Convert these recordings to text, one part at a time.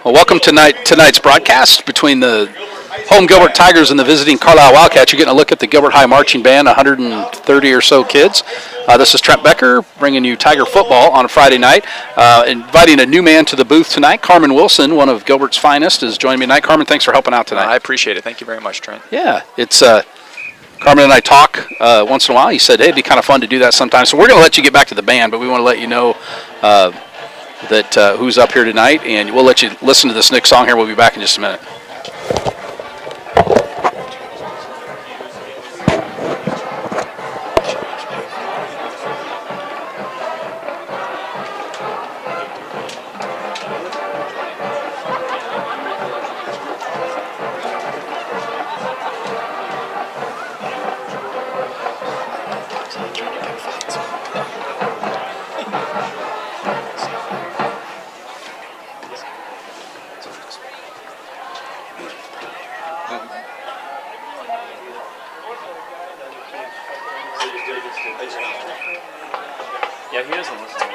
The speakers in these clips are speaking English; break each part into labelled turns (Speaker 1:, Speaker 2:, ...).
Speaker 1: Well, welcome to tonight's broadcast between the home Gilbert Tigers and the visiting Carlisle Wildcats. You're getting a look at the Gilbert High Marching Band, 130 or so kids. This is Trent Becker bringing you Tiger football on a Friday night. Inviting a new man to the booth tonight. Carmen Wilson, one of Gilbert's finest, is joining me tonight. Carmen, thanks for helping out tonight.
Speaker 2: I appreciate it. Thank you very much, Trent.
Speaker 1: Yeah, it's Carmen and I talk once in a while. He said, hey, it'd be kind of fun to do that sometime. So we're going to let you get back to the band, but we want to let you know that who's up here tonight, and we'll let you listen to this next song here. We'll be back in just a minute.
Speaker 2: Yeah, he doesn't listen to me.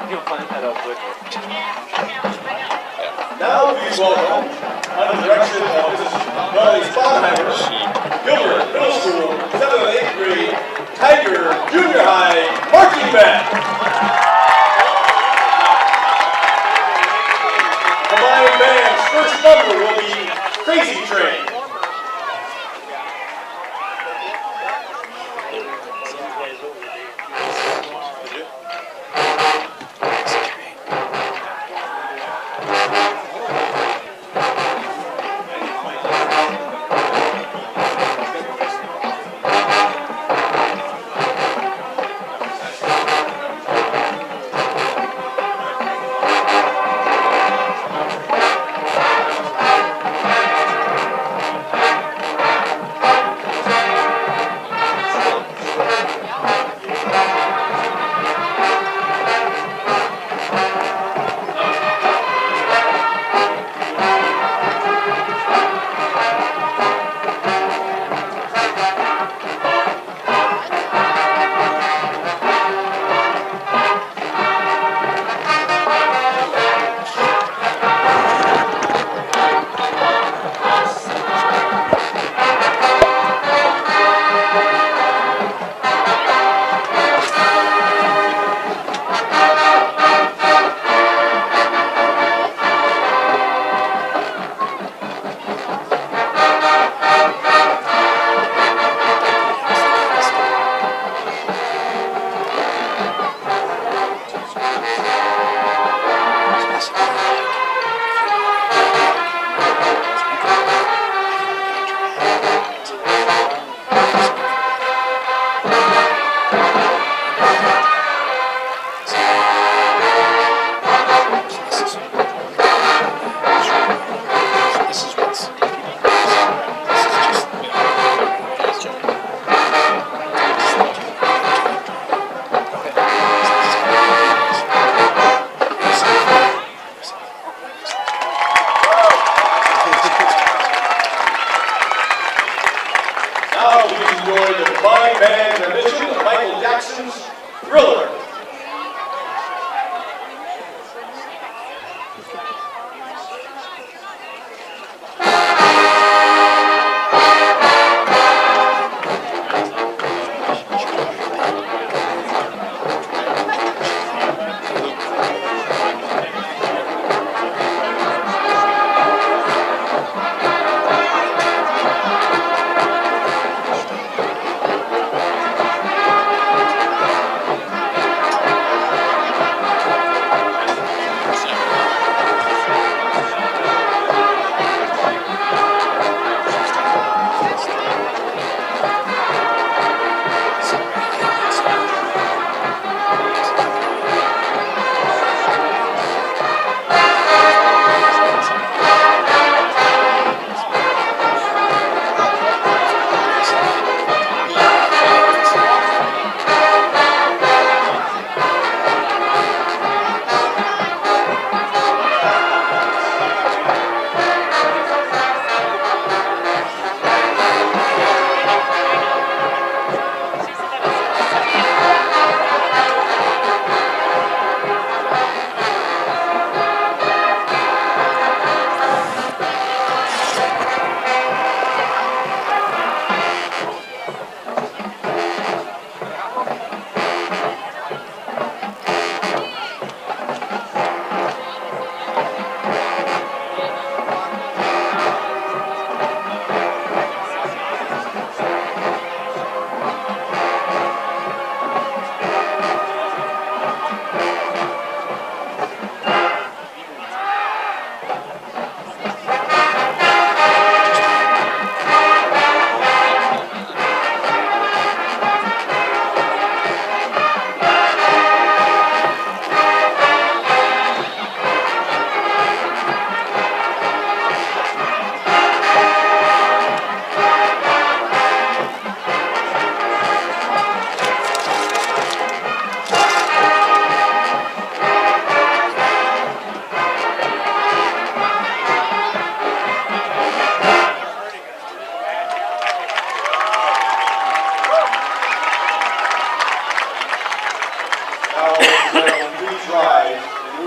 Speaker 2: He'll find that out quickly.
Speaker 3: Now we welcome, under the direction of Mrs. Molly Sponheimer, Gilbert Middle School, 7th and 8th grade, Tiger Junior High Marching Band. Combined band's first number will be Crazy Train.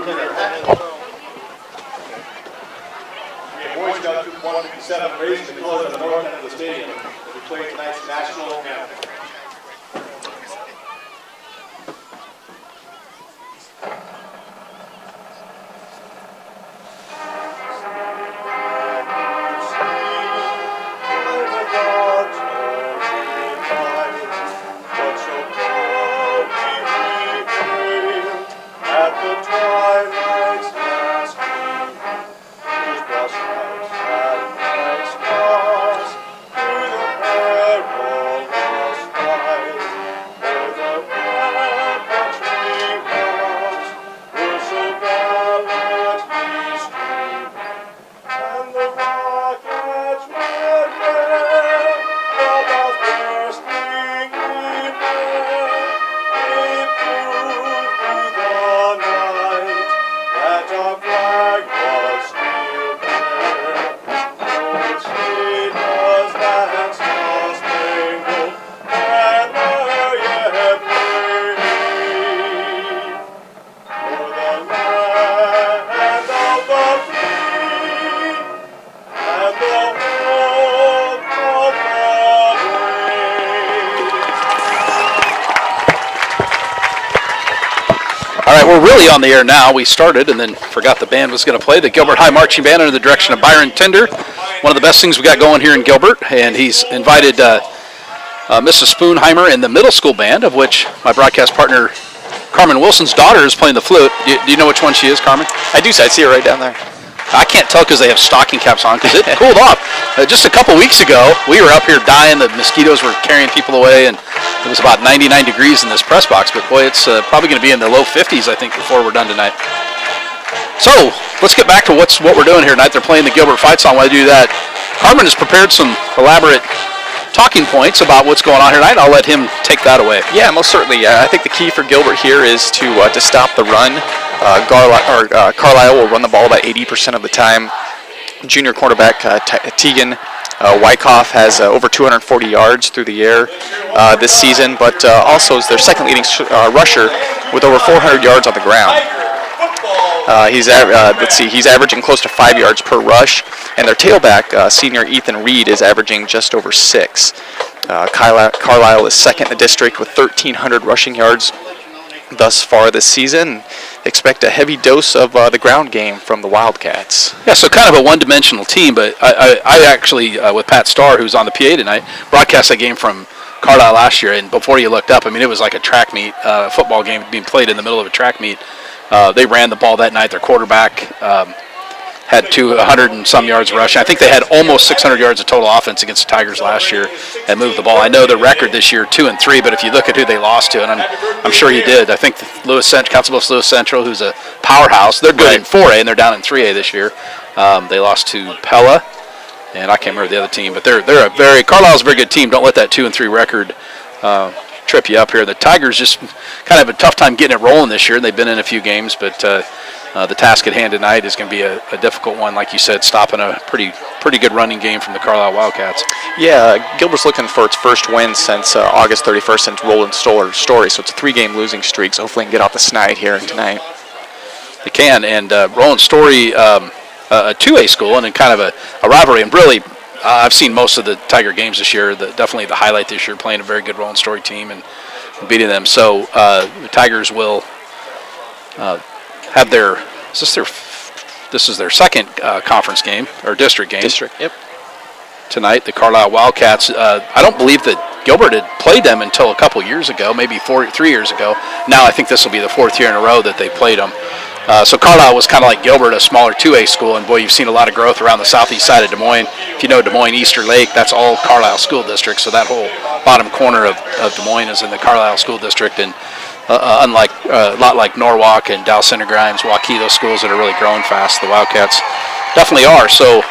Speaker 3: Boys Scout Troop 157 raising the colors on the north end of the stadium as we play tonight's national anthem.
Speaker 1: All right, we're really on the air now. We started and then forgot the band was going to play. The Gilbert High Marching Band under the direction of Byron Tinder. One of the best things we got going here in Gilbert, and he's invited Mrs. Spoonheimer and the middle school band, of which my broadcast partner Carmen Wilson's daughter is playing the flute. Do you know which one she is, Carmen?
Speaker 2: I do, so I see her right down there.
Speaker 1: I can't tell because they have stocking caps on because it cooled off. Just a couple weeks ago, we were up here dying. The mosquitoes were carrying people away, and it was about 99 degrees in this press box. But boy, it's probably going to be in the low 50s, I think, before we're done tonight. So let's get back to what we're doing here tonight. They're playing the Gilbert fight song. While I do that, Carmen has prepared some elaborate talking points about what's going on here tonight. I'll let him take that away.
Speaker 2: Yeah, most certainly. I think the key for Gilbert here is to stop the run. Carlisle will run the ball about 80% of the time. Junior quarterback Tegan Wyckoff has over 240 yards through the air this season, but also is their second leading rusher with over 400 yards on the ground. He's averaging close to 5 yards per rush, and their tailback, senior Ethan Reed, is averaging just over 6. Carlisle is second in the district with 1,300 rushing yards thus far this season. Expect a heavy dose of the ground game from the Wildcats.
Speaker 1: Yeah, so kind of a one-dimensional team, but I actually, with Pat Starr, who's on the PA tonight, broadcast that game from Carlisle last year, and before you looked up, I mean, it was like a track meet, football game being played in the middle of a track meet. They ran the ball that night. Their quarterback had 200 and some yards rushing. I think they had almost 600 yards of total offense against the Tigers last year and moved the ball. I know the record this year 2-3, but if you look at who they lost to, and I'm sure you did, I think Council Bluffs Lewis Central, who's a powerhouse, they're good in 4A and they're down in 3A this year. They lost to Pella, and I can't remember the other team, but Carlisle's a very good team. Don't let that 2-3 record trip you up here. The Tigers just kind of have a tough time getting it rolling this year. They've been in a few games, but the task at hand tonight is going to be a difficult one, like you said, stopping a pretty good running game from the Carlisle Wildcats.
Speaker 2: Yeah, Gilbert's looking for its first win since August 31st since Roland Story, so it's a 3-game losing streak, so hopefully they can get off the snide here tonight.
Speaker 1: They can, and Roland Story, a 2A school, and in kind of a rivalry, and really I've seen most of the Tiger games this year. Definitely the highlight this year, playing a very good Roland Story team and beating them. So the Tigers will have this is their second conference game or district game.
Speaker 2: District, yep.
Speaker 1: Tonight, the Carlisle Wildcats. I don't believe that Gilbert had played them until a couple years ago, maybe 3 years ago. Now I think this will be the 4th year in a row that they played them. So Carlisle was kind of like Gilbert, a smaller 2A school, and boy, you've seen a lot of growth around the southeast side of Des Moines. If you know Des Moines Easter Lake, that's all Carlisle School District, so that whole bottom corner of Des Moines is in the Carlisle School District, and unlike a lot like Norwalk and Dow Center Grimes, Waukee, those schools that are really growing fast, the Wildcats definitely are. So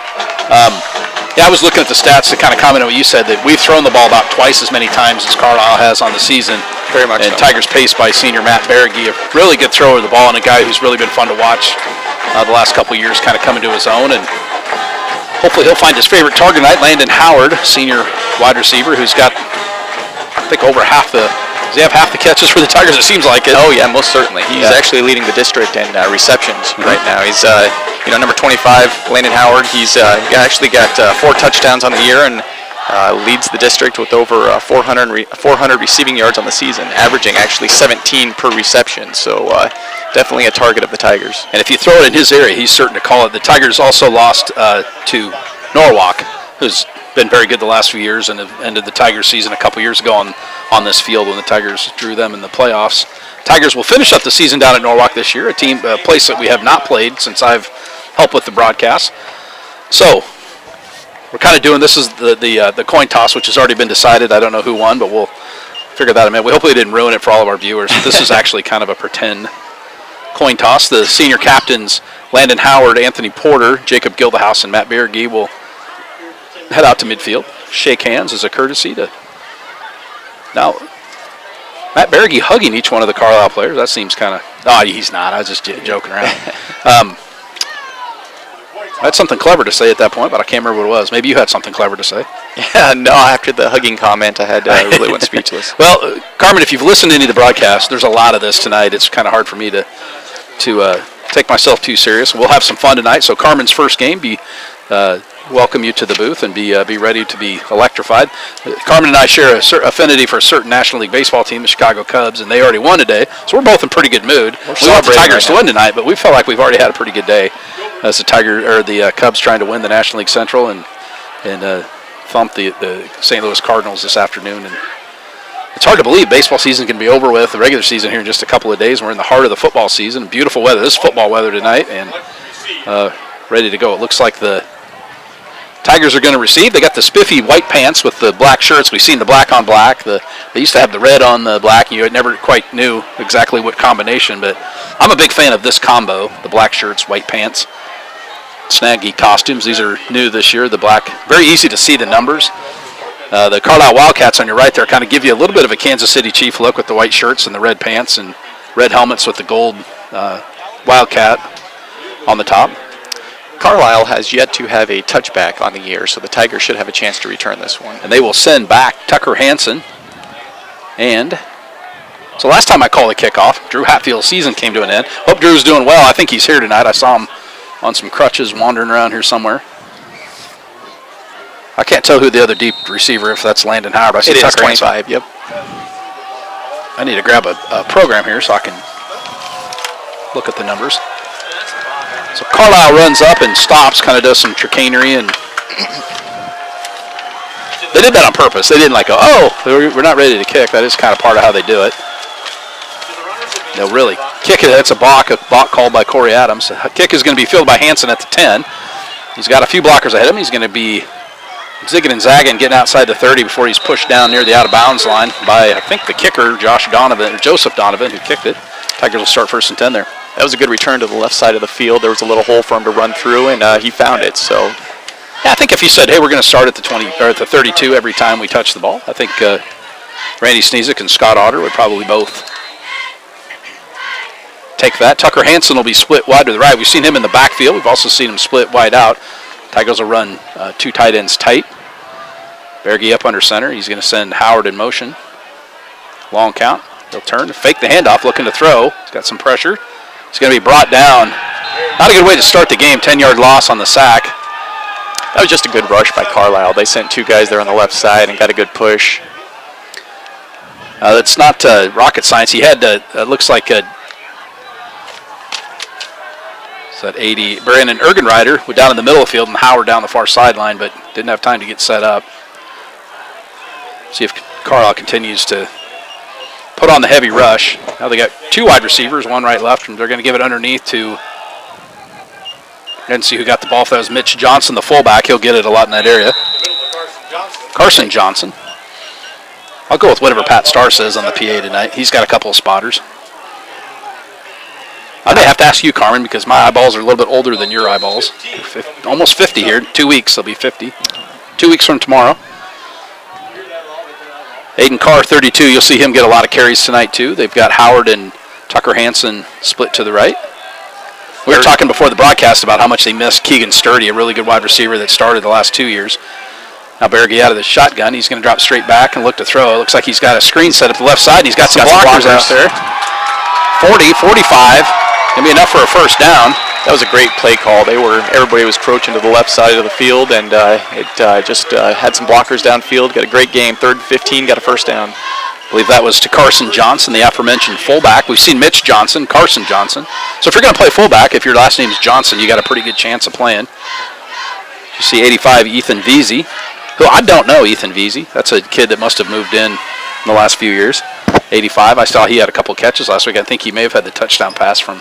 Speaker 1: yeah, I was looking at the stats to kind of comment on what you said, that we've thrown the ball about twice as many times as Carlisle has on the season.
Speaker 2: Very much
Speaker 1: and
Speaker 2: so.
Speaker 1: Tigers paced by senior Matt Berge, a really good thrower of the ball and a guy who's really been fun to watch the last couple of years, kind of coming to his own. And hopefully he'll find his favorite target tonight, Landon Howard, senior wide receiver, who's got, I think, over half the Does he have half the catches for the Tigers? It seems like it.
Speaker 2: Oh yeah, most certainly. He's actually leading the district in receptions right now. He's number 25, Landon Howard. He's actually got 4 touchdowns on the year and leads the district with over 400 receiving yards on the season, averaging actually 17 per reception. So definitely a target of the Tigers.
Speaker 1: And if you throw it in his area, he's certain to call it. The Tigers also lost to Norwalk, who's been very good the last few years, and have ended the Tigers season a couple years ago on this field when the Tigers drew them in the playoffs. Tigers will finish up the season down at Norwalk this year, a place that we have not played since I've helped with the broadcast. So we're kind of doing, this is the coin toss, which has already been decided. I don't know who won, but we'll figure that out in a minute. We hopefully didn't ruin it for all of our viewers. This is actually kind of a pretend coin toss. The senior captains, Landon Howard, Anthony Porter, Jacob Gildehouse, and Matt Bierge will head out to midfield, shake hands as a courtesy to. Now, Matt Bierge hugging each one of the Carlisle players. That seems kind of. Oh, he's not. I was just joking around. I had something clever to say at that point, but I can't remember what it was. Maybe you had something clever to say.
Speaker 2: Yeah, no, after the hugging comment, I had really went speechless.
Speaker 1: Well, Carmen, if you've listened to any of the broadcasts, there's a lot of this tonight. It's kind of hard for me to take myself too serious. We'll have some fun tonight. So Carmen's first game, welcome you to the booth and be ready to be electrified. Carmen and I share a affinity for a certain National League baseball team, the Chicago Cubs, and they already won today. So we're both in pretty good mood. We want the Tigers to win tonight, but we felt like we've already had a pretty good day as the Cubs trying to win the National League Central and thump the St. Louis Cardinals this afternoon. And it's hard to believe baseball season can be over with, the regular season here in just a couple of days. We're in the heart of the football season. Beautiful weather. This is football weather tonight, and ready to go. It looks like the Tigers are going to receive. They got the spiffy white pants with the black shirts. We've seen the black on black. They used to have the red on the black. You never quite knew exactly what combination, but I'm a big fan of this combo, the black shirts, white pants. Snaggy costumes. These are new this year, the black. Very easy to see the numbers. The Carlisle Wildcats on your right there kind of give you a little bit of a Kansas City Chief look with the white shirts and the red pants and red helmets with the gold Wildcat on the top.
Speaker 2: Carlisle has yet to have a touchback on the year, so the Tigers should have a chance to return this one.
Speaker 1: And they will send back Tucker Hansen. And so last time I called the kickoff, Drew Hatfield's season came to an end. Hope Drew's doing well. I think he's here tonight. I saw him on some crutches wandering around here somewhere. I can't tell who the other deep receiver, if that's Landon Howard. I see
Speaker 2: it
Speaker 1: Tucker
Speaker 2: is 25, yep.
Speaker 1: I need to grab a program here so I can look at the numbers. So Carlisle runs up and stops, kind of does some chicanery, and they did that on purpose. They didn't go, oh, we're not ready to kick. That is kind of part of how they do it. They'll really kick it. That's a balk called by Corey Adams. The kick is going to be fielded by Hansen at the 10. He's got a few blockers ahead of him. He's going to be zigging and zagging, getting outside the 30 before he's pushed down near the out-of-bounds line by, I think, the kicker, Joseph Donovan, who kicked it. Tigers will start 1st and 10 there.
Speaker 2: That was a good return to the left side of the field. There was a little hole for him to run through, and he found it. So,
Speaker 1: yeah, I think if he said, hey, we're going to start at the 20 or at the 32 every time we touch the ball, I think Randy Sneezik and Scott Otter would probably both take that. Tucker Hansen will be split wide to the right. We've seen him in the backfield. We've also seen him split wide out. Tigers will run 2 tight ends tight. Bierge up under center. He's going to send Howard in motion. Long count. He'll turn, fake the handoff, looking to throw. He's got some pressure. He's going to be brought down. Not a good way to start the game. 10-yard loss on the sack.
Speaker 2: That was just a good rush by Carlisle. They sent 2 guys there on the left side and got a good push.
Speaker 1: That's not rocket science. He had, looks like is that 80. Brandon Ergenreiter was down in the middle of the field and Howard down the far sideline, but didn't have time to get set up. See if Carlisle continues to put on the heavy rush. Now they got 2 wide receivers, 1 right, left, and they're going to give it underneath to, I didn't see who got the ball. If that was Mitch Johnson, the fullback, he'll get it a lot in that area. Carson Johnson. I'll go with whatever Pat Starr says on the PA tonight. He's got a couple of spotters. I may have to ask you, Carmen, because my eyeballs are a little bit older than your eyeballs. Almost 50 here. 2 weeks, they'll be 50. 2 weeks from tomorrow. Aiden Carr, 32. You'll see him get a lot of carries tonight, too. They've got Howard and Tucker Hansen split to the right. We were talking before the broadcast about how much they missed Keegan Sturdy, a really good wide receiver that started the last 2 years. Now Berge out of the shotgun. He's going to drop straight back and look to throw. It looks like he's got a screen set up the left side, and he's got some blockers out there. 40, 45. Going to be enough for a first down.
Speaker 2: That was a great play call. Everybody was approaching to the left side of the field, and it just had some blockers downfield. Got a great game. 3rd and 15, got a first down.
Speaker 1: I believe that was to Carson Johnson, the aforementioned fullback. We've seen Mitch Johnson, Carson Johnson. So if you're going to play fullback, if your last name is Johnson, you got a pretty good chance of playing. You see 85, Ethan Veazey, who I don't know Ethan Veazey. That's a kid that must have moved in the last few years. 85, I saw he had a couple catches last week. I think he may have had the touchdown pass from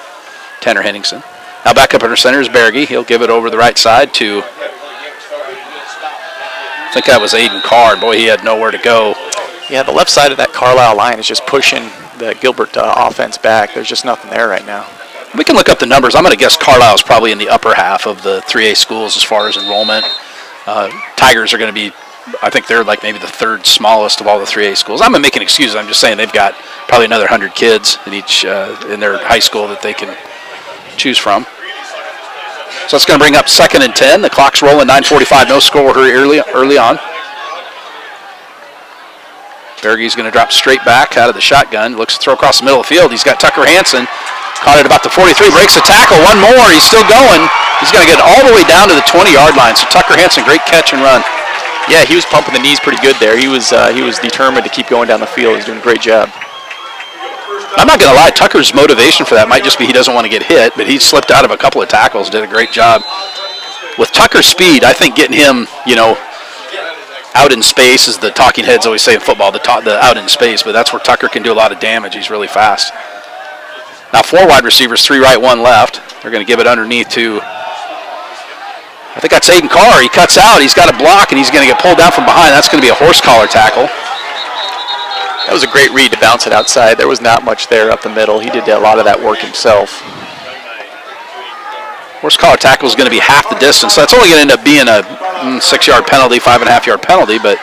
Speaker 1: Tanner Henningsen. Now back up under center is Berge. He'll give it over the right side to, I think that was Aiden Carr. Boy, he had nowhere to go.
Speaker 2: Yeah, the left side of that Carlisle line is just pushing the Gilbert offense back. There's just nothing there right now.
Speaker 1: We can look up the numbers. I'm going to guess Carlisle is probably in the upper half of the 3A schools as far as enrollment. Tigers are going to be, I think they're like maybe the 3rd smallest of all the 3A schools. I'm not making excuses. I'm just saying they've got probably another 100 kids in each in their high school that they can choose from. So it's going to bring up 2nd and 10. The clock's rolling, 9:45. No score early on. Berge's going to drop straight back out of the shotgun. Looks to throw across the middle of the field. He's got Tucker Hansen. Caught it about the 43. Breaks the tackle. One more. He's still going. He's going to get all the way down to the 20-yard line. So Tucker Hansen, great catch and run.
Speaker 2: Yeah, he was pumping the knees pretty good there. He was determined to keep going down the field. He's doing a great job.
Speaker 1: I'm not going to lie. Tucker's motivation for that might just be he doesn't want to get hit, but he slipped out of a couple of tackles, did a great job. With Tucker's speed, I think getting him, out in space, as the talking heads always say in football, the out in space, but that's where Tucker can do a lot of damage. He's really fast. Now 4 wide receivers, 3 right, 1 left. They're going to give it underneath to, I think that's Aiden Carr. He cuts out. He's got a block, and he's going to get pulled down from behind. That's going to be a horse collar tackle.
Speaker 2: That was a great read to bounce it outside. There was not much there up the middle. He did a lot of that work himself.
Speaker 1: Horse collar tackle is going to be half the distance. So that's only going to end up being a 6-yard penalty, 5.5-yard penalty, but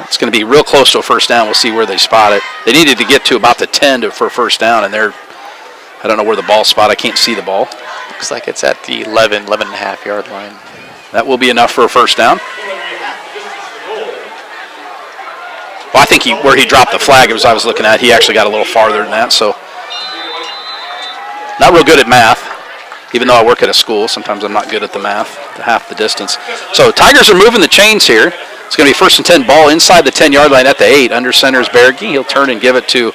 Speaker 1: it's going to be real close to a first down. We'll see where they spot it. They needed to get to about the 10 for a first down, and I don't know where the ball spot. I can't see the ball.
Speaker 2: Looks like it's at the 11.5-yard line.
Speaker 1: That will be enough for a first down. Well, I think where he dropped the flag, as I was looking at, he actually got a little farther than that. So not real good at math. Even though I work at a school, sometimes I'm not good at the math, half the distance. So Tigers are moving the chains here. It's going to be 1st and 10, ball inside the 10-yard line at the 8. Under center is Berge. He'll turn and give it to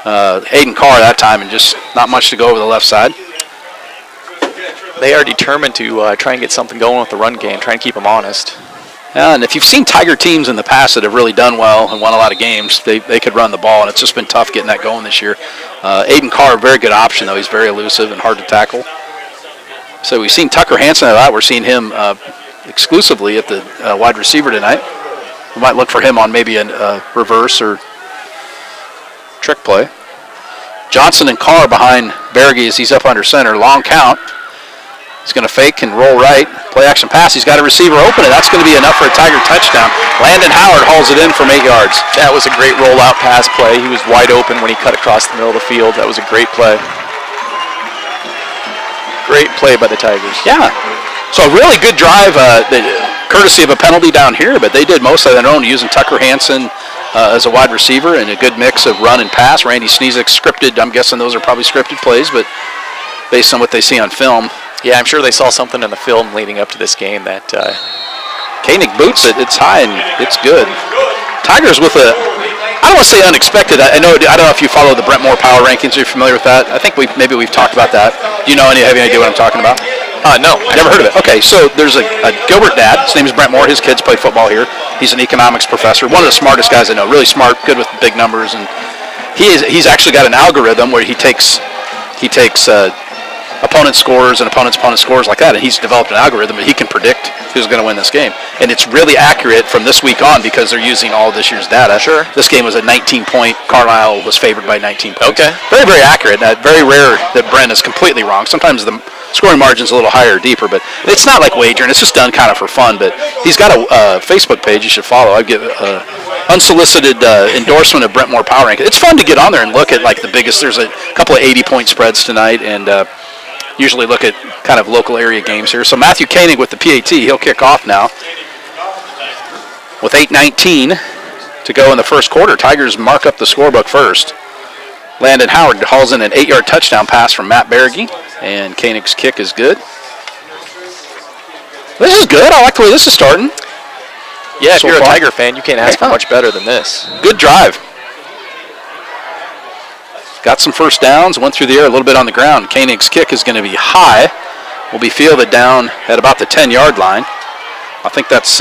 Speaker 1: Aiden Carr that time, and just not much to go over the left side.
Speaker 2: They are determined to try and get something going with the run game, try and keep them honest.
Speaker 1: Yeah, and if you've seen Tiger teams in the past that have really done well and won a lot of games, they could run the ball, and it's just been tough getting that going this year. Aiden Carr, a very good option, though. He's very elusive and hard to tackle. So we've seen Tucker Hansen a lot. We're seeing him exclusively at the wide receiver tonight. We might look for him on maybe a reverse or trick play. Johnson and Carr behind Berge as he's up under center. Long count. He's going to fake and roll right. Play action pass. He's got a receiver open, and that's going to be enough for a Tiger touchdown. Landon Howard hauls it in from 8 yards.
Speaker 2: That was a great rollout pass play. He was wide open when he cut across the middle of the field. That was a great play. Great play by the Tigers.
Speaker 1: Yeah. So a really good drive, courtesy of a penalty down here, but they did most of their own using Tucker Hansen as a wide receiver and a good mix of run and pass. Randy Sneezek scripted. I'm guessing those are probably scripted plays, but based on what they see on film.
Speaker 2: Yeah, I'm sure they saw something in the film leading up to this game that
Speaker 1: Koenig boots it. It's high and it's good. Tigers with a, I don't want to say unexpected. I don't know if you follow the Brent Moore Power Rankings. Are you familiar with that? I think maybe we've talked about that. Do you know have any idea what I'm talking about?
Speaker 2: No.
Speaker 1: Never heard of it. Okay, so there's a Gilbert dad. His name is Brent Moore. His kids play football here. He's an economics professor. One of the smartest guys I know. Really smart, good with big numbers, and he's actually got an algorithm where he takes opponent scores and opponent scores like that, and he's developed an algorithm that he can predict who's going to win this game. And it's really accurate from this week on because they're using all this year's data.
Speaker 2: Sure.
Speaker 1: This game was a 19-point. Carlisle was favored by 19 points.
Speaker 2: Okay.
Speaker 1: Very, very accurate. Very rare that Brent is completely wrong. Sometimes the scoring margin's a little higher or deeper, but it's not like wagering. It's just done kind of for fun. But he's got a Facebook page you should follow. I'd give unsolicited endorsement of Brent Moore Power Ranking. It's fun to get on there and look at like the biggest. There's a couple of 80-point spreads tonight, and usually look at kind of local area games here. So Matthew Koenig with the PAT. He'll kick off now. With 8:19 to go in the first quarter, Tigers mark up the scorebook first. Landon Howard hauls in an 8-yard touchdown pass from Matt Berge, and Koenig's kick is good. This is good. I like the way this is starting.
Speaker 2: Yeah, if
Speaker 1: So
Speaker 2: you're
Speaker 1: far.
Speaker 2: a Tiger fan, you can't ask for much better than this.
Speaker 1: Good drive. Got some first downs, went through the air a little bit on the ground. Koenig's kick is going to be high. Will be fielded down at about the 10-yard line. I think that's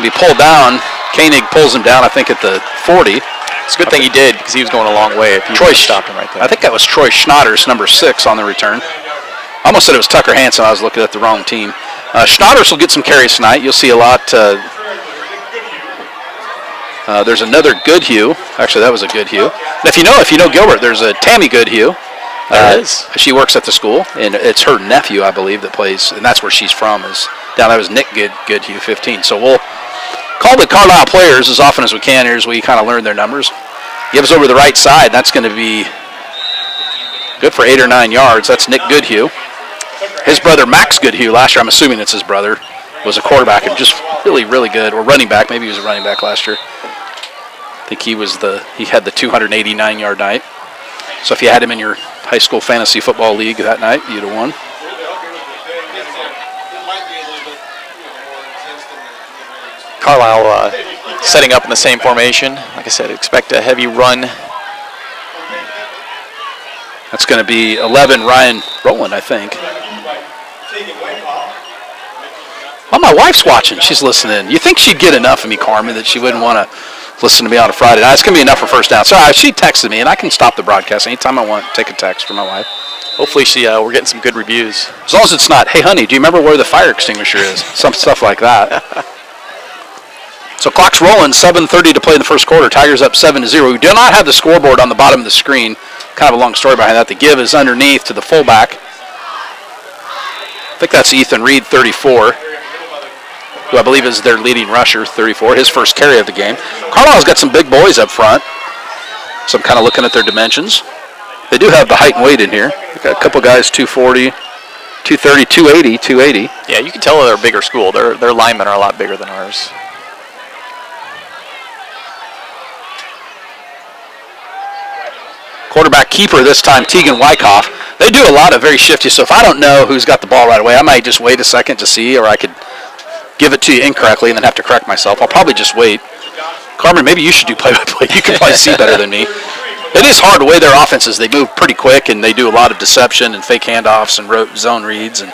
Speaker 1: be pulled down. Koenig pulls him down, I think, at the 40.
Speaker 2: It's a good thing he did because he was going a long way if he stopped him right there.
Speaker 1: I think that was Troy Schnatters, number 6, on the return. I almost said it was Tucker Hansen. I was looking at the wrong team. Schnatters will get some carries tonight. You'll see a lot. There's another Goodhue. Actually, that was a Goodhue. And if you know Gilbert, there's a Tammy Goodhue.
Speaker 2: There is.
Speaker 1: She works at the school, and it's her nephew, I believe, that plays, and that's where she's from. That was Nick Goodhue, 15. So we'll call the Carlisle players as often as we can here as we kind of learn their numbers. Gives over the right side. That's going to be good for 8 or 9 yards. That's Nick Goodhue. His brother, Max Goodhue, last year, I'm assuming it's his brother, was a quarterback and just really, really good, or running back. Maybe he was a running back last year. I think he had the 289-yard night. So if you had him in your high school fantasy football league that night, you'd have won.
Speaker 2: Carlisle setting up in the same formation. Like I said, expect a heavy run.
Speaker 1: That's going to be 11, Ryan Rowland, I think. Oh, my wife's watching. She's listening. You think she'd get enough of me, Carmen, that she wouldn't want to listen to me on a Friday night? It's going to be enough for first down. Sorry, she texted me, and I can stop the broadcast anytime I want. Take a text from my wife.
Speaker 2: Hopefully we're getting some good reviews.
Speaker 1: As long as it's not, hey, honey, do you remember where the fire extinguisher is? Some stuff like that. So clock's rolling, 7:30 to play in the first quarter. Tigers up 7-0. We do not have the scoreboard on the bottom of the screen. Kind of a long story behind that. The give is underneath to the fullback. I think that's Ethan Reed, 34, who I believe is their leading rusher, 34, his first carry of the game. Carlisle's got some big boys up front, so I'm kind of looking at their dimensions. They do have the height and weight in here. They've got a couple guys, 240, 230, 280.
Speaker 2: Yeah, you can tell they're a bigger school. Their linemen are a lot bigger than ours.
Speaker 1: Quarterback keeper this time, Tegan Wyckoff. They do a lot of very shifty, so if I don't know who's got the ball right away, I might just wait a second to see, or I could give it to you incorrectly and then have to correct myself. I'll probably just wait. Carmen, maybe you should do play-by-play. You can probably see better than me. It is hard the way their offenses, they move pretty quick, and they do a lot of deception and fake handoffs and zone reads. And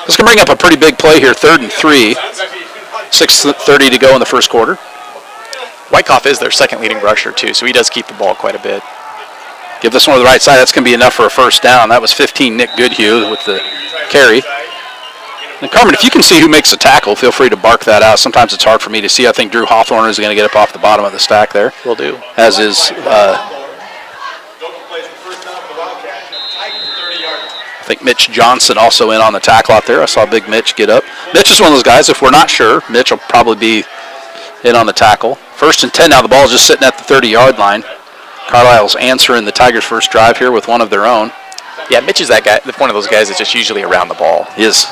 Speaker 1: this can bring up a pretty big play here, 3rd and 3. 6:30 to go in the first quarter.
Speaker 2: Wyckoff is their second leading rusher, too, so he does keep the ball quite a bit.
Speaker 1: Give this one to the right side. That's going to be enough for a first down. That was 15, Nick Goodhue with the carry. And Carmen, if you can see who makes the tackle, feel free to bark that out. Sometimes it's hard for me to see. I think Drew Hawthorne is going to get up off the bottom of the stack there.
Speaker 2: Will do.
Speaker 1: As is, I think Mitch Johnson also in on the tackle out there. I saw Big Mitch get up. Mitch is one of those guys, if we're not sure, Mitch will probably be in on the tackle. 1st and 10 now. The ball is just sitting at the 30-yard line. Carlisle's answering the Tigers' first drive here with one of their own.
Speaker 2: Yeah, Mitch is that guy, one of those guys that's just usually around the ball.
Speaker 1: He is.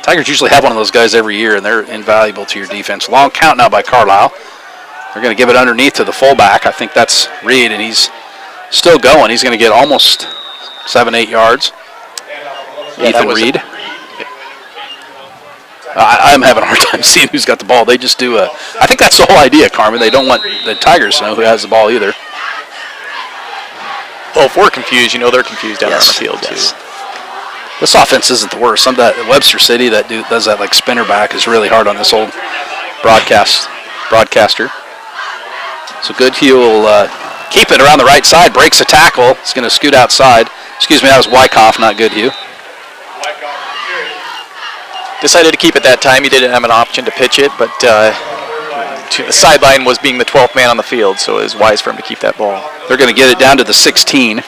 Speaker 1: Tigers usually have one of those guys every year, and they're invaluable to your defense. Long count now by Carlisle. They're going to give it underneath to the fullback. I think that's Reed, and he's still going. He's going to get almost 7-8 yards. Yeah, Ethan Reed. I'm having a hard time seeing who's got the ball. They just do I think that's the whole idea, Carmen. They don't want the Tigers to know who has the ball either.
Speaker 2: Well, if we're confused, they're confused down on the field, too.
Speaker 1: This offense isn't the worst. Some that Webster City that does that like spinner back is really hard on this old broadcaster. So Goodhue will keep it around the right side, breaks a tackle. It's going to scoot outside. Excuse me, that was Wyckoff, not Goodhue.
Speaker 2: Decided to keep it that time. He didn't have an option to pitch it, but the sideline was being the 12th man on the field, so it was wise for him to keep that ball.
Speaker 1: They're going to get it down to the 16.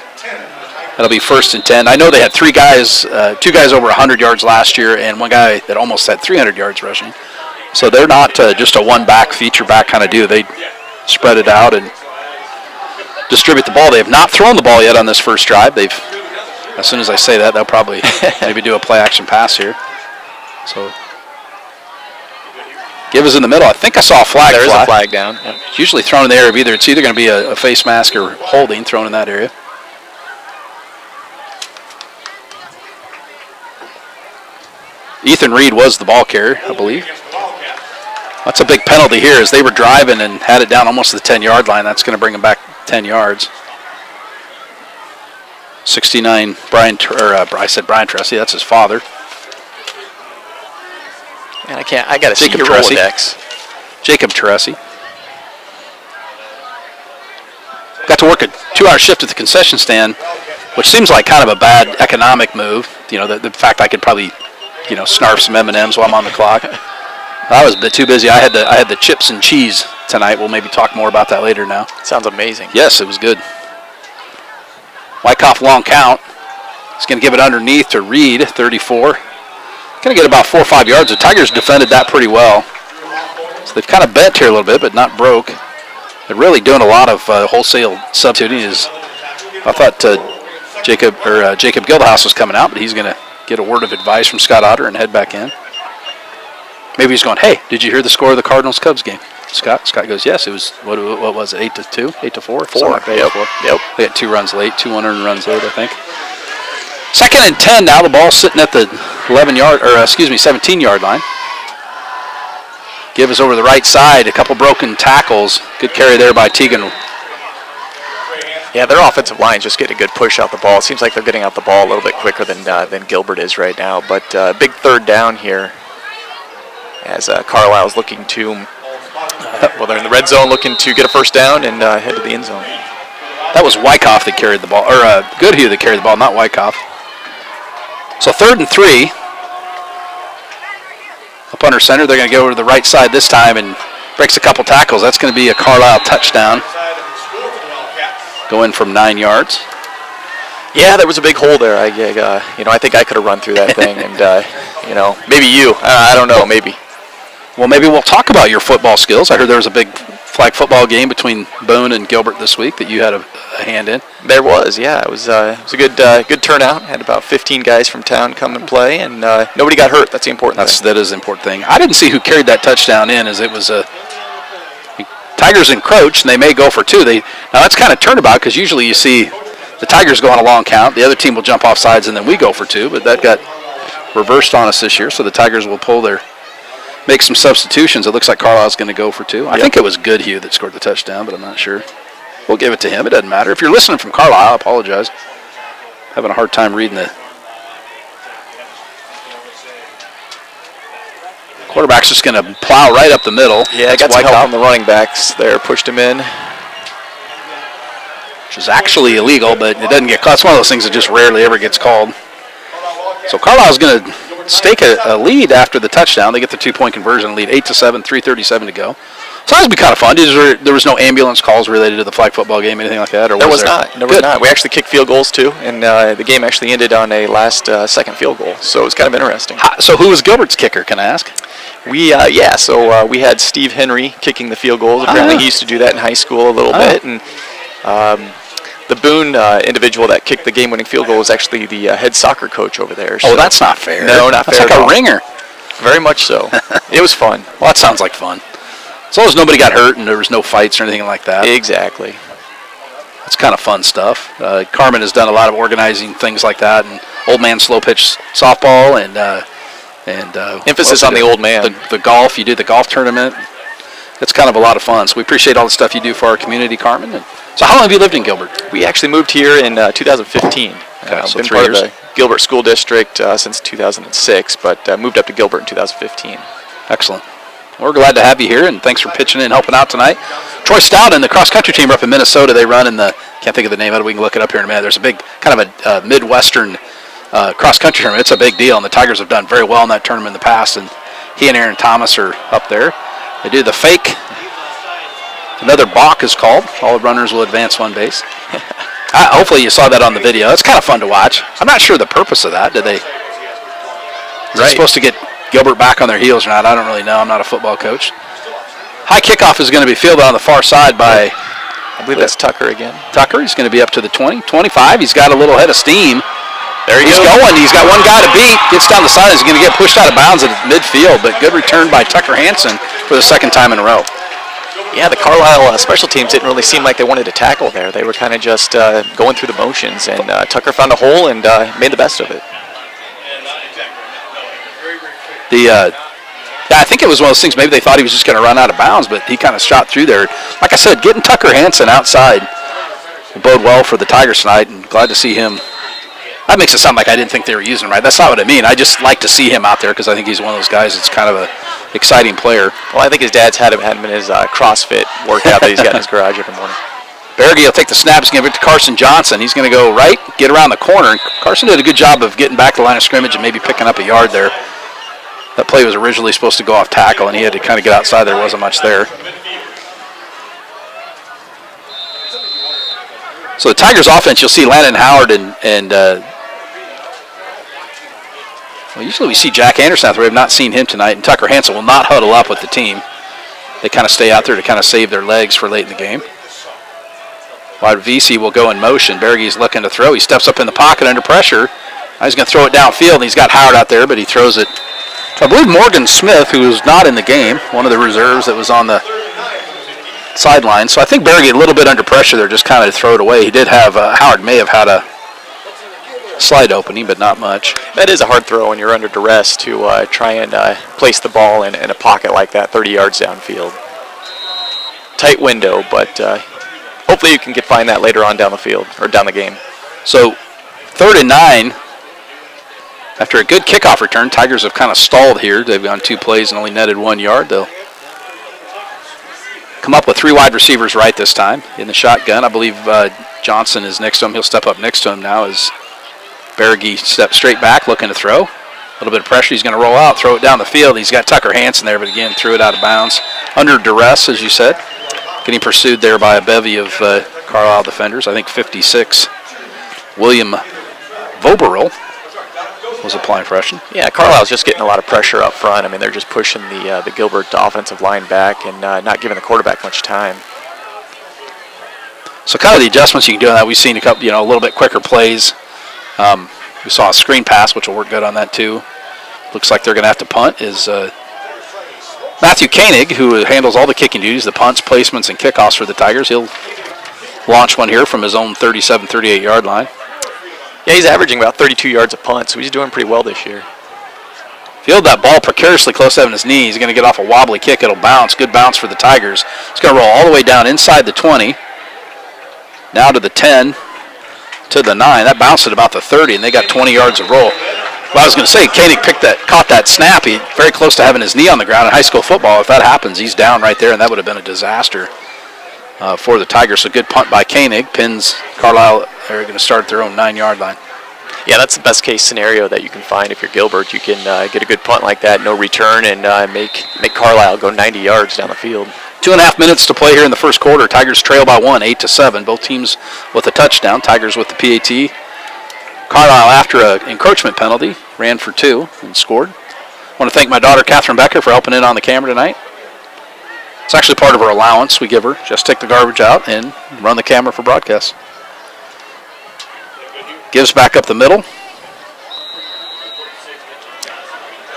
Speaker 1: That'll be 1st and 10. I know they had two guys over 100 yards last year, and one guy that almost had 300 yards rushing. So they're not just a one-back, feature-back kind of deal. They spread it out and distribute the ball. They have not thrown the ball yet on this first drive. As soon as I say that, they'll probably maybe do a play-action pass here. So Give is in the middle. I think I saw a flag
Speaker 2: There is
Speaker 1: fly.
Speaker 2: a flag down. Yep.
Speaker 1: It's usually thrown in the area of it's either going to be a face mask or holding thrown in that area. Ethan Reed was the ball carrier, I believe. That's a big penalty here as they were driving and had it down almost to the 10-yard line. That's going to bring them back 10 yards. 69, I said Brian Tressi, that's his father.
Speaker 2: Man, I got to see
Speaker 1: Jacob
Speaker 2: your
Speaker 1: Tressi.
Speaker 2: Rolodex.
Speaker 1: Jacob Tressi. Got to work a 2-hour shift at the concession stand, which seems like kind of a bad economic move. You know, the fact I could probably, snarf some M&Ms while I'm on the clock. I was a bit too busy. I had the chips and cheese tonight. We'll maybe talk more about that later now.
Speaker 2: Sounds amazing.
Speaker 1: Yes, it was good. Wyckoff long count. He's going to give it underneath to Reed, 34. Going to get about 4 or 5 yards. The Tigers defended that pretty well. So they've kind of bent here a little bit, but not broke. They're really doing a lot of wholesale substituting. I thought Jacob Gildenhouse was coming out, but he's going to get a word of advice from Scott Otter and head back in. Maybe he's going, hey, did you hear the score of the Cardinals-Cubs game? Scott goes, yes, it was, what was it, 8-2? 8-4?
Speaker 2: 4.
Speaker 1: Like that,
Speaker 2: Yep.
Speaker 1: They got 2 runs late, 2 unearned runs late, I think. 2nd and 10 now. The ball's sitting at the 17-yard line. Give is over the right side. A couple broken tackles. Good carry there by Tegan.
Speaker 2: Yeah, their offensive line just getting a good push out the ball. It seems like they're getting out the ball a little bit quicker than Gilbert is right now. But big 3rd down here as Carlisle's looking to, they're in the red zone looking to get a 1st down and head to the end zone.
Speaker 1: That was Wyckoff that carried the ball, or Goodhue that carried the ball, not Wyckoff. So 3rd and 3. Up under center, they're going to go over to the right side this time and breaks a couple tackles. That's going to be a Carlisle touchdown. Going from 9 yards.
Speaker 2: Yeah, there was a big hole there. I think I could have run through that thing, and maybe you. I don't know, maybe.
Speaker 1: Well, maybe we'll talk about your football skills. I heard there was a big flag football game between Boone and Gilbert this week that you had a hand in.
Speaker 2: There was, yeah. It was a good turnout. Had about 15 guys from town come and play, and nobody got hurt. That's the important thing.
Speaker 1: That is the important thing. I didn't see who carried that touchdown in, as it was Tigers encroach, and they may go for 2. Now that's kind of turnabout because usually you see the Tigers go on a long count, the other team will jump off sides, and then we go for 2. But that got reversed on us this year, so the Tigers will make some substitutions. It looks like Carlisle's going to go for 2. I think it was Goodhue that scored the touchdown, but I'm not sure. We'll give it to him. It doesn't matter. If you're listening from Carlisle, I apologize. Having a hard time reading the quarterback's just going to plow right up the middle.
Speaker 2: Yeah, got some help from the running backs there. Pushed him in.
Speaker 1: Which is actually illegal, but it doesn't get called. It's one of those things that just rarely ever gets called. So Carlisle's going to stake a lead after the touchdown. They get the 2-point conversion lead, 8-7, 3:37 to go. So that would be kind of fun. There was no ambulance calls related to the flag football game, anything like that? Or
Speaker 2: there was not. There was not. We actually kicked field goals too, and the game actually ended on a last second field goal. So it was kind of interesting.
Speaker 1: So who was Gilbert's kicker, can I ask?
Speaker 2: We had Steve Henry kicking the field goals. Apparently he used to do that in high school a little bit, and the Boone individual that kicked the game-winning field goal was actually the head soccer coach over there. So.
Speaker 1: Oh, that's not fair.
Speaker 2: No, not fair.
Speaker 1: That's like a ringer.
Speaker 2: Very much so. It was fun.
Speaker 1: Well, that sounds like fun. As long as nobody got hurt and there was no fights or anything like that.
Speaker 2: Exactly.
Speaker 1: That's kind of fun stuff. Carmen has done a lot of organizing things like that, and old man slow pitch softball and
Speaker 2: emphasis on the old man.
Speaker 1: The golf. You do the golf tournament. It's kind of a lot of fun. So we appreciate all the stuff you do for our community, Carmen. So how long have you lived in Gilbert?
Speaker 2: We actually moved here in 2015.
Speaker 1: So
Speaker 2: been
Speaker 1: 3
Speaker 2: part
Speaker 1: years.
Speaker 2: of the Gilbert School District since 2006, but moved up to Gilbert in 2015.
Speaker 1: Excellent. We're glad to have you here, and thanks for pitching in and helping out tonight. Troy Stout and the cross-country team are up in Minnesota. They run in can't think of the name of it. We can look it up here in a minute. There's a big kind of a Midwestern cross-country tournament. It's a big deal, and the Tigers have done very well in that tournament in the past, and he and Aaron Thomas are up there. They do the fake. Another balk is called. All runners will advance 1 base. Hopefully you saw that on the video. It's kind of fun to watch. I'm not sure the purpose of that. Is it supposed to get Gilbert back on their heels or not? I don't really know. I'm not a football coach. High kickoff is going to be fielded on the far side by,
Speaker 2: I believe that's Tucker again.
Speaker 1: Tucker. He's going to be up to the 20, 25. He's got a little head of steam.
Speaker 2: There
Speaker 1: He's going. He's got one guy to beat. Gets down the side. He's going to get pushed out of bounds at midfield, but good return by Tucker Hansen. for the second time in a row.
Speaker 2: Yeah, the Carlisle special teams didn't really seem like they wanted to tackle there. They were kind of just going through the motions, and Tucker found a hole and made the best of it.
Speaker 1: I think it was one of those things, maybe they thought he was just going to run out of bounds, but he kind of shot through there. Like I said, getting Tucker Hansen outside will bode well for the Tigers tonight, and glad to see him. That makes it sound like I didn't think they were using him right. That's not what I mean. I just like to see him out there because I think he's one of those guys that's kind of an exciting player.
Speaker 2: Well, I think his dad's had him in his CrossFit workout that he's got in his garage every morning.
Speaker 1: Berge will take the snap. He's going to give it to Carson Johnson. He's going to go right, get around the corner. And Carson did a good job of getting back to the line of scrimmage and maybe picking up a yard there. That play was originally supposed to go off tackle, and he had to kind of get outside. There wasn't much there. So the Tigers offense, you'll see Landon Howard and well, usually we see Jack Anderson out there. We have not seen him tonight, and Tucker Hansen will not huddle up with the team. They kind of stay out there to kind of save their legs for late in the game. Wide VC will go in motion. Berge's looking to throw. He steps up in the pocket under pressure. Now he's going to throw it downfield, and he's got Howard out there, but he throws it. I believe Morgan Smith, who was not in the game, one of the reserves that was on the sideline. So I think Berge a little bit under pressure there, just kind of throw it away. He did have, Howard may have had a slide opening, but not much.
Speaker 2: That is a hard throw when you're under duress to try and place the ball in a pocket like that, 30 yards downfield. Tight window, but hopefully you can find that later on down the field, or down the game.
Speaker 1: So 3rd and 9. After a good kickoff return, Tigers have kind of stalled here. They've gone 2 plays and only netted 1 yard. They'll come up with 3 wide receivers right this time in the shotgun. I believe Johnson is next to him. He'll step up next to him now as Berge steps straight back, looking to throw. A little bit of pressure. He's going to roll out, throw it down the field. He's got Tucker Hansen there, but again, threw it out of bounds. Under duress, as you said. Getting pursued there by a bevy of Carlisle defenders. I think 56. William Voberl was applying pressure.
Speaker 2: Yeah, Carlisle's just getting a lot of pressure up front. I mean, they're just pushing the Gilbert offensive line back and not giving the quarterback much time.
Speaker 1: So kind of the adjustments you can do on that. We've seen a couple, a little bit quicker plays. We saw a screen pass, which will work good on that too. Looks like they're going to have to punt. Is Matthew Koenig, who handles all the kicking duties, the punts, placements, and kickoffs for the Tigers. He'll launch one here from his own 37, 38-yard line.
Speaker 2: Yeah, he's averaging about 32 yards a punt, so he's doing pretty well this year.
Speaker 1: Field that ball precariously close to having his knee. He's going to get off a wobbly kick. It'll bounce. Good bounce for the Tigers. It's going to roll all the way down inside the 20. Now to the 10, to the 9. That bounced at about the 30, and they got 20 yards of roll. Well, I was going to say, Koenig caught that snap. He very close to having his knee on the ground in high school football. If that happens, he's down right there, and that would have been a disaster for the Tigers. So good punt by Koenig. Pins Carlisle. They're going to start at their own 9-yard line.
Speaker 2: Yeah, that's the best case scenario that you can find if you're Gilbert. You can get a good punt like that, no return, and make Carlisle go 90 yards down the field.
Speaker 1: 2.5 minutes to play here in the first quarter. Tigers trail by 1, 8-7. Both teams with a touchdown. Tigers with the PAT. Carlisle, after an encroachment penalty, ran for 2 and scored. I want to thank my daughter, Catherine Becker, for helping in on the camera tonight. It's actually part of her allowance we give her. Just take the garbage out and run the camera for broadcast. Gives back up the middle.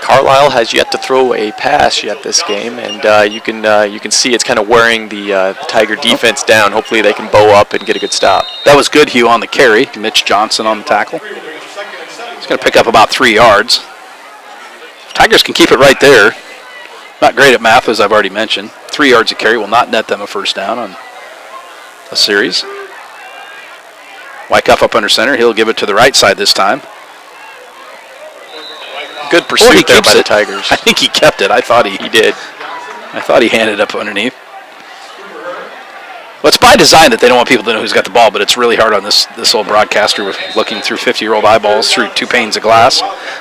Speaker 2: Carlisle has yet to throw a pass yet this game, and you can see it's kind of wearing the Tiger defense down. Hopefully they can bow up and get a good stop.
Speaker 1: That was good, Hugh, on the carry. Mitch Johnson on the tackle. He's going to pick up about 3 yards. Tigers can keep it right there. Not great at math, as I've already mentioned. 3 yards of carry will not net them a first down on a series. Wyckoff up under center. He'll give it to the right side this time.
Speaker 2: Good pursuit there by the Tigers.
Speaker 1: I think he kept it. I thought he
Speaker 2: did.
Speaker 1: I thought he handed it up underneath. Well, it's by design that they don't want people to know who's got the ball, but it's really hard on this old broadcaster with looking through 50-year-old eyeballs through 2 panes of glass.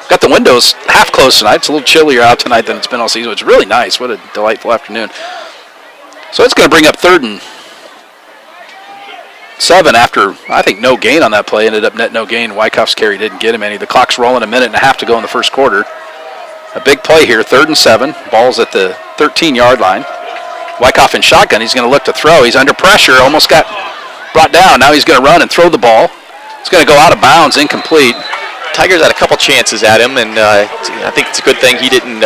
Speaker 1: Got the windows half closed tonight. It's a little chillier out tonight than it's been all season. It's really nice. What a delightful afternoon. So it's going to bring up 3rd and 7 after, I think, no gain on that play. Ended up net no gain. Wyckoff's carry didn't get him any. The clock's rolling, 1.5 minutes to go in the first quarter. A big play here, 3rd and 7. Ball's at the 13-yard line. Wyckoff in shotgun. He's going to look to throw. He's under pressure. Almost got brought down. Now he's going to run and throw the ball. It's going to go out of bounds, incomplete.
Speaker 2: Tigers had a couple chances at him, and I think it's a good thing he didn't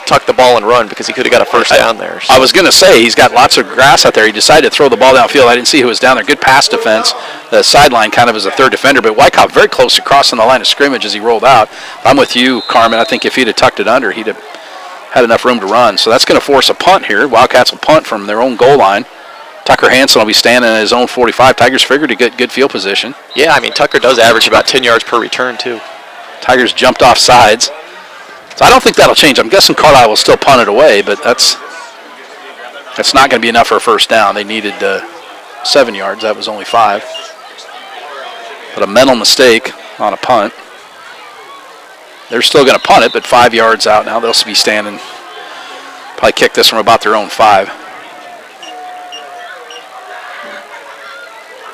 Speaker 2: tuck the ball and run because he could have got a first down there. So.
Speaker 1: I was going to say, he's got lots of grass out there. He decided to throw the ball downfield. I didn't see who was down there. Good pass defense. The sideline kind of as a third defender, but Wyckoff very close to crossing the line of scrimmage as he rolled out. I'm with you, Carmen. I think if he'd have tucked it under, he'd have had enough room to run. So that's going to force a punt here. Wildcats will punt from their own goal line. Tucker Hansen will be standing in his own 45. Tigers figured to get good field position.
Speaker 2: Yeah, I mean, Tucker does average about 10 yards per return, too.
Speaker 1: Tigers jumped off sides. So I don't think that'll change. I'm guessing Carlisle will still punt it away, but that's not going to be enough for a first down. They needed 7 yards. That was only 5. But a mental mistake on a punt. They're still going to punt it, but 5 yards out now. They'll be standing, probably kick this from about their own 5.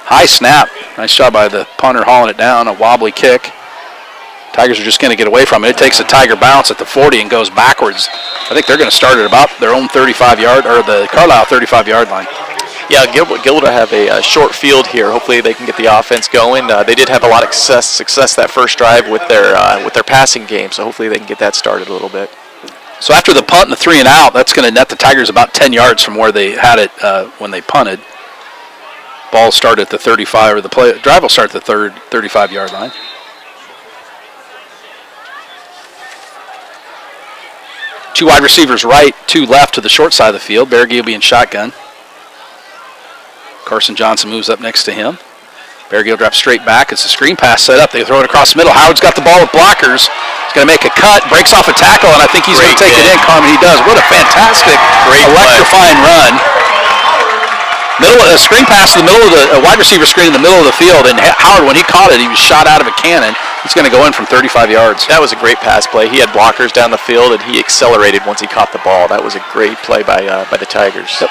Speaker 1: High snap. Nice job by the punter hauling it down. A wobbly kick. Tigers are just going to get away from it. It takes a Tiger bounce at the 40 and goes backwards. I think they're going to start at about their own 35-yard, or the Carlisle 35-yard line.
Speaker 2: Yeah, Gilbert will have a short field here. Hopefully they can get the offense going. They did have a lot of success that first drive with their passing game, so hopefully they can get that started a little bit.
Speaker 1: So after the punt and the 3 and out, that's going to net the Tigers about 10 yards from where they had it when they punted. Ball start at the 35, or the drive will start at the 35-yard line. Two wide receivers right, 2 left to the short side of the field. Berge will be in shotgun. Carson Johnson moves up next to him. Berge will drop straight back. It's a screen pass set up. They throw it across the middle. Howard's got the ball with blockers. He's going to make a cut, breaks off a tackle, and I think he's going to take it in. Carmen, he does. What a fantastic, electrifying run. Screen pass in the middle of the wide receiver screen in the middle of the field, and Howard, when he caught it, he was shot out of a cannon. He's going to go in from 35 yards.
Speaker 2: That was a great pass play. He had blockers down the field, and he accelerated once he caught the ball. That was a great play by the Tigers.
Speaker 1: Yep.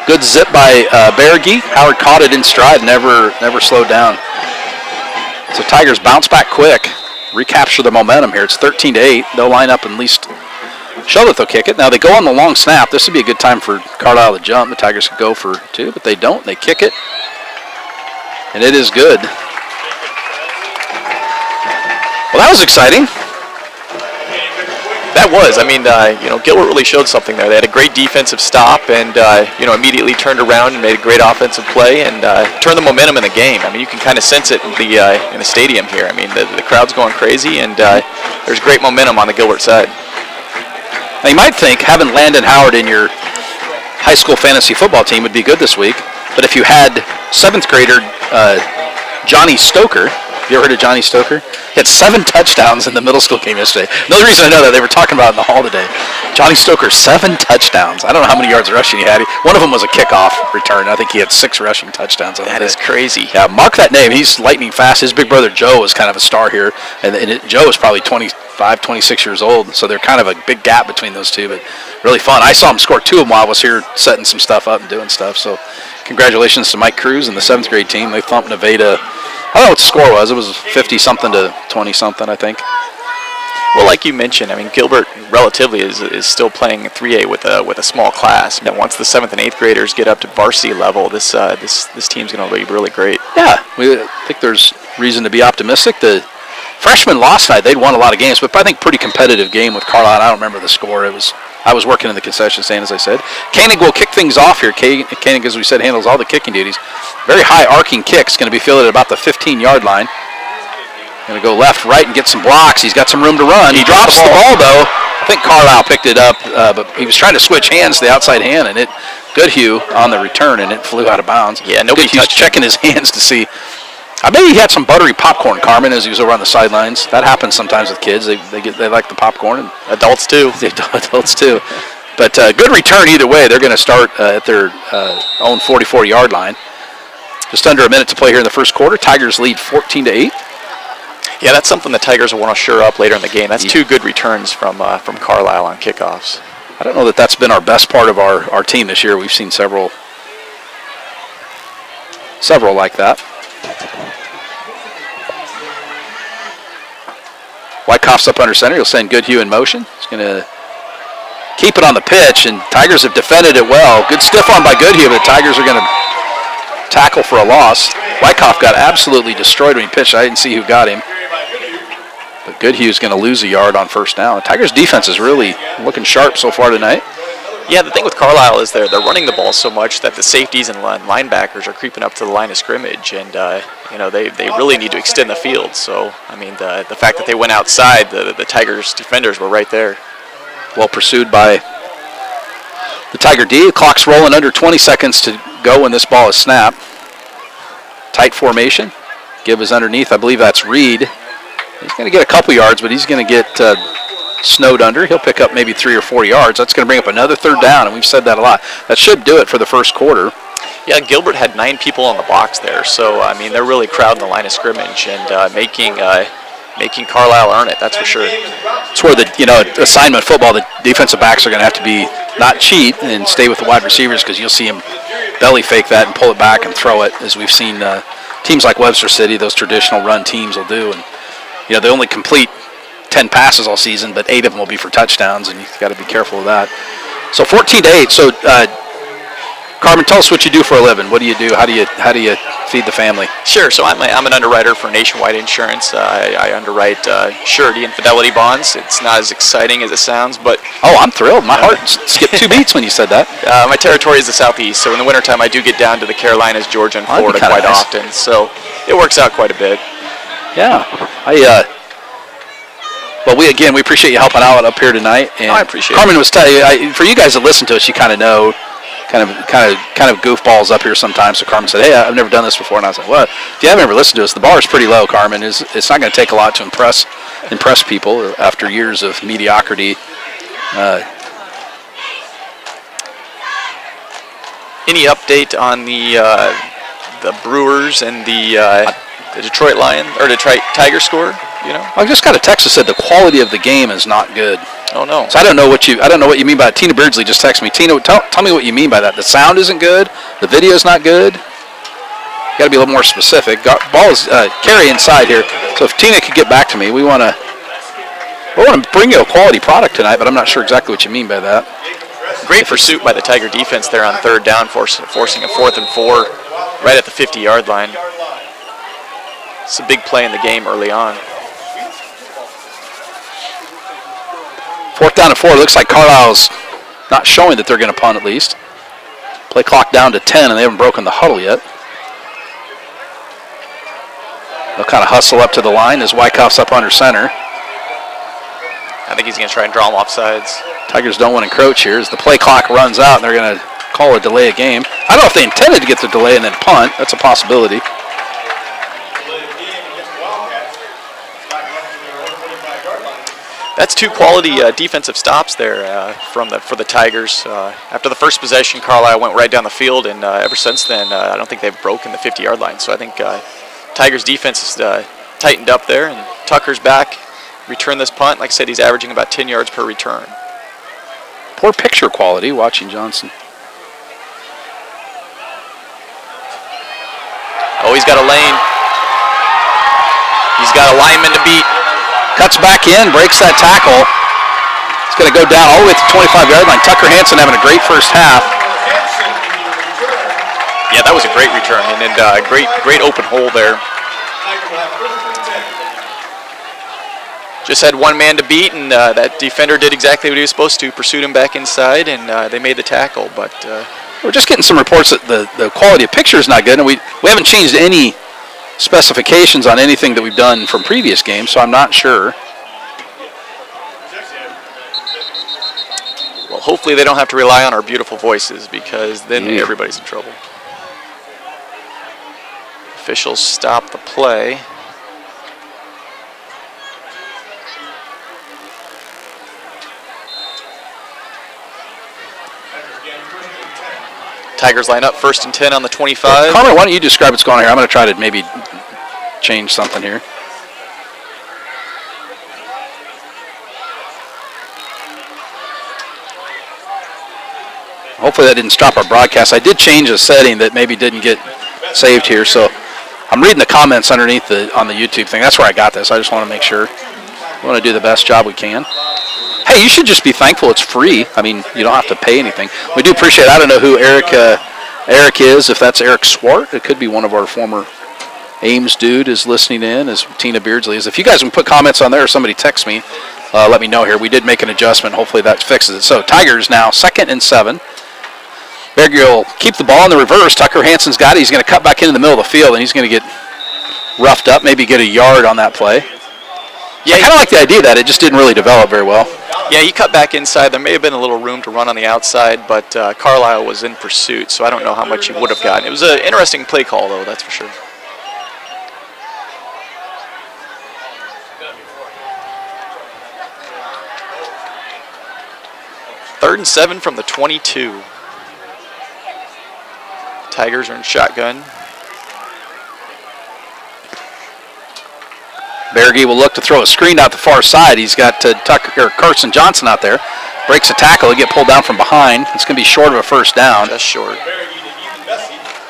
Speaker 1: Good zip by Berge. Howard caught it in stride, never slowed down. So Tigers bounce back quick, recapture the momentum here. It's 13-8. They'll line up and at least show that they'll kick it. Now they go on the long snap. This would be a good time for Carlisle to jump. The Tigers could go for 2, but they don't. They kick it, and it is good. Well, that was exciting.
Speaker 2: That was. I mean, Gilbert really showed something there. They had a great defensive stop and, immediately turned around and made a great offensive play and turned the momentum in the game. I mean, you can kind of sense it in the stadium here. I mean, the crowd's going crazy, and there's great momentum on the Gilbert side.
Speaker 1: Now, you might think having Landon Howard in your high school fantasy football team would be good this week, but if you had 7th grader Johnny Stoker, you ever heard of Johnny Stoker? He had 7 touchdowns in the middle school game yesterday. Another reason I know that, they were talking about it in the hall today. Johnny Stoker, 7 touchdowns. I don't know how many yards rushing he had. One of them was a kickoff return. I think he had 6 rushing touchdowns on that.
Speaker 2: That is crazy.
Speaker 1: Yeah, mark that name. He's lightning fast. His big brother Joe was kind of a star here, and Joe is probably 25, 26 years old, so they're kind of a big gap between those two, but really fun. I saw him score 2 of them while I was here setting some stuff up and doing stuff, so congratulations to Mike Cruz and the 7th grade team. They thumped Nevada. I don't know what the score was. It was 50-something to 20-something, I think.
Speaker 2: Well, like you mentioned, I mean, Gilbert relatively is still playing 3A with a small class. But once the 7th and 8th graders get up to varsity level, this team's going to be really great.
Speaker 1: Yeah, I think there's reason to be optimistic. The freshmen lost tonight. They'd won a lot of games, but I think pretty competitive game with Carlisle. I don't remember the score. I was working in the concession stand, as I said. Koenig will kick things off here. Koenig, as we said, handles all the kicking duties. Very high arcing kick. Is going to be fielded at about the 15-yard line. Going to go left, right, and get some blocks. He's got some room to run. He drops the ball, though. I think Carlisle picked it up, but he was trying to switch hands to the outside hand, and Goodhue on the return, and it flew out of bounds.
Speaker 2: Yeah, nobody touched
Speaker 1: checking his hands to see. I bet he had some buttery popcorn, Carmen, as he was over on the sidelines. That happens sometimes with kids. They like the popcorn. And
Speaker 2: adults too.
Speaker 1: Adults too. But good return either way. They're going to start at their own 44-yard line. Just under a minute to play here in the first quarter. Tigers lead 14-8.
Speaker 2: Yeah, that's something the Tigers will want to shore up later in the game. That's 2 good returns from Carlisle on kickoffs.
Speaker 1: I don't know that that's been our best part of our team this year. We've seen several like that. Wyckoff's up under center. He'll send Goodhue in motion. He's going to keep it on the pitch, and Tigers have defended it well. Good stiff arm by Goodhue, but the Tigers are going to tackle for a loss. Wyckoff got absolutely destroyed when he pitched. I didn't see who got him. But Goodhue's going to lose a yard on first down. The Tigers' defense is really looking sharp so far tonight.
Speaker 2: Yeah, the thing with Carlisle is they're running the ball so much that the safeties and linebackers are creeping up to the line of scrimmage, and they really need to extend the field. So I mean, the fact that they went outside, the Tigers defenders were right there.
Speaker 1: Well pursued by the Tiger D. The clock's rolling, under 20 seconds to go when this ball is snapped. Tight formation. Gibb is underneath. I believe that's Reed. He's going to get a couple yards, but he's going to get snowed under. He'll pick up maybe 3 or 4 yards. That's going to bring up another third down, and we've said that a lot. That should do it for the first quarter.
Speaker 2: Yeah, Gilbert had 9 people on the box there, so I mean they're really crowding the line of scrimmage and making Carlisle earn it. That's for sure.
Speaker 1: It's where assignment football, the defensive backs are going to have to be not cheat and stay with the wide receivers, because you'll see them belly fake that and pull it back and throw it, as we've seen teams like Webster City, those traditional run teams, will do. And they only complete 10 passes all season, but 8 of them will be for touchdowns, and you've got to be careful of that. So 14-8. So Carmen, tell us what you do for a living. What do you do? How do you feed the family?
Speaker 2: Sure. So I'm an underwriter for Nationwide Insurance. I underwrite surety and fidelity bonds. It's not as exciting as it sounds, but
Speaker 1: I'm thrilled. My heart skipped 2 beats when you said that.
Speaker 2: My territory is the Southeast, so in the wintertime I do get down to the Carolinas, Georgia, and Florida quite often. So it works out quite a bit.
Speaker 1: Yeah. Well, we appreciate you helping out up here tonight. And
Speaker 2: I appreciate
Speaker 1: Carmen
Speaker 2: it.
Speaker 1: was telling you, for you guys that listen to us, you kind of know, kind of goofballs up here sometimes. So Carmen said, "Hey, I've never done this before," and I was like, "What? If you haven't ever listened to us, the bar is pretty low, Carmen. It's not going to take a lot to impress people after years of mediocrity."
Speaker 2: Any update on the Brewers and the Detroit Detroit Tiger score?
Speaker 1: I just got a text that said the quality of the game is not good.
Speaker 2: Oh no!
Speaker 1: So I don't know what you mean by it. Tina Beardsley just texted me. Tina, tell me what you mean by that. The sound isn't good. The video's not good. You got to be a little more specific. Ball is Carrie inside here. So if Tina could get back to me, we want to bring you a quality product tonight, but I'm not sure exactly what you mean by that.
Speaker 2: Great pursuit by the Tiger defense there on third down, forcing a 4th and 4 right at the 50-yard line. It's a big play in the game early on.
Speaker 1: 4th down and 4. It looks like Carlisle's not showing that they're going to punt at least. Play clock down to 10, and they haven't broken the huddle yet. They'll kind of hustle up to the line as Wyckoff's up under center.
Speaker 2: I think he's going to try and draw him off sides.
Speaker 1: Tigers don't want to encroach here as the play clock runs out, and they're going to call a delay of game. I don't know if they intended to get the delay and then punt. That's a possibility.
Speaker 2: That's 2 quality defensive stops there for the Tigers. After the first possession, Carlisle went right down the field, and ever since then, I don't think they've broken the 50-yard line. So I think Tigers defense is tightened up there, and Tucker's back. Return this punt. Like I said, he's averaging about 10 yards per return.
Speaker 1: Poor picture quality watching Johnson.
Speaker 2: Oh, he's got a lane. He's got a lineman to beat.
Speaker 1: Cuts back in, breaks that tackle. It's going to go down all the way to the 25-yard line. Tucker Hansen having a great first half.
Speaker 2: Yeah, that was a great return, and great open hole there. Just had one man to beat, and that defender did exactly what he was supposed to, pursued him back inside, and they made the tackle. But
Speaker 1: we're just getting some reports that the quality of picture is not good, and we haven't changed any specifications on anything that we've done from previous games, so I'm not sure.
Speaker 2: Well, hopefully they don't have to rely on our beautiful voices, because then everybody's in trouble. Officials stop the play. Tigers line up 1st and 10 on the 25.
Speaker 1: Carmen, why don't you describe what's going on here? I'm going to try to maybe change something here. Hopefully that didn't stop our broadcast. I did change a setting that maybe didn't get saved here, so I'm reading the comments underneath on the YouTube thing. That's where I got this. I just want to make sure. We want to do the best job we can. Hey, you should just be thankful it's free. I mean, you don't have to pay anything. We do appreciate it. I don't know who Eric is, if that's Eric Swart. It could be one of our former Ames Dude is listening in, as Tina Beardsley is. If you guys can put comments on there or somebody text me, let me know here. We did make an adjustment. Hopefully that fixes it. So Tigers now 2nd and 7. Berge will keep the ball in the reverse. Tucker Hansen's got it. He's going to cut back into the middle of the field, and he's going to get roughed up, maybe get a yard on that play. Yeah, I kind of like the idea that it just didn't really develop very well.
Speaker 2: Yeah, he cut back inside. There may have been a little room to run on the outside, but Carlisle was in pursuit, so I don't know how much he would have gotten. It was an interesting play call, though, that's for sure. Third and 7 from the 22. Tigers are in shotgun.
Speaker 1: Berge will look to throw a screen out the far side. He's got Carson Johnson out there. Breaks a tackle. He'll get pulled down from behind. It's going to be short of a first down.
Speaker 2: Just short.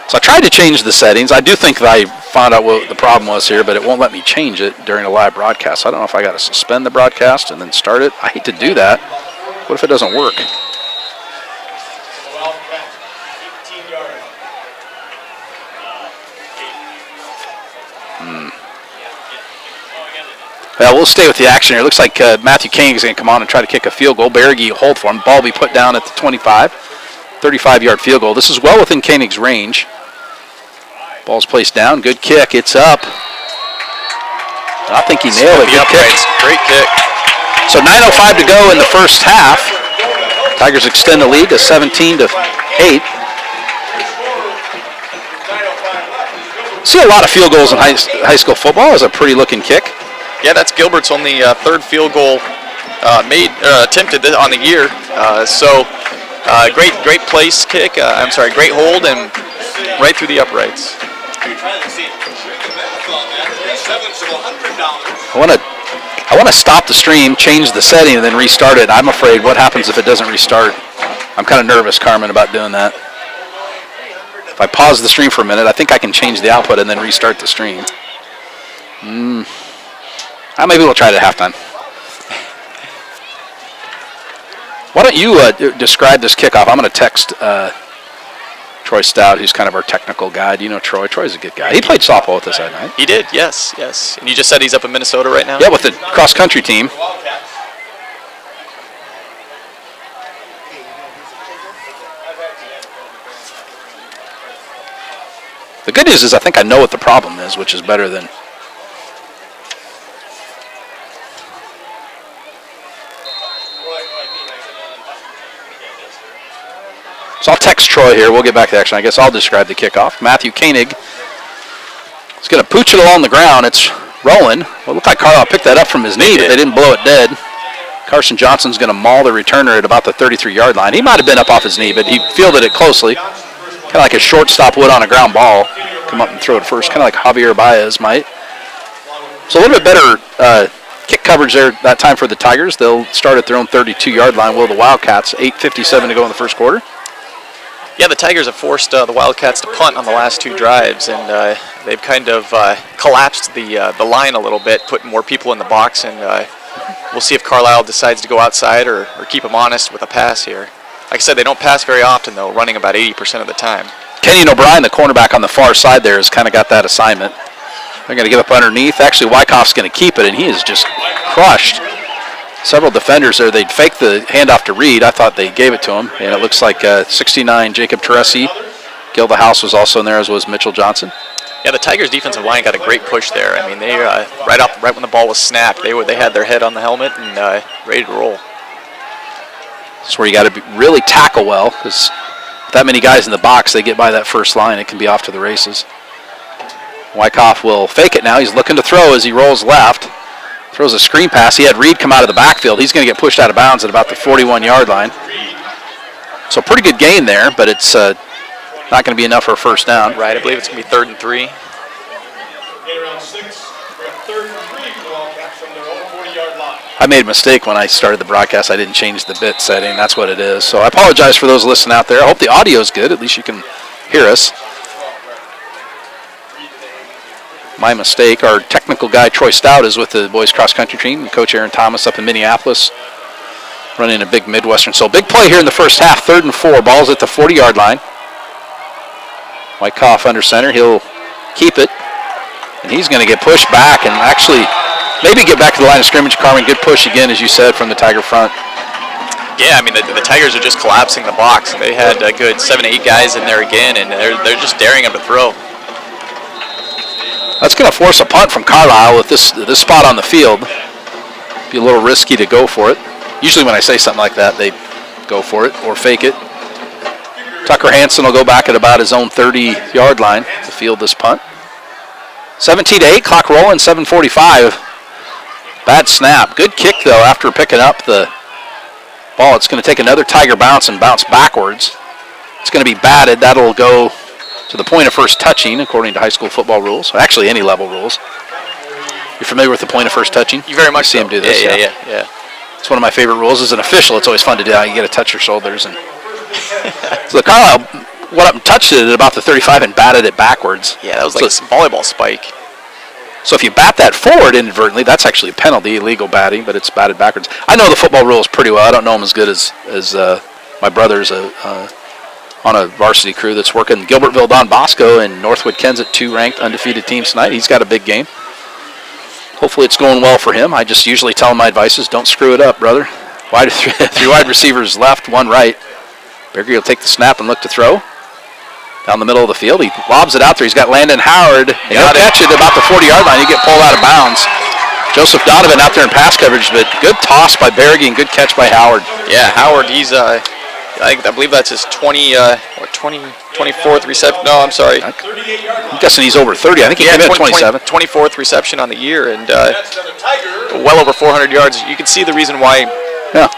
Speaker 1: So I tried to change the settings. I do think that I found out what the problem was here, but it won't let me change it during a live broadcast. I don't know if I got to suspend the broadcast and then start it. I hate to do that. What if it doesn't work? Well, we'll stay with the action here. It looks like Matthew King is going to come on and try to kick a field goal. Berge will hold for him. Ball will be put down at the 25. 35-yard field goal. This is well within Koenig's range. Ball's placed down. Good kick. It's up. I think he nailed it. Good kick.
Speaker 2: Great kick.
Speaker 1: So 9:05 to go in the first half. Tigers extend the lead to 17-8. See a lot of field goals in high school football. It was a pretty looking kick.
Speaker 2: Yeah, that's Gilbert's only third field goal attempted on the year. Great place kick. Great hold and right through the uprights.
Speaker 1: I want to stop the stream, change the setting, and then restart it. I'm afraid what happens if it doesn't restart. I'm kind of nervous, Carmen, about doing that. If I pause the stream for a minute, I think I can change the output and then restart the stream. Maybe we'll try it at halftime. Why don't you describe this kickoff? I'm going to text Troy Stout, who's kind of our technical guy. Do you know Troy? Troy's a good guy. He played softball with us that night.
Speaker 2: He did, yes. And you just said he's up in Minnesota right now?
Speaker 1: Yeah, with the cross-country team. The good news is I think I know what the problem is, which is better than... So I'll text Troy here. We'll get back to action. I guess I'll describe the kickoff. Matthew Koenig is going to pooch it along the ground. It's rolling. Well, it looked like Carlisle picked that up from his knee, but they didn't blow it dead. Carson Johnson's going to maul the returner at about the 33-yard line. He might have been up off his knee, but he fielded it closely. Kind of like a shortstop would on a ground ball. Come up and throw it first, kind of like Javier Baez might. So a little bit better kick coverage there that time for the Tigers. They'll start at their own 32-yard line. Will the Wildcats, 8:57 to go in the first quarter.
Speaker 2: Yeah, the Tigers have forced the Wildcats to punt on the last two drives, and they've kind of collapsed the line a little bit, putting more people in the box, and we'll see if Carlisle decides to go outside or keep them honest with a pass here. Like I said, they don't pass very often, though, running about 80% of the time.
Speaker 1: Kenyon O'Brien, the cornerback on the far side there, has kind of got that assignment. They're going to give up underneath. Actually, Wyckoff's going to keep it, and he is just crushed. Several defenders there. They'd fake the handoff to Reed. I thought they gave it to him, and it looks like 69 Jacob Teresi. Gil the House was also in there, as was Mitchell Johnson.
Speaker 2: Yeah, the Tigers' defensive line got a great push there. I mean, they right when the ball was snapped, they had their head on the helmet and ready to roll.
Speaker 1: That's where you got to really tackle well, because with that many guys in the box, they get by that first line, it can be off to the races. Wyckoff will fake it now. He's looking to throw as he rolls left. Throws a screen pass. He had Reed come out of the backfield. He's going to get pushed out of bounds at about the 41-yard line. So pretty good gain there, but it's not going to be enough for a first down.
Speaker 2: Right, I believe it's going to be 3rd and 3.
Speaker 1: I made a mistake when I started the broadcast. I didn't change the bit setting. That's what it is. So I apologize for those listening out there. I hope the audio is good. At least you can hear us. My mistake. Our technical guy, Troy Stout, is with the boys cross-country team. Coach Aaron Thomas up in Minneapolis running a big Midwestern. So big play here in the first half. 3rd and 4. Ball's at the 40-yard line. Wyckoff under center. He'll keep it. And he's going to get pushed back and actually maybe get back to the line of scrimmage. Carmen, good push again, as you said, from the Tiger front.
Speaker 2: Yeah, I mean, the Tigers are just collapsing the box. They had a good 7 to 8 guys in there again, and they're just daring them to throw.
Speaker 1: That's going to force a punt from Carlisle with this spot on the field. Be a little risky to go for it. Usually when I say something like that, they go for it or fake it. Tucker Hansen will go back at about his own 30-yard line to field this punt. 17-8, clock rolling, 7:45. Bad snap. Good kick, though, after picking up the ball. It's going to take another Tiger bounce and bounce backwards. It's going to be batted. That'll go to the point of first touching, according to high school football rules. Actually, any level rules. You're familiar with the point of first touching?
Speaker 2: You very much
Speaker 1: see
Speaker 2: so.
Speaker 1: him do this.
Speaker 2: Yeah.
Speaker 1: It's one of my favorite rules. As an official, it's always fun to do. You get to touch your shoulders. And so the Carlisle went up and touched it at about the 35 and batted it backwards.
Speaker 2: Yeah, that was like a volleyball spike.
Speaker 1: So if you bat that forward inadvertently, that's actually a penalty, illegal batting, but it's batted backwards. I know the football rules pretty well. I don't know them as good as my brother's on a varsity crew that's working Gilbertville Don Bosco and Northwood Kensett, 2 ranked undefeated teams tonight. He's got a big game. Hopefully it's going well for him. I just usually tell him my advice is don't screw it up, brother. Three wide receivers left, 1 right. Berger will take the snap and look to throw. Down the middle of the field, he lobs it out there. He's got Landon Howard. He'll catch it about the 40-yard line. He get pulled out of bounds. Joseph Donovan out there in pass coverage, but good toss by Berge and good catch by Howard.
Speaker 2: Yeah, Howard, he's I believe that's his 24th reception. No, I'm sorry.
Speaker 1: I'm guessing he's over 30. I think he came in at 27.
Speaker 2: 24th reception on the year, and well over 400 yards. You can see the reason why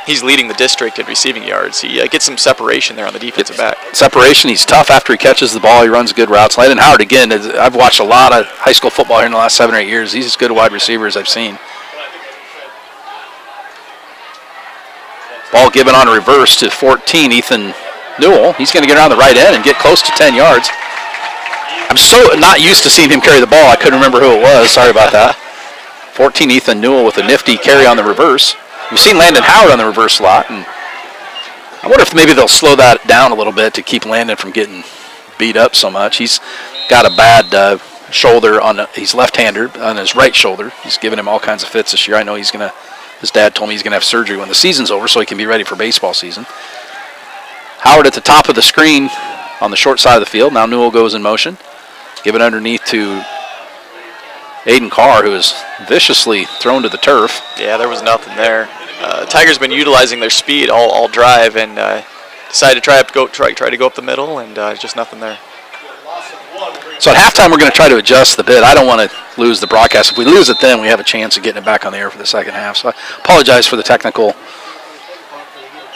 Speaker 2: he's leading the district in receiving yards. He gets some separation there on the defensive back.
Speaker 1: Separation. He's tough after he catches the ball. He runs good routes. Landon Howard, again, I've watched a lot of high school football here in the last 7 or 8 years. He's as good a wide receiver as I've seen. Ball given on a reverse to 14, Ethan Newell. He's going to get around the right end and get close to 10 yards. I'm so not used to seeing him carry the ball. I couldn't remember who it was. Sorry about that. 14, Ethan Newell with a nifty carry on the reverse. We've seen Landon Howard on the reverse a lot, and I wonder if maybe they'll slow that down a little bit to keep Landon from getting beat up so much. He's got a bad shoulder he's left-hander on his right shoulder. He's given him all kinds of fits this year. I know his dad told me he's going to have surgery when the season's over so he can be ready for baseball season. Howard at the top of the screen on the short side of the field. Now Newell goes in motion. Give it underneath to Aiden Carr, who is viciously thrown to the turf.
Speaker 2: Yeah, there was nothing there. Tigers been utilizing their speed all drive and decided to try to go up the middle, and just nothing there.
Speaker 1: So at halftime, we're going to try to adjust the bid. I don't want to lose the broadcast. If we lose it then, we have a chance of getting it back on the air for the second half. So I apologize for the technical.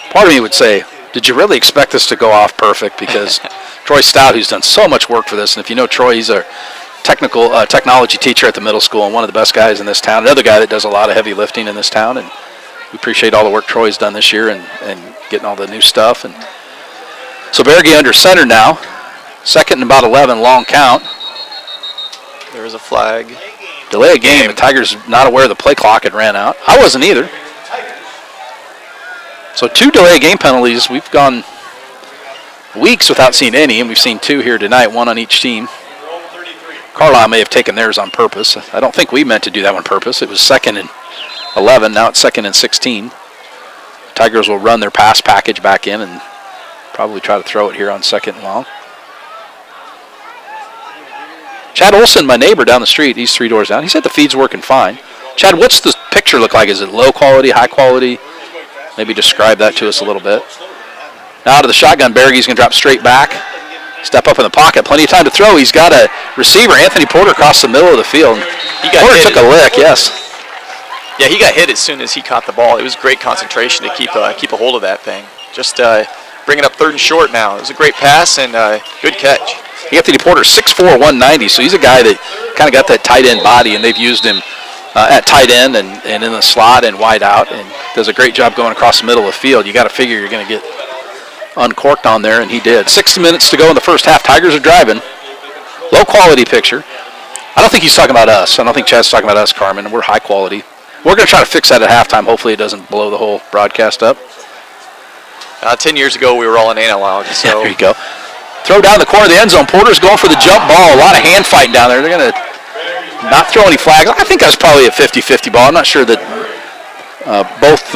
Speaker 1: Part of me would say, did you really expect this to go off perfect? Because Troy Stout, who's done so much work for this, and if you know Troy, he's a technology teacher at the middle school and one of the best guys in this town. Another guy that does a lot of heavy lifting in this town, and we appreciate all the work Troy's done this year and getting all the new stuff. And so Berge under center now. Second and about 11, long count.
Speaker 2: There was a flag.
Speaker 1: Delay of game. The Tigers not aware the play clock had ran out. I wasn't either. So 2 delay of game penalties. We've gone weeks without seeing any, and we've seen 2 here tonight, 1 on each team. Carlisle may have taken theirs on purpose. I don't think we meant to do that on purpose. It was 2nd and 11. Now it's 2nd and 16. Tigers will run their pass package back in and probably try to throw it here on 2nd and long. Chad Olson, my neighbor down the street, he's 3 doors down. He said the feed's working fine. Chad, what's the picture look like? Is it low quality, high quality? Maybe describe that to us a little bit. Now to the shotgun, Berge's going to drop straight back. Step up in the pocket. Plenty of time to throw. He's got a receiver, Anthony Porter, across the middle of the field. Porter took a lick, yes.
Speaker 2: Yeah, he got hit as soon as he caught the ball. It was great concentration to keep a hold of that thing. Just bringing up 3rd and short now. It was a great pass and good catch.
Speaker 1: Anthony Porter, 6'4", 190, so he's a guy that kind of got that tight end body, and they've used him at tight end and in the slot and wide out, and does a great job going across the middle of the field. You got to figure you're going to get uncorked on there, and he did. 60 minutes to go in the first half. Tigers are driving. Low quality picture. I don't think he's talking about us. I don't think Chad's talking about us, Carmen. We're high quality. We're going to try to fix that at halftime. Hopefully it doesn't blow the whole broadcast up.
Speaker 2: 10 years ago, we were all in analog. So.
Speaker 1: Yeah, there you go. Throw down the corner of the end zone. Porter's going for the jump ball. A lot of hand fighting down there. They're going to not throw any flags. I think that was probably a 50-50 ball. I'm not sure that both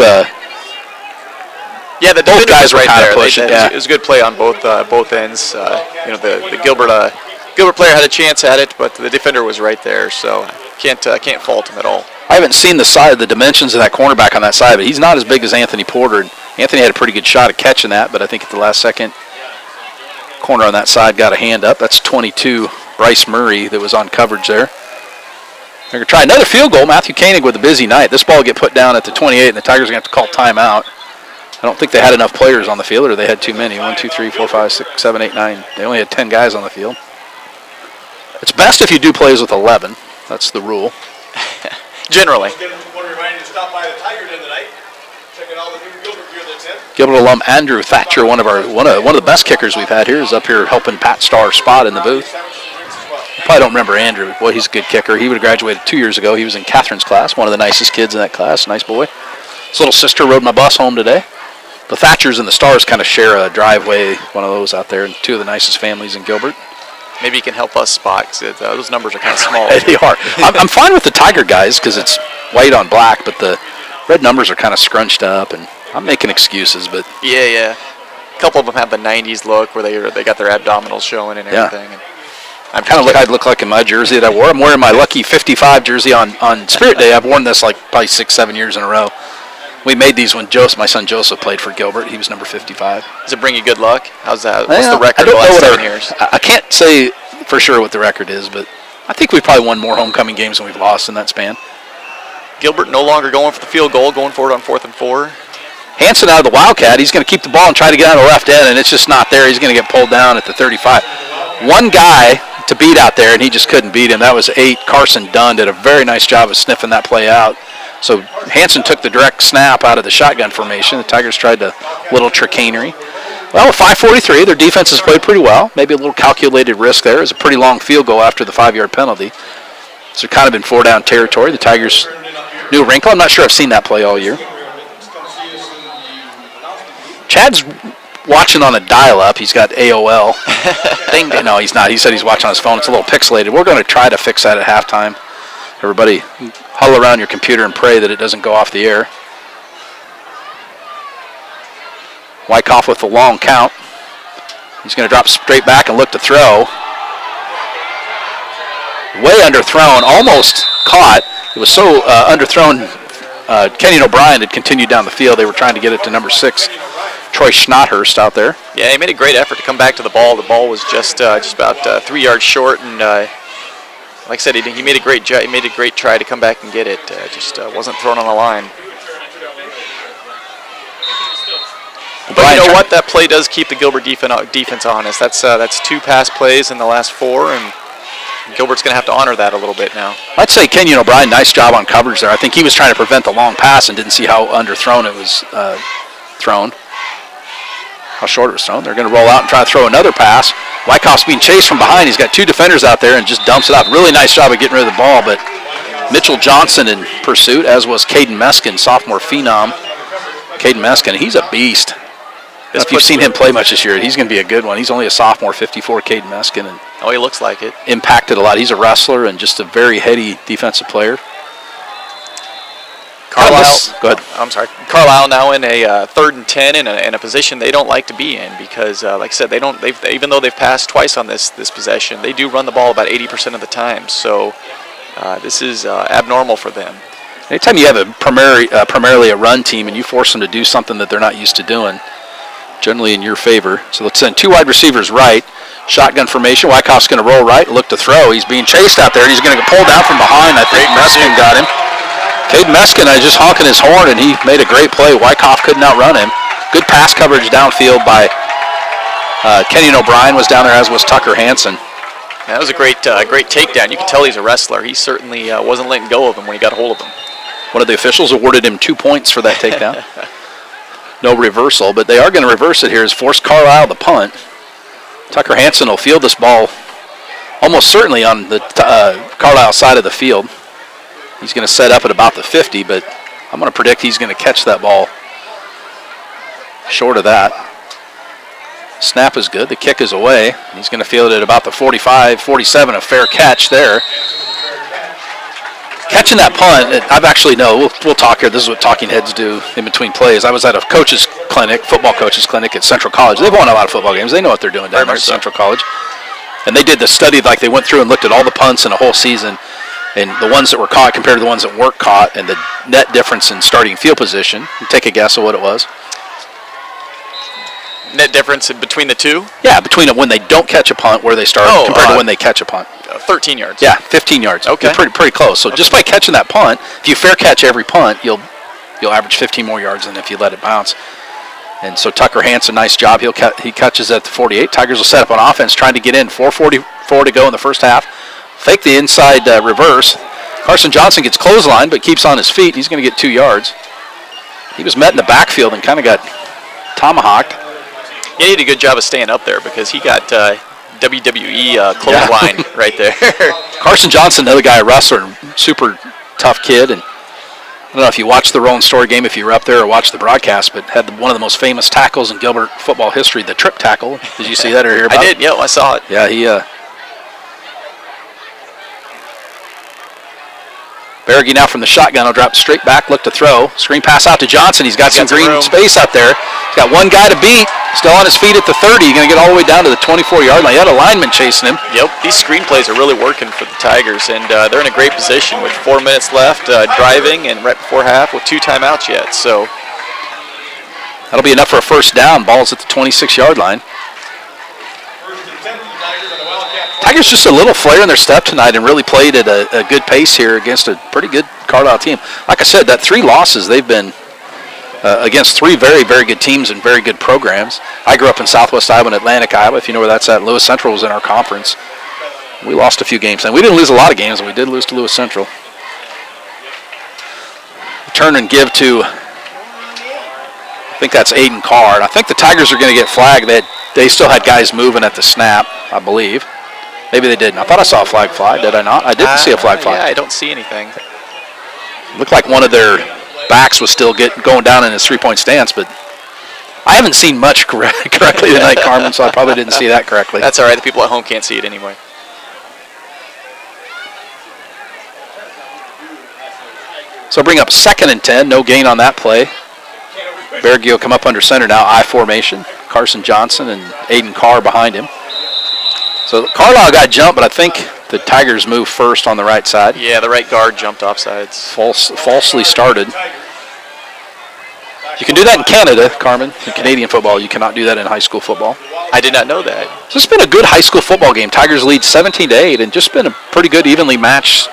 Speaker 2: Yeah, the
Speaker 1: both guys were
Speaker 2: right
Speaker 1: kind
Speaker 2: there.
Speaker 1: of pushing.
Speaker 2: It was a good play on both ends. The Gilbert player had a chance at it, but the defender was right there, so can't fault him at all.
Speaker 1: I haven't seen the dimensions of that cornerback on that side, but he's not as big as Anthony Porter. Anthony had a pretty good shot at catching that, but I think at the last second, corner on that side got a hand up. That's 22, Bryce Murray, that was on coverage there. They're going to try another field goal. Matthew Koenig with a busy night. This ball will get put down at the 28, and the Tigers are going to have to call timeout. I don't think they had enough players on the field, or they had too many. 1, 2, 3, 4, 5, 6, 7, 8, 9. They only had 10 guys on the field. It's best if you do plays with 11. That's the rule.
Speaker 2: Generally.
Speaker 1: Gilbert alum Andrew Thatcher, one of the best kickers we've had here, is up here helping Pat Starr's spot in the booth. You probably don't remember Andrew. Well, he's a good kicker. He would have graduated 2 years ago. He was in Catherine's class, one of the nicest kids in that class. Nice boy. His little sister rode my bus home today. The Thatchers and the Stars kind of share a driveway, one of those out there, and two of the nicest families in Gilbert.
Speaker 2: Maybe you can help us spot, because those numbers are kind of small.
Speaker 1: They are. I'm fine with the Tiger guys because it's white on black, but the red numbers are kind of scrunched up, and I'm making excuses. But
Speaker 2: yeah. A couple of them have the 90s look where they got their abdominals showing and everything.
Speaker 1: Yeah.
Speaker 2: And
Speaker 1: I'd look like in my jersey that I wore. I'm wearing my lucky 55 jersey on Spirit Day. I've worn this like probably 6-7 years in a row. We made these when my son Joseph played for Gilbert. He was number 55.
Speaker 2: Does it bring you good luck? How's that? What's the record the last 7 years?
Speaker 1: I can't say for sure what the record is, but I think we've probably won more homecoming games than we've lost in that span.
Speaker 2: Gilbert no longer going for the field goal, going for it on 4th and 4.
Speaker 1: Hanson out of the Wildcat. He's going to keep the ball and try to get out of the left end, and it's just not there. He's going to get pulled down at the 35. One guy to beat out there, and he just couldn't beat him. That was 8. Carson Dunn did a very nice job of sniffing that play out. So Hanson took the direct snap out of the shotgun formation. The Tigers tried a little chicanery. Well, with 5:43, their defense has played pretty well. Maybe a little calculated risk there. It was a pretty long field goal after the 5-yard penalty. So kind of in 4-down territory. The Tigers' new wrinkle. I'm not sure I've seen that play all year. Chad's watching on a dial-up. He's got AOL. No, he's not. He said he's watching on his phone. It's a little pixelated. We're going to try to fix that at halftime. Everybody huddle around your computer and pray that it doesn't go off the air. Wyckoff with the long count. He's going to drop straight back and look to throw. Way underthrown, almost caught. It was so underthrown. Kenyon O'Brien had continued down the field. They were trying to get it to number 6, Troy Schnothurst out there.
Speaker 2: Yeah, he made a great effort to come back to the ball. The ball was just about 3 yards short, and like I said, he made a great try to come back and get it. Just wasn't thrown on the line. But you know what? That play does keep the Gilbert defense honest. That's 2 pass plays in the last 4, and Gilbert's going to have to honor that a little bit now.
Speaker 1: I'd say Kenyon O'Brien, nice job on coverage there. I think he was trying to prevent the long pass and didn't see how underthrown it was thrown. How short it was thrown. They're going to roll out and try to throw another pass. Wyckoff's being chased from behind. He's got 2 defenders out there and just dumps it off. Really nice job of getting rid of the ball, but Mitchell Johnson in pursuit, as was Caden Meskin, sophomore phenom. Caden Meskin, he's a beast. If you've seen him play much this year, he's going to be a good one. He's only a sophomore, 54, Caden Meskin. And
Speaker 2: he looks like it.
Speaker 1: Impacted a lot. He's a wrestler and just a very heady defensive player.
Speaker 2: Carlisle,
Speaker 1: go ahead.
Speaker 2: I'm sorry. Carlisle now in a 3rd and 10 in a position they don't like to be in because, like I said, even though they've passed twice on this possession, they do run the ball about 80% of the time. So this is abnormal for them.
Speaker 1: Anytime you have primarily a run team and you force them to do something that they're not used to doing, generally in your favor. So let's send 2 wide receivers right. Shotgun formation. Wyckoff's going to roll right, look to throw. He's being chased out there, and he's going to get pulled down from behind. I think Meskin got him. Caden Meskin just honking his horn, and he made a great play. Wyckoff couldn't outrun him. Good pass coverage downfield by Kenyon O'Brien was down there, as was Tucker Hanson.
Speaker 2: That was a great takedown. You can tell he's a wrestler. He certainly wasn't letting go of him when he got a hold of him.
Speaker 1: One of the officials awarded him 2 points for that takedown. No reversal, but they are going to reverse it here. Is force Carlisle to punt. Tucker Hanson will field this ball almost certainly on the Carlisle side of the field. He's going to set up at about the 50, but I'm going to predict he's going to catch that ball short of that. Snap is good. The kick is away. He's going to field it at about the 45, 47, a fair catch there. Catching that punt, I've actually we'll talk here. This is what talking heads do in between plays. I was at a coach's clinic, football coach's clinic at Central College. They've won a lot of football games. They know what they're doing down there at Central College. And they did the study, like they went through and looked at all the punts in a whole season, and the ones that were caught compared to the ones that weren't caught, and the net difference in starting field position. You take a guess of what it was.
Speaker 2: Net difference between the two?
Speaker 1: Yeah, between when they don't catch a punt, where they start, compared to when they catch a punt.
Speaker 2: 13 yards.
Speaker 1: Yeah, 15 yards.
Speaker 2: Okay.
Speaker 1: You're pretty close. So just by catching that punt, if you fair catch every punt, you'll average 15 more yards than if you let it bounce. And so Tucker Hansen, nice job. He catches at the 48. Tigers will set up on offense, trying to get in. 4:44 to go in the first half. Fake the inside reverse. Carson Johnson gets clotheslined, but keeps on his feet. He's going to get 2 yards. He was met in the backfield and kind of got tomahawked.
Speaker 2: He did a good job of staying up there because he got WWE clothesline right there.
Speaker 1: Carson Johnson, another guy, a wrestler, super tough kid. And I don't know if you watched the Rolling Story game, if you were up there or watched the broadcast, but had one of the most famous tackles in Gilbert football history, the trip tackle. Did you see that or hear about it?
Speaker 2: I did, I saw it.
Speaker 1: Yeah, he Berge now from the shotgun will drop straight back, look to throw. Screen pass out to Johnson. He's got some green space out there. He's got one guy to beat. Still on his feet at the 30. He's going to get all the way down to the 24-yard line. He had a lineman chasing him.
Speaker 2: Yep, these screen plays are really working for the Tigers, and they're in a great position with 4 minutes left, driving, and right before half with 2 timeouts yet. So
Speaker 1: that'll be enough for a first down. Ball's at the 26-yard line. Tigers just a little flare in their step tonight and really played at a good pace here against a pretty good Carlisle team. Like I said, that 3 losses they've been against 3 very, very good teams and very good programs. I grew up in Southwest Iowa and Atlantic, Iowa. If you know where that's at, Lewis Central was in our conference. We lost a few games, and we didn't lose a lot of games, and we did lose to Lewis Central. Turn and give to, I think that's Aiden Carr. And I think the Tigers are going to get flagged. They still had guys moving at the snap, I believe. Maybe they didn't. I thought I saw a flag fly. Did I not? I didn't see a flag fly.
Speaker 2: Yeah, I don't see anything.
Speaker 1: Looked like one of their backs was still going down in his three-point stance, but I haven't seen much correctly tonight, Carmen, so I probably didn't see that correctly.
Speaker 2: That's all right. The people at home can't see it anyway.
Speaker 1: So bring up 2nd and 10. No gain on that play. Berge will come up under center now, I formation. Carson Johnson and Aiden Carr behind him. So Carlisle got jumped, but I think the Tigers moved first on the right side.
Speaker 2: Yeah, the right guard jumped offsides.
Speaker 1: Falsely started. You can do that in Canada, Carmen. In Canadian football, you cannot do that in high school football.
Speaker 2: I did not know that.
Speaker 1: So it's been a good high school football game. Tigers lead 17-8, and just been a pretty good, evenly matched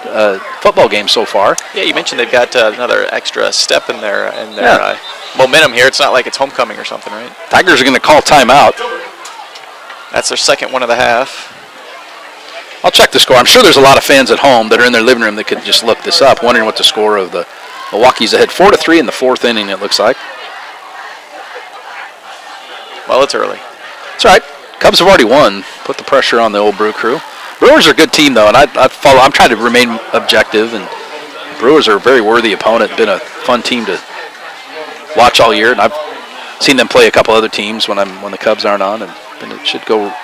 Speaker 1: football game so far.
Speaker 2: Yeah, you mentioned they've got another extra step in their momentum here. It's not like it's homecoming or something, right?
Speaker 1: Tigers are going to call timeout.
Speaker 2: That's their second one of the half.
Speaker 1: I'll check the score. I'm sure there's a lot of fans at home that are in their living room that could just look this up, wondering what the score of the Milwaukee's ahead 4-3 in the 4th inning, it looks like.
Speaker 2: Well, it's early.
Speaker 1: It's all right. Cubs have already won. Put the pressure on the old Brew crew. Brewers are a good team, though, and I'm trying to remain objective, and Brewers are a very worthy opponent. Been a fun team to watch all year, and I've seen them play a couple other teams when the Cubs aren't on, and it should go.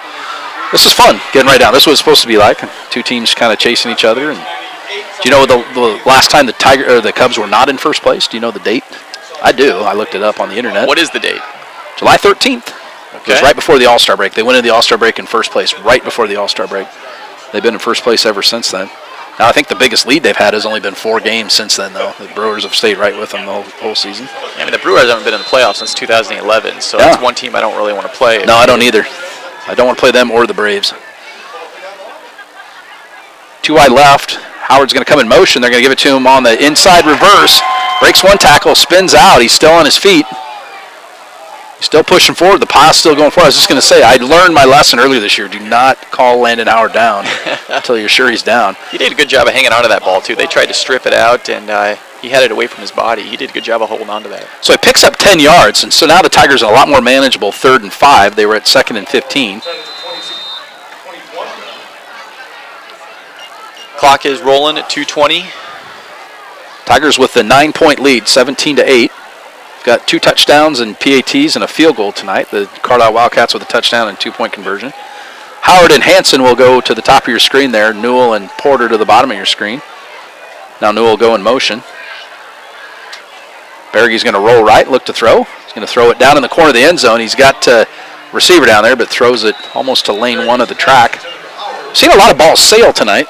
Speaker 1: This is fun, getting right down. This is what it's supposed to be like. 2 teams kind of chasing each other. And do you know the last time the Cubs were not in first place? Do you know the date? I do. I looked it up on the internet.
Speaker 2: What is the date?
Speaker 1: July 13th.
Speaker 2: Okay.
Speaker 1: It was right before the All-Star break. They went into the All-Star break in first place right before the All-Star break. They've been in first place ever since then. Now, I think the biggest lead they've had has only been 4 games since then, though. The Brewers have stayed right with them the whole season.
Speaker 2: Yeah, I mean, the Brewers haven't been in the playoffs since 2011, so that's one team I don't really want to play.
Speaker 1: No, I don't either. I don't want to play them or the Braves. 2 wide left. Howard's going to come in motion. They're going to give it to him on the inside reverse. Breaks 1 tackle, spins out. He's still on his feet. He's still pushing forward. The pile's still going forward. I was just going to say, I learned my lesson earlier this year. Do not call Landon Howard down until you're sure he's down.
Speaker 2: He did a good job of hanging on to that ball, too. They tried to strip it out, and he had it away from his body. He did a good job of holding on to that.
Speaker 1: So he picks up 10 yards, and so now the Tigers are a lot more manageable 3rd and 5. They were at 2nd and 15.
Speaker 2: Clock is rolling at 2:20.
Speaker 1: Tigers with the 9-point lead, 17-8. Got 2 touchdowns and PATs and a field goal tonight. The Carlisle Wildcats with a touchdown and 2-point conversion. Howard and Hansen will go to the top of your screen there. Newell and Porter to the bottom of your screen. Now Newell will go in motion. Berge's going to roll right, look to throw. He's going to throw it down in the corner of the end zone. He's got receiver down there, but throws it almost to lane 1 of the track. Seen a lot of balls sail tonight.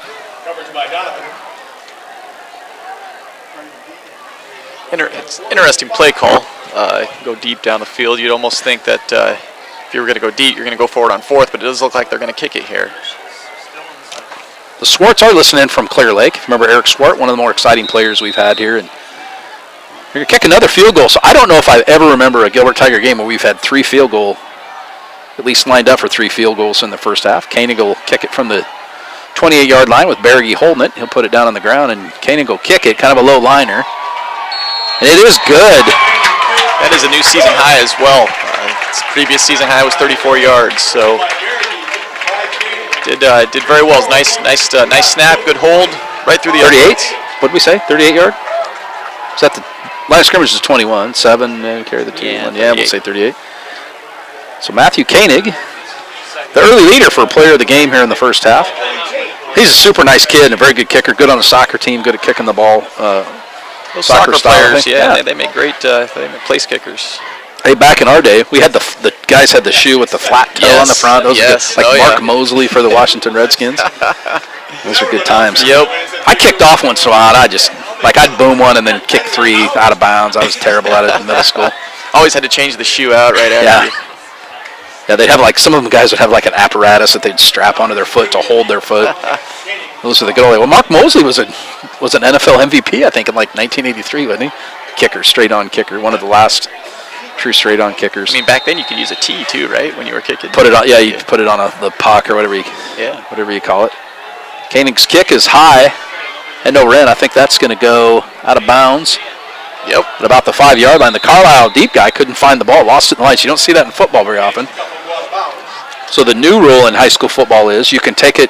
Speaker 2: It's interesting play call. Go deep down the field. You'd almost think that if you were going to go deep, you're going to go forward on 4th, but it does look like they're going to kick it here.
Speaker 1: The Swarts are listening from Clear Lake. Remember Eric Swart, one of the more exciting players we've had here. And you're going to kick another field goal. So I don't know if I ever remember a Gilbert Tiger game where we've had 3 field goal, at least lined up for 3 field goals in the first half. Koenig will kick it from the 28-yard line with Berge holding it. He'll put it down on the ground, and Koenig will kick it, kind of a low liner. And it is good.
Speaker 2: That is a new season high as well. Its previous season high was 34 yards, so did very well. Nice snap, good hold, right through the
Speaker 1: 38. What did we say? 38 yard? Is that the line of scrimmage is 21? 7 and carry the 2. Yeah, we'll say 38. So Matthew Koenig, the early leader for player of the game here in the first half. He's a super nice kid and a very good kicker. Good on the soccer team. Good at kicking the ball.
Speaker 2: Those soccer players, they make great they make place kickers.
Speaker 1: Hey, back in our day, we had the guys had the shoe with the flat toe on the front. Those were good, like Mark Mosley for the Washington Redskins. Those are good times.
Speaker 2: Yep.
Speaker 1: I kicked off once in a while. And I'd boom one and then kick 3 out of bounds. I was terrible at it in middle school.
Speaker 2: Always had to change the shoe out right after.
Speaker 1: Yeah, they'd have some of them guys would have an apparatus that they'd strap onto their foot to hold their foot. Those are the good old days. Well, Mark Mosley was an NFL MVP, I think, in 1983, wasn't he? Kicker, straight-on kicker, one of the last true straight-on kickers.
Speaker 2: I mean, back then you could use a tee too, right? When you were kicking.
Speaker 1: Put it on, you put it on the puck or whatever you call it. Koenig's kick is high and over in. I think that's going to go out of bounds.
Speaker 2: Yep.
Speaker 1: At about the 5-yard line. The Carlisle deep guy couldn't find the ball, lost it in the lights. You don't see that in football very often. So the new rule in high school football is you can take it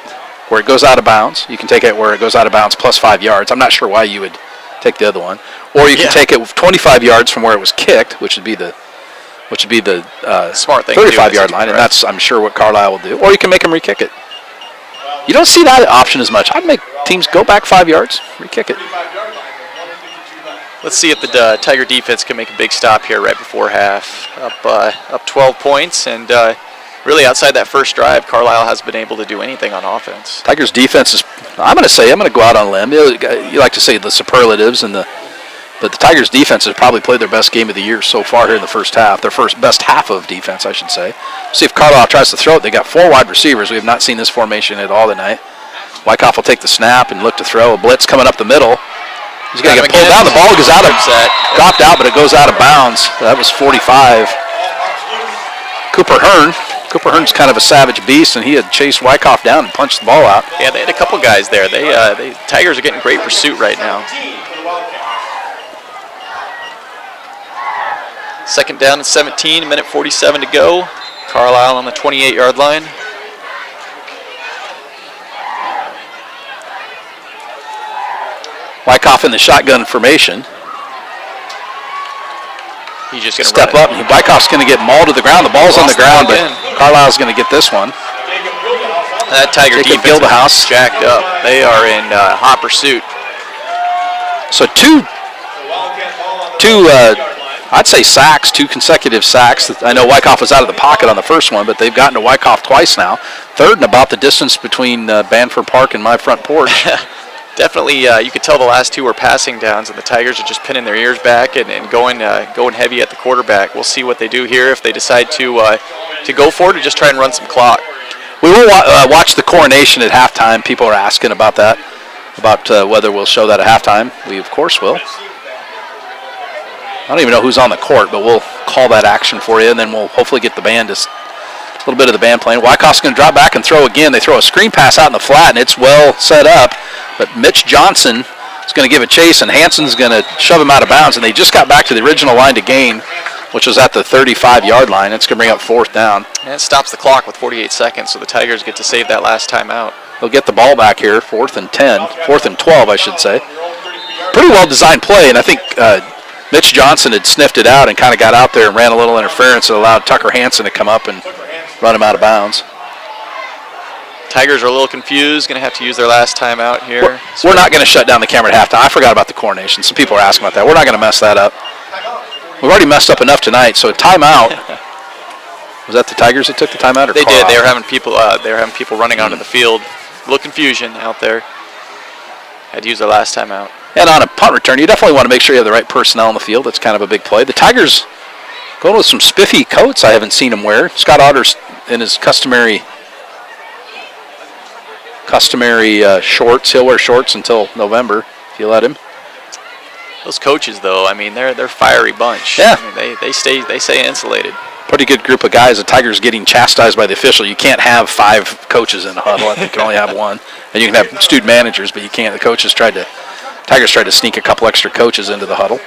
Speaker 1: where it goes out of bounds. You can take it where it goes out of bounds plus 5 yards. I'm not sure why you would take the other one. Or you can take it 25 yards from where it was kicked, which would be the
Speaker 2: smart thing,
Speaker 1: 35-yard line, and that's, I'm sure, what Carlisle will do. Or you can make them re-kick it. You don't see that option as much. I'd make teams go back 5 yards, re-kick it.
Speaker 2: Let's see if the Tiger defense can make a big stop here right before half. Up 12 points, and really outside that first drive, Carlisle hasn't been able to do anything on offense.
Speaker 1: Tigers defense is, I'm going to go out on a limb. You like to say the superlatives, but the Tigers defense has probably played their best game of the year so far here in the first half. Their best half of defense, I should say. See if Carlisle tries to throw it. They got 4 wide receivers. We have not seen this formation at all tonight. Wyckoff will take the snap and look to throw. A blitz coming up the middle. He's going to get pulled down. The ball goes out dropped out, but it goes out of bounds. That was 45. Cooper Hearn's kind of a savage beast, and he had chased Wyckoff down and punched the ball out.
Speaker 2: Yeah, they had a couple guys there. They Tigers are getting great pursuit right now. Second down and 17, a minute 47 to go. Carlisle on the 28-yard line.
Speaker 1: Wyckoff in the shotgun formation.
Speaker 2: He's just going to
Speaker 1: step up, and Wyckoff's going to get mauled to the ground. The ball's on the ground, but Carlisle's going to get this one.
Speaker 2: That Tiger defense is jacked up. They are in hot pursuit.
Speaker 1: So two I'd say sacks, 2 consecutive sacks. I know Wyckoff was out of the pocket on the first one, but they've gotten to Wyckoff twice now. Third and about the distance between Banford Park and my front porch.
Speaker 2: Definitely, you could tell the last 2 were passing downs, and the Tigers are just pinning their ears back and going heavy at the quarterback. We'll see what they do here if they decide to go for it or just try and run some clock.
Speaker 1: We will watch the Coronation at halftime. People are asking about that, about whether we'll show that at halftime. We, of course, will. I don't even know who's on the court, but we'll call that action for you, and then we'll hopefully get the band, just a little bit of the band playing. Wyckoff's going to drop back and throw again. They throw a screen pass out in the flat, and it's well set up. But Mitch Johnson is going to give a chase, and Hansen's going to shove him out of bounds. And they just got back to the original line to gain, which was at the 35-yard line. It's going to bring up 4th down.
Speaker 2: And it stops the clock with 48 seconds, so the Tigers get to save that last time out.
Speaker 1: They'll get the ball back here, 4th and 12, I should say. Pretty well-designed play, and I think Mitch Johnson had sniffed it out and kind of got out there and ran a little interference that allowed Tucker Hansen to come up and run him out of bounds.
Speaker 2: Tigers are a little confused. Going to have to use their last timeout here.
Speaker 1: We're not going to shut down the camera at halftime. I forgot about the Coronation. Some people are asking about that. We're not going to mess that up. We've already messed up enough tonight, so timeout. Was that the Tigers that took the timeout? Or
Speaker 2: they
Speaker 1: Carlisle?
Speaker 2: did. They were having people running onto the field. A little confusion out there. Had to use their last timeout.
Speaker 1: And on a punt return, you definitely want to make sure you have the right personnel on the field. That's kind of a big play. The Tigers going with some spiffy coats I haven't seen him wear. Scott Otter's in his customary shorts. He'll wear shorts until November if you let him.
Speaker 2: Those coaches, though, I mean, they're a fiery bunch.
Speaker 1: Yeah.
Speaker 2: I mean, they stay insulated.
Speaker 1: Pretty good group of guys. The Tigers getting chastised by the official. You can't have 5 coaches in a huddle. I think you can only have 1. And you can have student managers, but you can't. The Tigers tried to sneak a couple extra coaches into the huddle.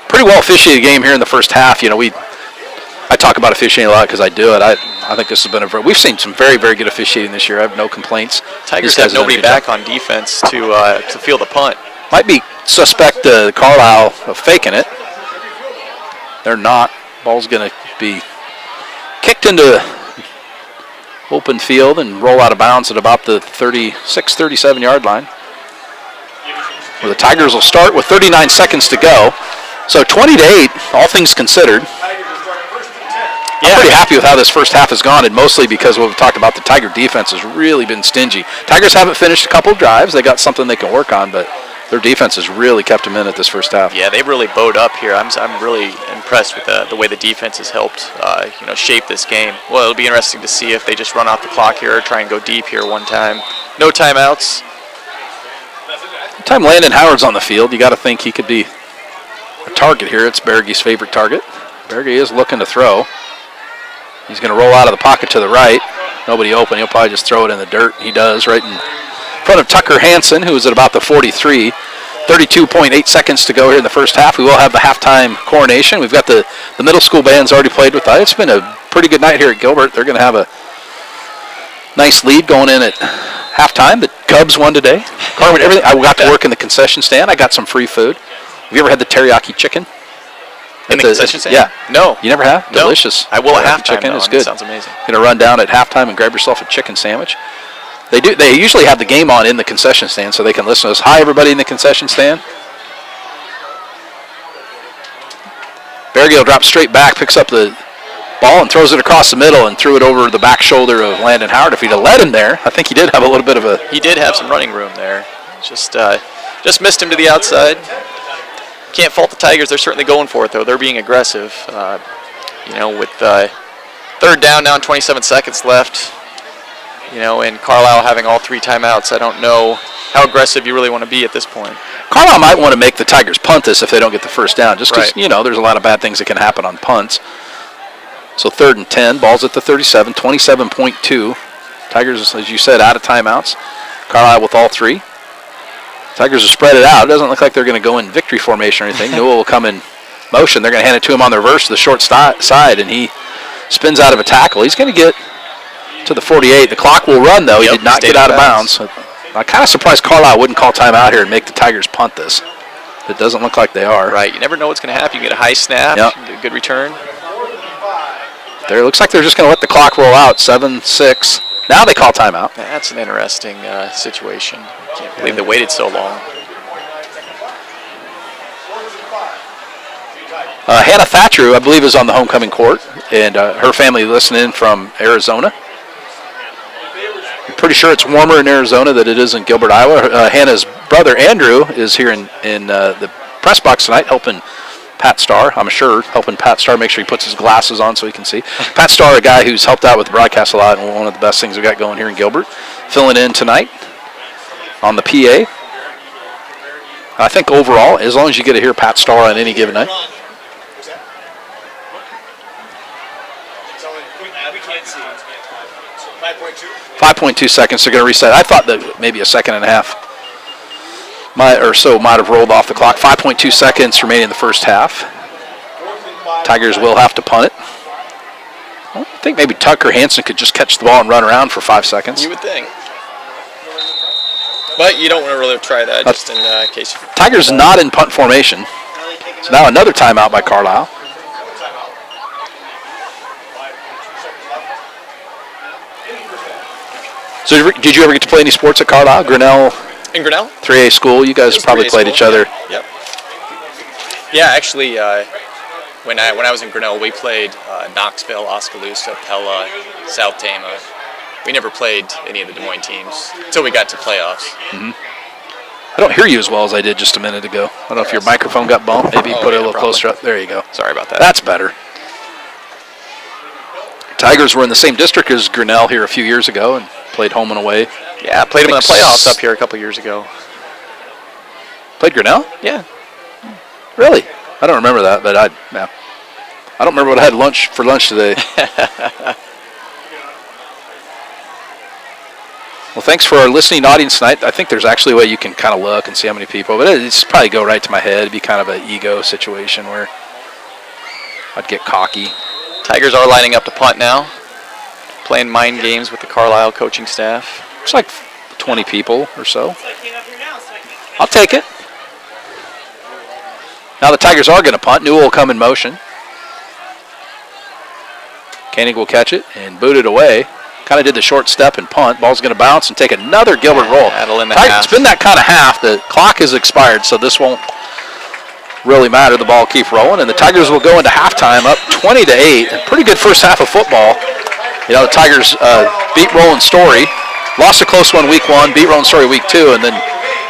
Speaker 1: Pretty well officiated game here in the first half. You know, I talk about officiating a lot because I do it. I think this has been we've seen some very, very good officiating this year. I have no complaints.
Speaker 2: Tigers have nobody back on defense to field a punt.
Speaker 1: Might be suspect Carlisle of faking it. They're not. Ball's going to be kicked into open field and roll out of bounds at about the 36, 37-yard line. Where the Tigers will start with 39 seconds to go. So 20-8, all things considered. I'm pretty happy with how this first half has gone, and mostly because what we've talked about, the Tiger defense has really been stingy. Tigers haven't finished a couple of drives. They got something they can work on, but their defense has really kept them in at this first half.
Speaker 2: Yeah, they really bowed up here. I'm really impressed with the way the defense has helped shape this game. Well, it'll be interesting to see if they just run off the clock here or try and go deep here one time. No timeouts.
Speaker 1: Time Landon Howard's on the field, you got to think he could be a target here. It's Berge's favorite target. Berge is looking to throw. He's going to roll out of the pocket to the right. Nobody open. He'll probably just throw it in the dirt. He does, right in front of Tucker Hansen, who is at about the 43. 32.8 seconds to go here in the first half. We will have the halftime coronation. We've got the middle school bands already played with that. It's been a pretty good night here at Gilbert. They're going to have a nice lead going in at halftime. The Cubs won today. Carmen, everything. I got to work in the concession stand. I got some free food. Have you ever had the teriyaki chicken?
Speaker 2: In the concession stand?
Speaker 1: Yeah.
Speaker 2: No.
Speaker 1: You never have?
Speaker 2: No.
Speaker 1: Delicious.
Speaker 2: I will at halftime.
Speaker 1: Chicken is good.
Speaker 2: Sounds amazing.
Speaker 1: Going to run down at halftime and grab yourself a chicken sandwich. They usually have the game on in the concession stand so they can listen to us. Hi, everybody in the concession stand. Berge will drop straight back, picks up the ball and throws it across the middle and threw it over the back shoulder of Landon Howard. If he'd have led him there, I think he did have a little bit of a...
Speaker 2: He did have some running room there. Just missed him to the outside. Can't fault the Tigers. They're certainly going for it, though. They're being aggressive. With third down now and 27 seconds left, and Carlisle having all 3 timeouts, I don't know how aggressive you really want to be at this point.
Speaker 1: Carlisle might want to make the Tigers punt this if they don't get the first down, just because, there's a lot of bad things that can happen on punts. So 3rd and 10, ball's at the 37, 27.2. Tigers, as you said, out of timeouts. Carlisle with all 3. Tigers have spread it out. It doesn't look like they're going to go in victory formation or anything. Newell will come in motion. They're going to hand it to him on the reverse to the short side, and he spins out of a tackle. He's going to get to the 48. The clock will run, though. He did not get out of bounds. So I'm kind of surprised Carlisle wouldn't call timeout here and make the Tigers punt this. It doesn't look like they are.
Speaker 2: Right. You never know what's going to happen. You get a high snap, you get a good return.
Speaker 1: There, it looks like they're just going to let the clock roll out. 7-6. Now they call timeout.
Speaker 2: That's an interesting situation. Can't believe they waited so long.
Speaker 1: Hannah Thatcher, I believe, is on the homecoming court, and her family listening from Arizona. I'm pretty sure it's warmer in Arizona than it is in Gilbert, Iowa. Hannah's brother, Andrew, is here in the press box tonight helping Pat Starr, I'm sure, helping Pat Starr make sure he puts his glasses on so he can see. Pat Starr, a guy who's helped out with the broadcast a lot, and one of the best things we've got going here in Gilbert, filling in tonight on the PA. I think overall, as long as you get to hear Pat Starr on any given night. 5.2 seconds. They're going to reset. I thought that maybe a second and a half might have rolled off the clock. 5.2 seconds remaining in the first half. Tigers will have to punt it. I think maybe Tucker Hansen could just catch the ball and run around for 5 seconds.
Speaker 2: You would think. But you don't want to really try that just in case.
Speaker 1: Tigers not in punt formation. So now another timeout by Carlisle. So did you ever get to play any sports at Carlisle? Grinnell?
Speaker 2: In Grinnell?
Speaker 1: 3A school. You guys probably
Speaker 2: 3A
Speaker 1: played
Speaker 2: school,
Speaker 1: each other.
Speaker 2: Yep. Yeah, actually, when I was in Grinnell, we played Knoxville, Oskaloosa, Pella, South Tama. We never played any of the Des Moines teams until we got to playoffs.
Speaker 1: Mm-hmm. I don't hear you as well as I did just a minute ago. I don't know if your microphone got bumped. Maybe put it a little closer up. There you go.
Speaker 2: Sorry about that.
Speaker 1: That's better. Tigers were in the same district as Grinnell here a few years ago and played home and away.
Speaker 2: Yeah, I played them in the playoffs up here a couple years ago.
Speaker 1: Played Grinnell?
Speaker 2: Yeah.
Speaker 1: Really? I don't remember that, but I don't remember what I had for lunch today. Well, thanks for our listening audience tonight. I think there's actually a way you can kind of look and see how many people, but it's probably go right to my head. It'd be kind of an ego situation where I'd get cocky.
Speaker 2: Tigers are lining up to punt now, playing mind games with the Carlisle coaching staff.
Speaker 1: It's like 20 people or so. I'll take it. Now the Tigers are going to punt. Newell will come in motion. Koenig will catch it and boot it away. Kind of did the short step and punt. Ball's going to bounce and take another Gilbert roll. It's been that kind of half. The clock has expired, so this won't really matter. The ball will keep rolling, and the Tigers will go into halftime up 20-8. A pretty good first half of football. You know, the Tigers beat Roland Story, lost a close one week 1, beat Roland Story week 2, and then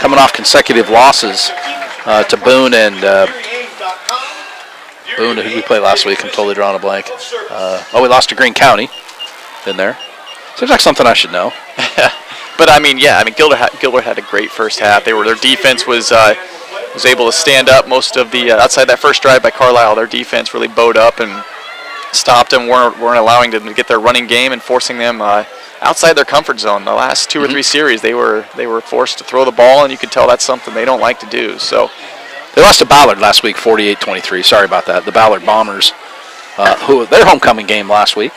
Speaker 1: coming off consecutive losses to Boone and Boone, who we played last week. I'm totally drawing a blank. We lost to Greene County in there. Seems like something I should know.
Speaker 2: But Gilbert had a great first half. Their defense was able to stand up most of the outside that first drive by Carlisle. Their defense really bowed up and stopped them. weren't allowing them to get their running game and forcing them outside their comfort zone. The last 2 or 3 series, they were forced to throw the ball, and you could tell that's something they don't like to do. So
Speaker 1: they lost to Ballard last week, 48-23. Sorry about that. The Ballard Bombers, who their homecoming game last week.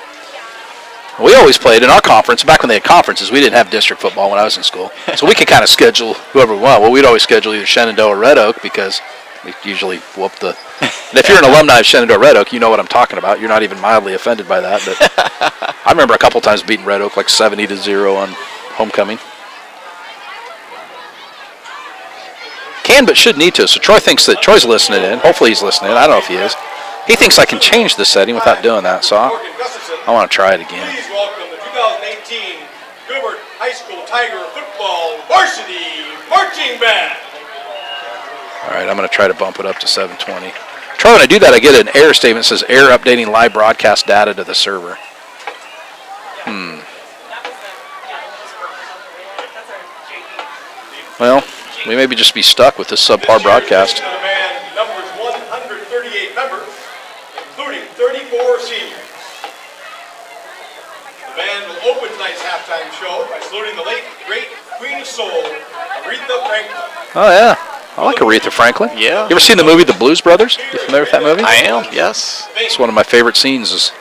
Speaker 1: We always played in our conference. Back when they had conferences, we didn't have district football when I was in school. So we could kind of schedule whoever we want. Well, we'd always schedule either Shenandoah or Red Oak because we usually whoop the... And if you're an alumni of Shenandoah or Red Oak, you know what I'm talking about. You're not even mildly offended by that. But I remember a couple times beating Red Oak like 70-0 on homecoming. Can but should need to. So Troy's listening in. Hopefully he's listening. I don't know if he is. He thinks I can change the setting without doing that, so I want to try it again.
Speaker 3: Please welcome the 2018 Gilbert High School Tiger Football Varsity Marching Band.
Speaker 1: All right, I'm going to try to bump it up to 720. Try when I do that, I get an error statement that says error updating live broadcast data to the server. Well, we maybe just be stuck with this subpar broadcast.
Speaker 3: The band numbers 138 members, including 34 seniors. The band will open tonight's halftime show by saluting the late, great Queen of Soul, Aretha Franklin.
Speaker 1: Oh, yeah. I like Aretha Franklin.
Speaker 2: Yeah.
Speaker 1: You ever seen the movie The Blues Brothers? You familiar with that movie?
Speaker 2: I am, yes.
Speaker 1: It's one of my favorite scenes is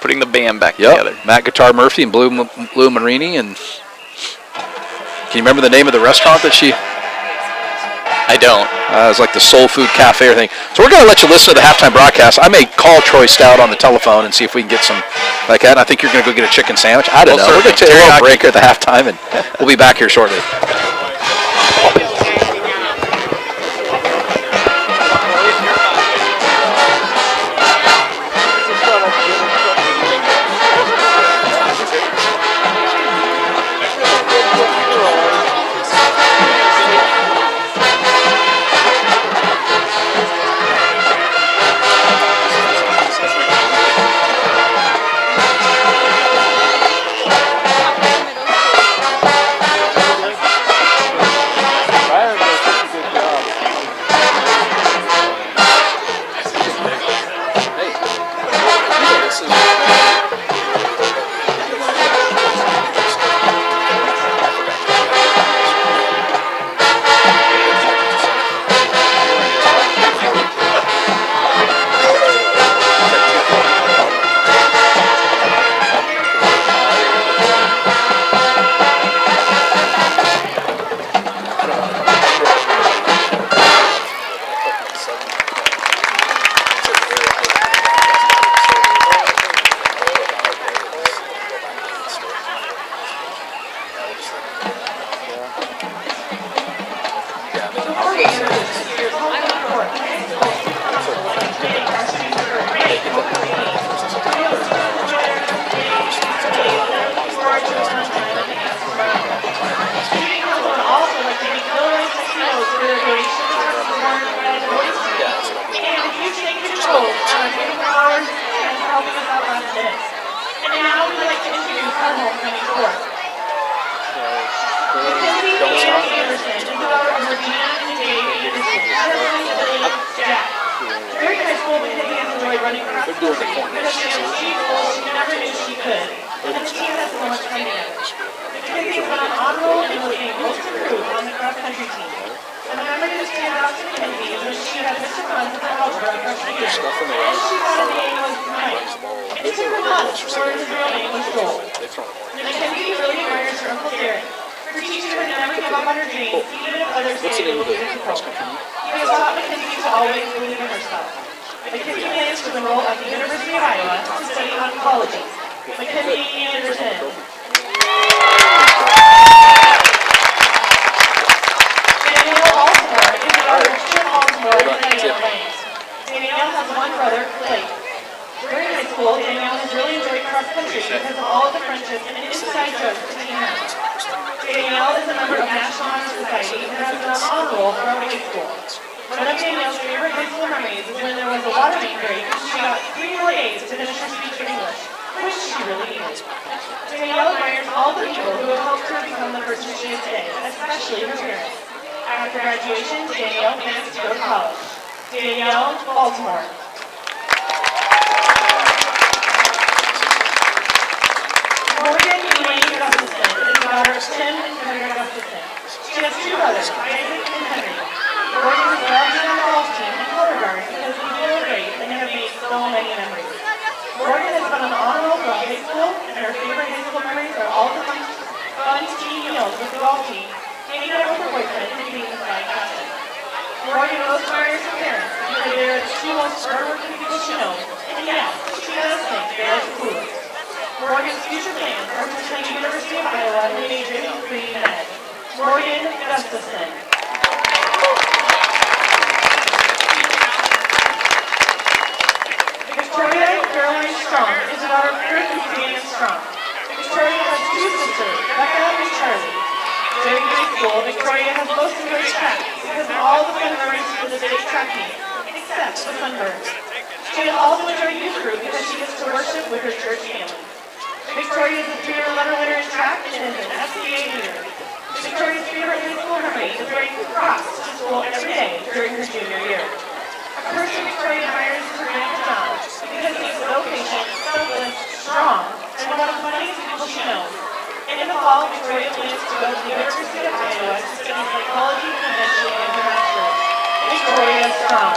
Speaker 2: putting the band back together.
Speaker 1: Matt Guitar Murphy and Blue Marini. And can you remember the name of the restaurant that she...
Speaker 2: I don't.
Speaker 1: It was like the Soul Food Cafe or thing. So we're going to let you listen to the halftime broadcast. I may call Troy Stout on the telephone and see if we can get some like that. And I think you're going to go get a chicken sandwich. I don't know. We're going to take a little break here at the halftime, and we'll be back here shortly.
Speaker 4: Rose on our beautiful hours and for helping us out last minute. And now we'd like to introduce our homecoming tour. Mckenzie Anderson is the daughter of Regina and Dave Anderson. Her son Billy Jack. During high school, Mckenzie has enjoyed running cross country because she has achieved goals she never knew she could, and the team has so much fun together. Mckenzie has been on honor roll and was named most improved on the cross country team. A memory that stands out to Mckenzie is when she had Mr. Funds at the algebra freshman year, and she thought his name was Mike. It took her months to learn his real name was Joel. Mckenzie really admires her Uncle Derek for teaching her to never give up on her dreams, even if others say it will be difficult. He has taught Mckenzie to always believe in herself. Mckenzie plans to enroll at the University of Iowa to study oncology. Mckenzie Anderson. Danielle Baltimore is the daughter of Chip Baltimore and Danielle Banks. Danielle has one brother, Blake. During high school, Danielle has really enjoyed cross country because of all of the friendships and inside jokes the team has. Danielle is a member of National Honor Society and has been on honor roll throughout high school. One of Danielle's favorite high school memories is when there was a water main break and she got 3 more days to finish her speech in English, which she really needed. Danielle admires all the people who have helped her become the person she is today, especially her parents. After graduation, Danielle plans to go to college. Danielle, Baltimore. Morgan Elaine Gustafson is the daughter of Tim and Henry Gustafson. She has 2 brothers, Isaac and Henry. Morgan has loved being on the golf team and color guard because we feel great and have made so many memories. Morgan has been on the honor roll throughout high school, and her favorite high school memories are all the fun team meals with the golf team, hanging out with her boyfriend, and being the flag captain. Morgan most admires her parents because they are the 2 most hardworking people she knows, and yes, she does think they are the coolest. Morgan's future plans are to attend the University of Iowa and major in pre-med. Morgan Gustafson. Victoria Caroline Strong is the daughter of Eric and Susanna Strong. Victoria has 2 sisters, Becca and Charlie. During high school, Victoria has most enjoyed track because of all the fun memories for the state track meet, except the sunburns. She has also enjoyed youth group because she gets to worship with her church family. Victoria is a 3-year letter winner in track and is an SCA leader. Victoria's favorite high school memory is wearing Crocs to school every day during her junior year. A person Victoria admires is her grandpa John because he's so patient, selfless, strong, and one of the funniest people she knows. And in the fall, Victoria plans to go to the University of Iowa to study psychology and eventually get her master's. Victoria Strong.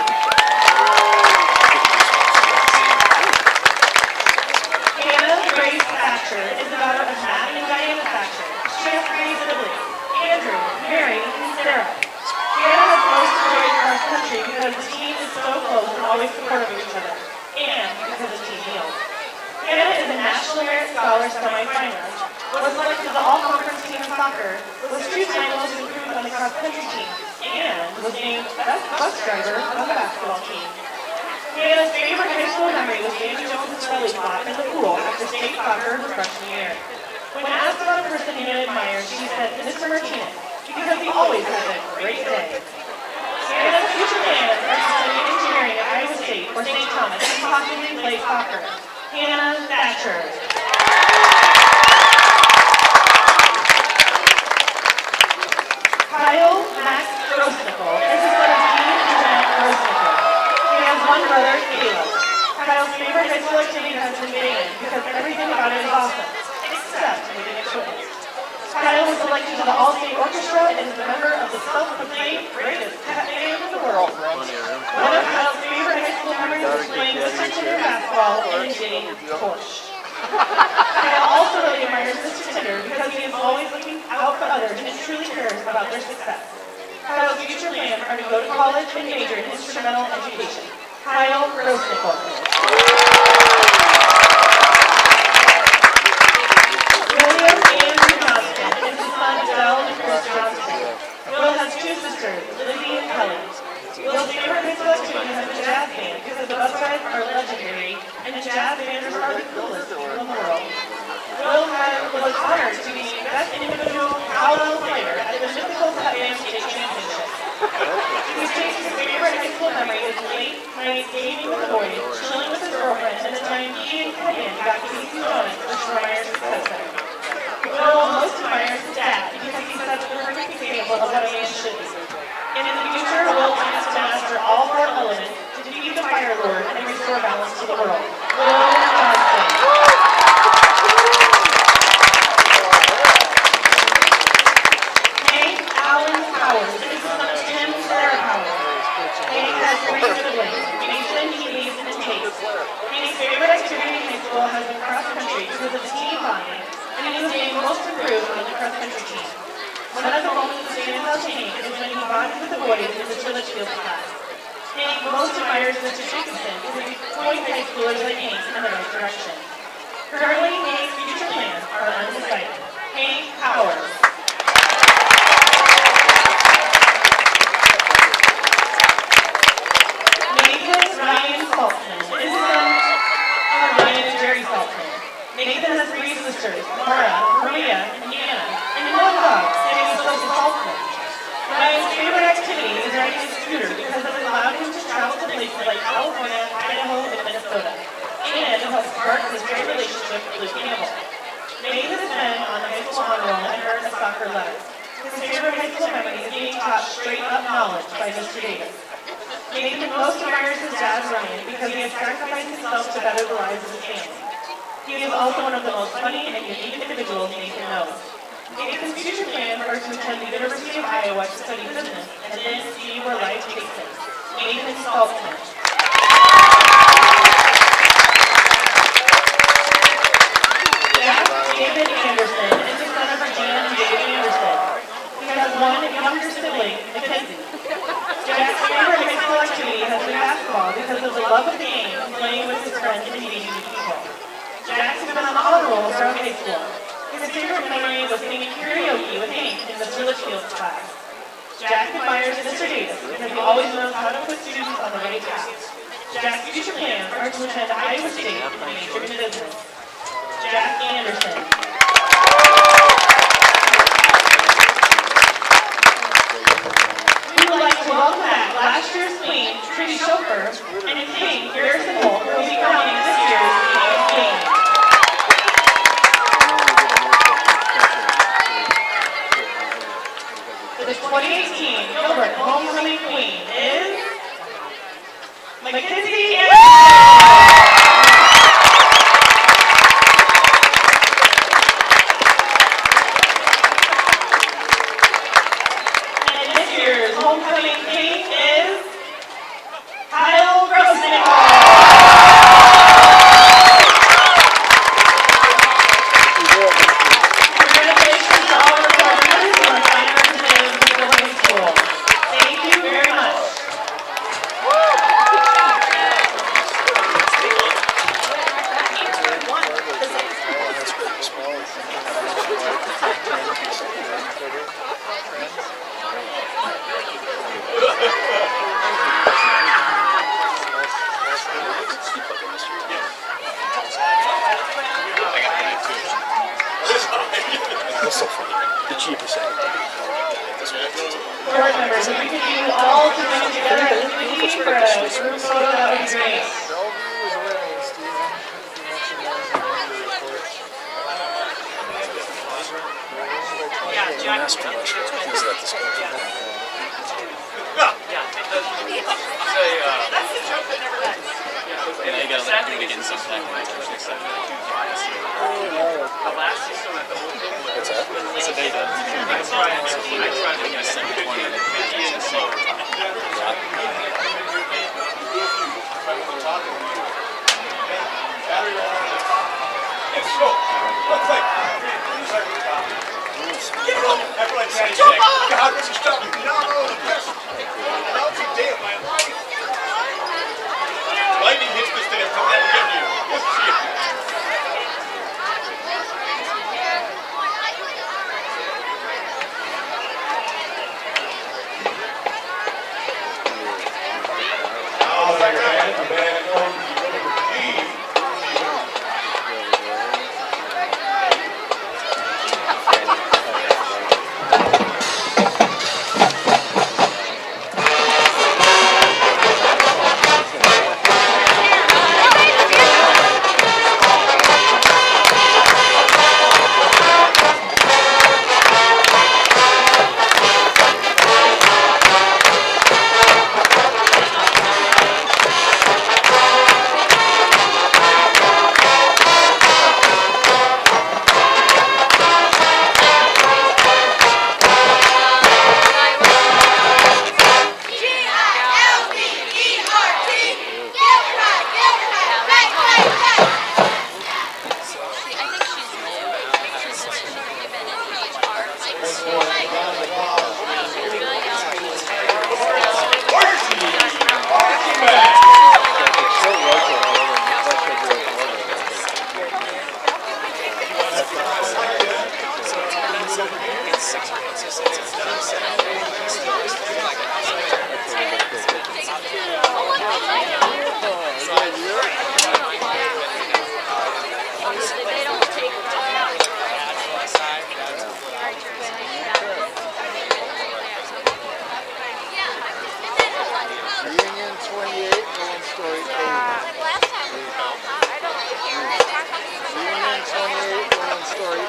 Speaker 4: Is the daughter of Matt and Diana Thatcher. She has 3 siblings, Andrew, Mary, and Sarah. Diana has most enjoyed cross country because the team is so close and always supportive of each other, and because of team meals. Diana is a National Merit Scholar semi-finalist, was selected to the all-conference team in soccer, was 2-time most improved on the cross country team, and was named best bus driver on the basketball team. Diana's favorite high school memory was Davy Jones' belly flop in the pool after state soccer her freshman year. When asked about a person Diana admires, she said, Mr. Martinez, because he always has a great day. Diana's future plans are to study engineering at Iowa State or St. Thomas and possibly play soccer. Hannah Thatcher. Kyle Max Grosnickel is the son of Dean and Janet Grosnickel. He has 1 brother, Caleb. Kyle's favorite high school activity has been band because everything about it is awesome, except moving equipment. Kyle was selected to the All-State Orchestra and is a member of the self-proclaimed greatest cat band in the world. One of Kyle's favorite high school memories is playing Mr. Tinder basketball and getting torched. Kyle also really admires Mr. Tinder because he is always looking out for others and truly cares about their success. Kyle's future plans are to go to college and major in instrumental education. Kyle Grosnickel. William Andrew Johnston is the son of Belle and Chris Johnston. Will has 2 sisters, Lizzie and Kelly. Will's favorite high school activity has been jazz band because the bus rides are legendary and the jazz banders are the coolest people in the world. Will was honored to be best individual cowbell player at the mythical Pet Band State Championship. He states his favorite high school school memory is late night gaming with the boys, chilling with his girlfriend, and the time he and Kevin got Casey's donuts for Schreier's Success Center. Will most admires his dad because he's such a perfect example of what a man should be. And in the future, Will plans to master all four elements, defeat the Fire Lord, and restore balance to the world. Will Johnson. Hank Allen Powers is the son of Tim and Sarah Powers. Hank has 3 siblings, Mason, Elise, and Tate. Hank's favorite activity in high school has been cross country because of team bonding, and he was named most improved on the cross country team. One of the moments that stands out to Hank is when he bonded with the boys in the Village Field class. Hank most admires Mr. Jacobson because he's pointing high schoolers like Hank in the right direction. Currently, Hank's future plans are undecided. Hank Powers. Nathan Ryan Saltzman is the son of Ryan and Jerry Saltzman. Nathan has 3 sisters, Laura, Maria, and Anna, and one dog, named Sophie Saltzman. Ryan's favorite activity is riding a scooter because it allowed him to travel to places like California, Idaho, and Minnesota, and it helps spark his great relationship with Luke Campbell. Nathan has been on the high school honor roll and earned a soccer letter. His favorite high school memory is being taught straight-up knowledge by Mr. Davis. Nathan most admires his dad, Ryan, because he has sacrificed himself to better the lives of his family. He is also one of the most funny and unique individuals Nathan knows. Nathan's future plans are to attend the University of Iowa to study business and then see where life takes him. Nathan Saltzman. Jack David Anderson is the son of Regina and David Anderson. He has one younger sibling, Mckenzie. Jack's favorite high school activity has been basketball because of the love of the game and playing with his friends and meeting new people. Jack has been on the honor roll throughout high school. His favorite memory was singing karaoke with Hank in the Village Field class. Jack admires Mr. Davis because he always knows how to put students on the right path. Jack's future plans are to attend Iowa State and major in business. Jack Anderson. We would like to welcome back last year's Queen, Trudy Chauffeur, and King Garrison Holt, who will be crowning this year's Queen. For the 2018 Gilbert Homecoming Queen is Mckenzie Anderson. And this year's Homecoming King is Kyle Grossman. Congratulations to all of our partners who are fine representatives of the high school. Thank you very much. Board members, if we could do all together as a team for a group photo, that would be great.
Speaker 3: Lightning hits this thing and comes out and gets you.
Speaker 5: Union 28, Owen Story 8. Union 28, Owen Story 8.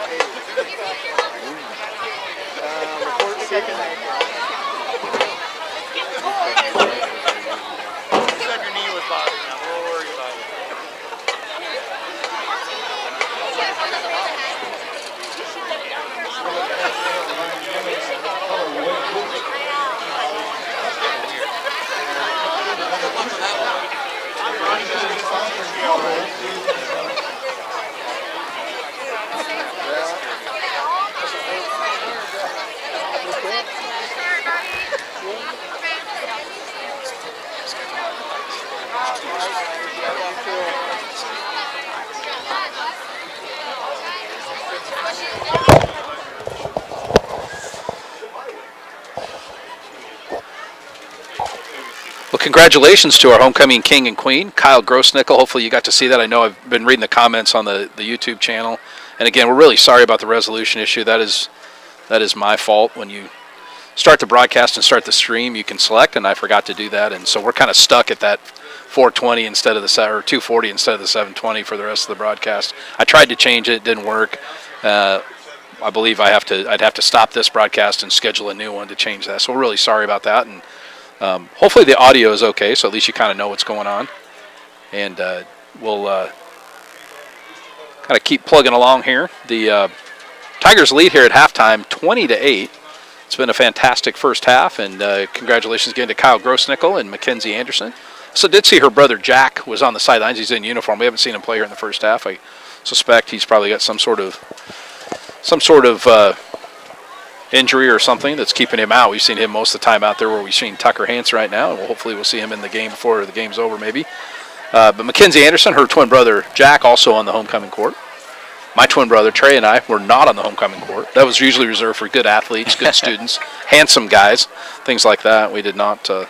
Speaker 5: Report second. You said your knee was bothering you. I'm a little worried about it.
Speaker 1: Well, congratulations to our homecoming king and queen, Kyle Grossnickel. Hopefully you got to see that. I know I've been reading the comments on the YouTube channel. And again, we're really sorry about the resolution issue. That is my fault. When you start the broadcast and start the stream, you can select, and I forgot to do that. And so we're kind of stuck at that 420 instead of the or 240 instead of the 720 for the rest of the broadcast. I tried to change it, it didn't work. I believe I'd have to stop this broadcast and schedule a new one to change that. So we're really sorry about that. And hopefully the audio is okay, so at least you kind of know what's going on. And we'll kind of keep plugging along here. The Tigers lead here at halftime, 20-8. It's been a fantastic first half, and congratulations again to Kyle Grossnickel and Mckenzie Anderson. So did see her brother Jack was on the sidelines. He's in uniform. We haven't seen him play here in the first half. I suspect he's probably got some sort of injury or something that's keeping him out. We've seen him most of the time out there where we've seen Tucker Hance right now, and hopefully we'll see him in the game before the game's over maybe. But Mckenzie Anderson, her twin brother Jack, also on the homecoming court. My twin brother Trey and I were not on the homecoming court. That was usually reserved for good athletes, good students, handsome guys, things like that. We did not.
Speaker 2: The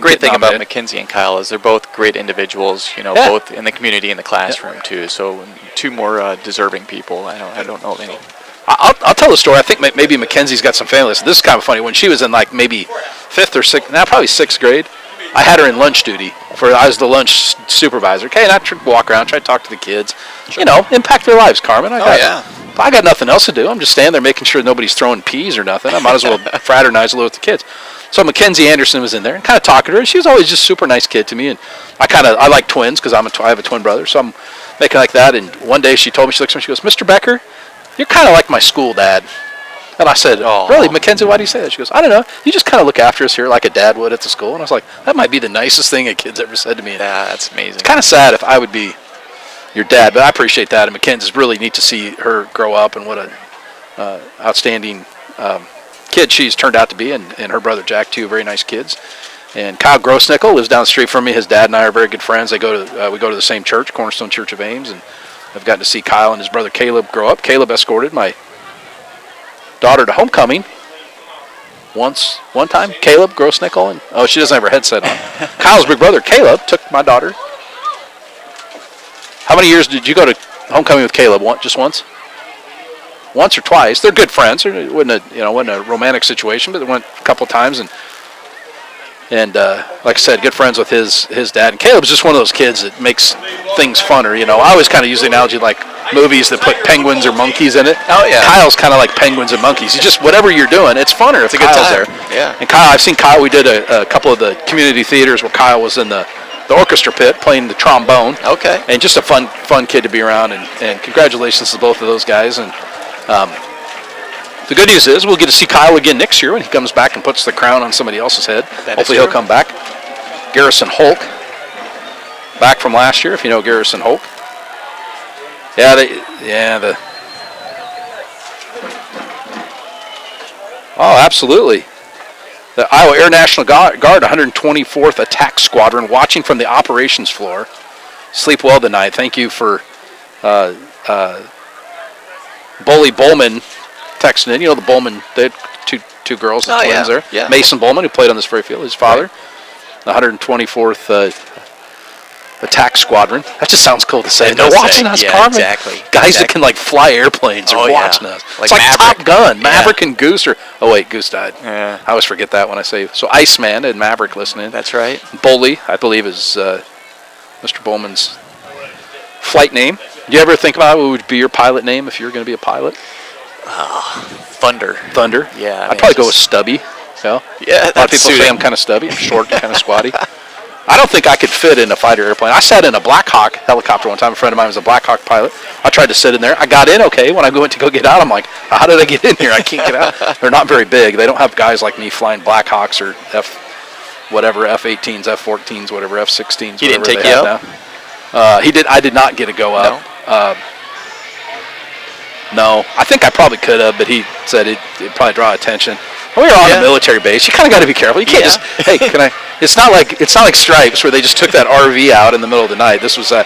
Speaker 2: great thing about Mckenzie and Kyle is they're both great individuals, both in the community and the classroom too. So two more deserving people. I don't know of any.
Speaker 1: I'll tell the story. I think maybe Mackenzie's got some family. This is kind of funny. When she was in like maybe 5th or 6th, probably 6th grade, I had her in lunch duty. I was the lunch supervisor. Okay, and I'd walk around, try to talk to the kids. Sure. Impact their lives, Carmen. I got nothing else to do. I'm just standing there making sure nobody's throwing peas or nothing. I might as well fraternize a little with the kids. So Mckenzie Anderson was in there and kind of talking to her. She was always just a super nice kid to me, and I like twins because I have a twin brother, so I'm making like that. And one day she told me, she looks at me, she goes, "Mr. Becker, you're kind of like my school dad." And I said, "Oh, really, Mckenzie, why do you say that?" She goes, "I don't know. You just kind of look after us here like a dad would at the school." And I was like, that might be the nicest thing a kid's ever said to me.
Speaker 2: Yeah, that's amazing.
Speaker 1: It's kind of sad if I would be your dad, but I appreciate that. And Mackenzie's really neat to see her grow up, and what a outstanding kid she's turned out to be, and her brother Jack, too, very nice kids. And Kyle Grossnickel lives down the street from me. His dad and I are very good friends. We go to the same church, Cornerstone Church of Ames, and I've gotten to see Kyle and his brother Caleb grow up. Caleb escorted my daughter to homecoming one time. Caleb Grossnickel, and she doesn't have her headset on. Kyle's big brother Caleb took my daughter. How many years did you go to homecoming with Caleb? Just once? Once or twice. They're good friends. It wasn't a romantic situation, but they went a couple times, and like I said, good friends with his dad. And Caleb's just one of those kids that makes things funner. I always kind of use the analogy like movies that put penguins or monkeys in it.
Speaker 2: Oh yeah.
Speaker 1: Kyle's kind of like penguins and monkeys. You just, whatever you're doing, it's funner if Kyle's there.
Speaker 2: Yeah.
Speaker 1: And Kyle, I've seen Kyle. We did a couple of the community theaters where Kyle was in the orchestra pit playing the trombone.
Speaker 2: Okay.
Speaker 1: And just a fun kid to be around. And congratulations to both of those guys. And the good news is we'll get to see Kyle again next year when he comes back and puts the crown on somebody else's head. Hopefully he'll come back. Garrison Hulk, back from last year, if you know Garrison Hulk. Oh, absolutely. The Iowa Air National Guard 124th Attack Squadron watching from the operations floor. Sleep well tonight. Thank you for Bully Bowman texting in. The Bowman, they had two girls, twins there.
Speaker 2: Yeah.
Speaker 1: Mason Bowman, who played on this very field, his father. Right. the 124th Attack Squadron. That just sounds cool to say.
Speaker 2: It
Speaker 1: They're
Speaker 2: does
Speaker 1: watching
Speaker 2: say,
Speaker 1: us,
Speaker 2: yeah,
Speaker 1: Carmen.
Speaker 2: exactly.
Speaker 1: Guys that can like fly airplanes are
Speaker 2: Oh, yeah.
Speaker 1: watching us.
Speaker 2: Like
Speaker 1: It's like
Speaker 2: Maverick.
Speaker 1: Top Gun.
Speaker 2: Yeah.
Speaker 1: Maverick and Goose are. Oh wait, Goose died.
Speaker 2: Yeah.
Speaker 1: I always forget that when I say. So Iceman and Maverick listening.
Speaker 2: That's right.
Speaker 1: Bully, I believe, is Mr. Bowman's flight name. Do you ever think about what would be your pilot name if you were going to be a pilot?
Speaker 2: Thunder.
Speaker 1: Thunder.
Speaker 2: Yeah, I
Speaker 1: I'd
Speaker 2: mean,
Speaker 1: probably go with
Speaker 2: just-
Speaker 1: Stubby. Yeah.
Speaker 2: Yeah,
Speaker 1: A lot of
Speaker 2: that's
Speaker 1: people say
Speaker 2: suiting.
Speaker 1: I'm kind of stubby. I'm short, kind of squatty. I don't think I could fit in a fighter airplane. I sat in a Black Hawk helicopter one time. A friend of mine was a Black Hawk pilot. I tried to sit in there. I got in okay. When I went to go get out, I'm like, how did I get in here? I can't get out. They're not very big. They don't have guys like me flying Black Hawks or F-18s, F-14s, whatever, F-16s.
Speaker 2: He didn't
Speaker 1: whatever
Speaker 2: take
Speaker 1: they
Speaker 2: you
Speaker 1: have now. He did. I did not get to go up. No, I think I probably could have, but he said it'd probably draw attention. When we were on a military base, you kind of got to be careful. You can't just, hey, can I? It's not like Stripes where they just took that RV out in the middle of the night. This was on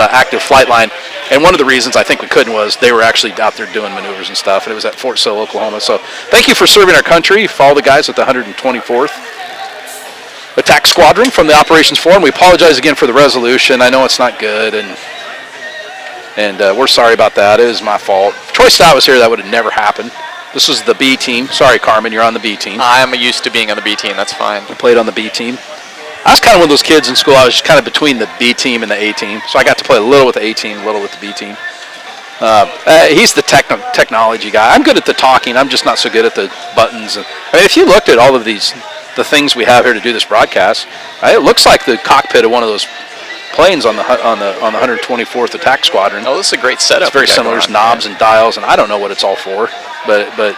Speaker 1: an active flight line, and one of the reasons I think we couldn't was they were actually out there doing maneuvers and stuff, and it was at Fort Sill, Oklahoma. So thank you for serving our country. For all the guys at the 124th Attack Squadron from the Operations Forum. We apologize again for the resolution. I know it's not good, and we're sorry about that. It was my fault. If Troy Stott was here, that would have never happened. This is the B team. Sorry, Carmen, you're on the B team.
Speaker 2: I'm used to being on the B team. That's fine.
Speaker 1: I played on the B team. I was kind of one of those kids in school. I was kind of between the B team and the A team. So I got to play a little with the A team, a little with the B team. He's the technology guy. I'm good at the talking. I'm just not so good at the buttons. I mean, if you looked at all of the things we have here to do this broadcast, it looks like the cockpit of one of those planes on the 124th Attack Squadron.
Speaker 2: Oh, this is a great setup.
Speaker 1: It's very similar. There's knobs and dials, and I don't know what it's all for, but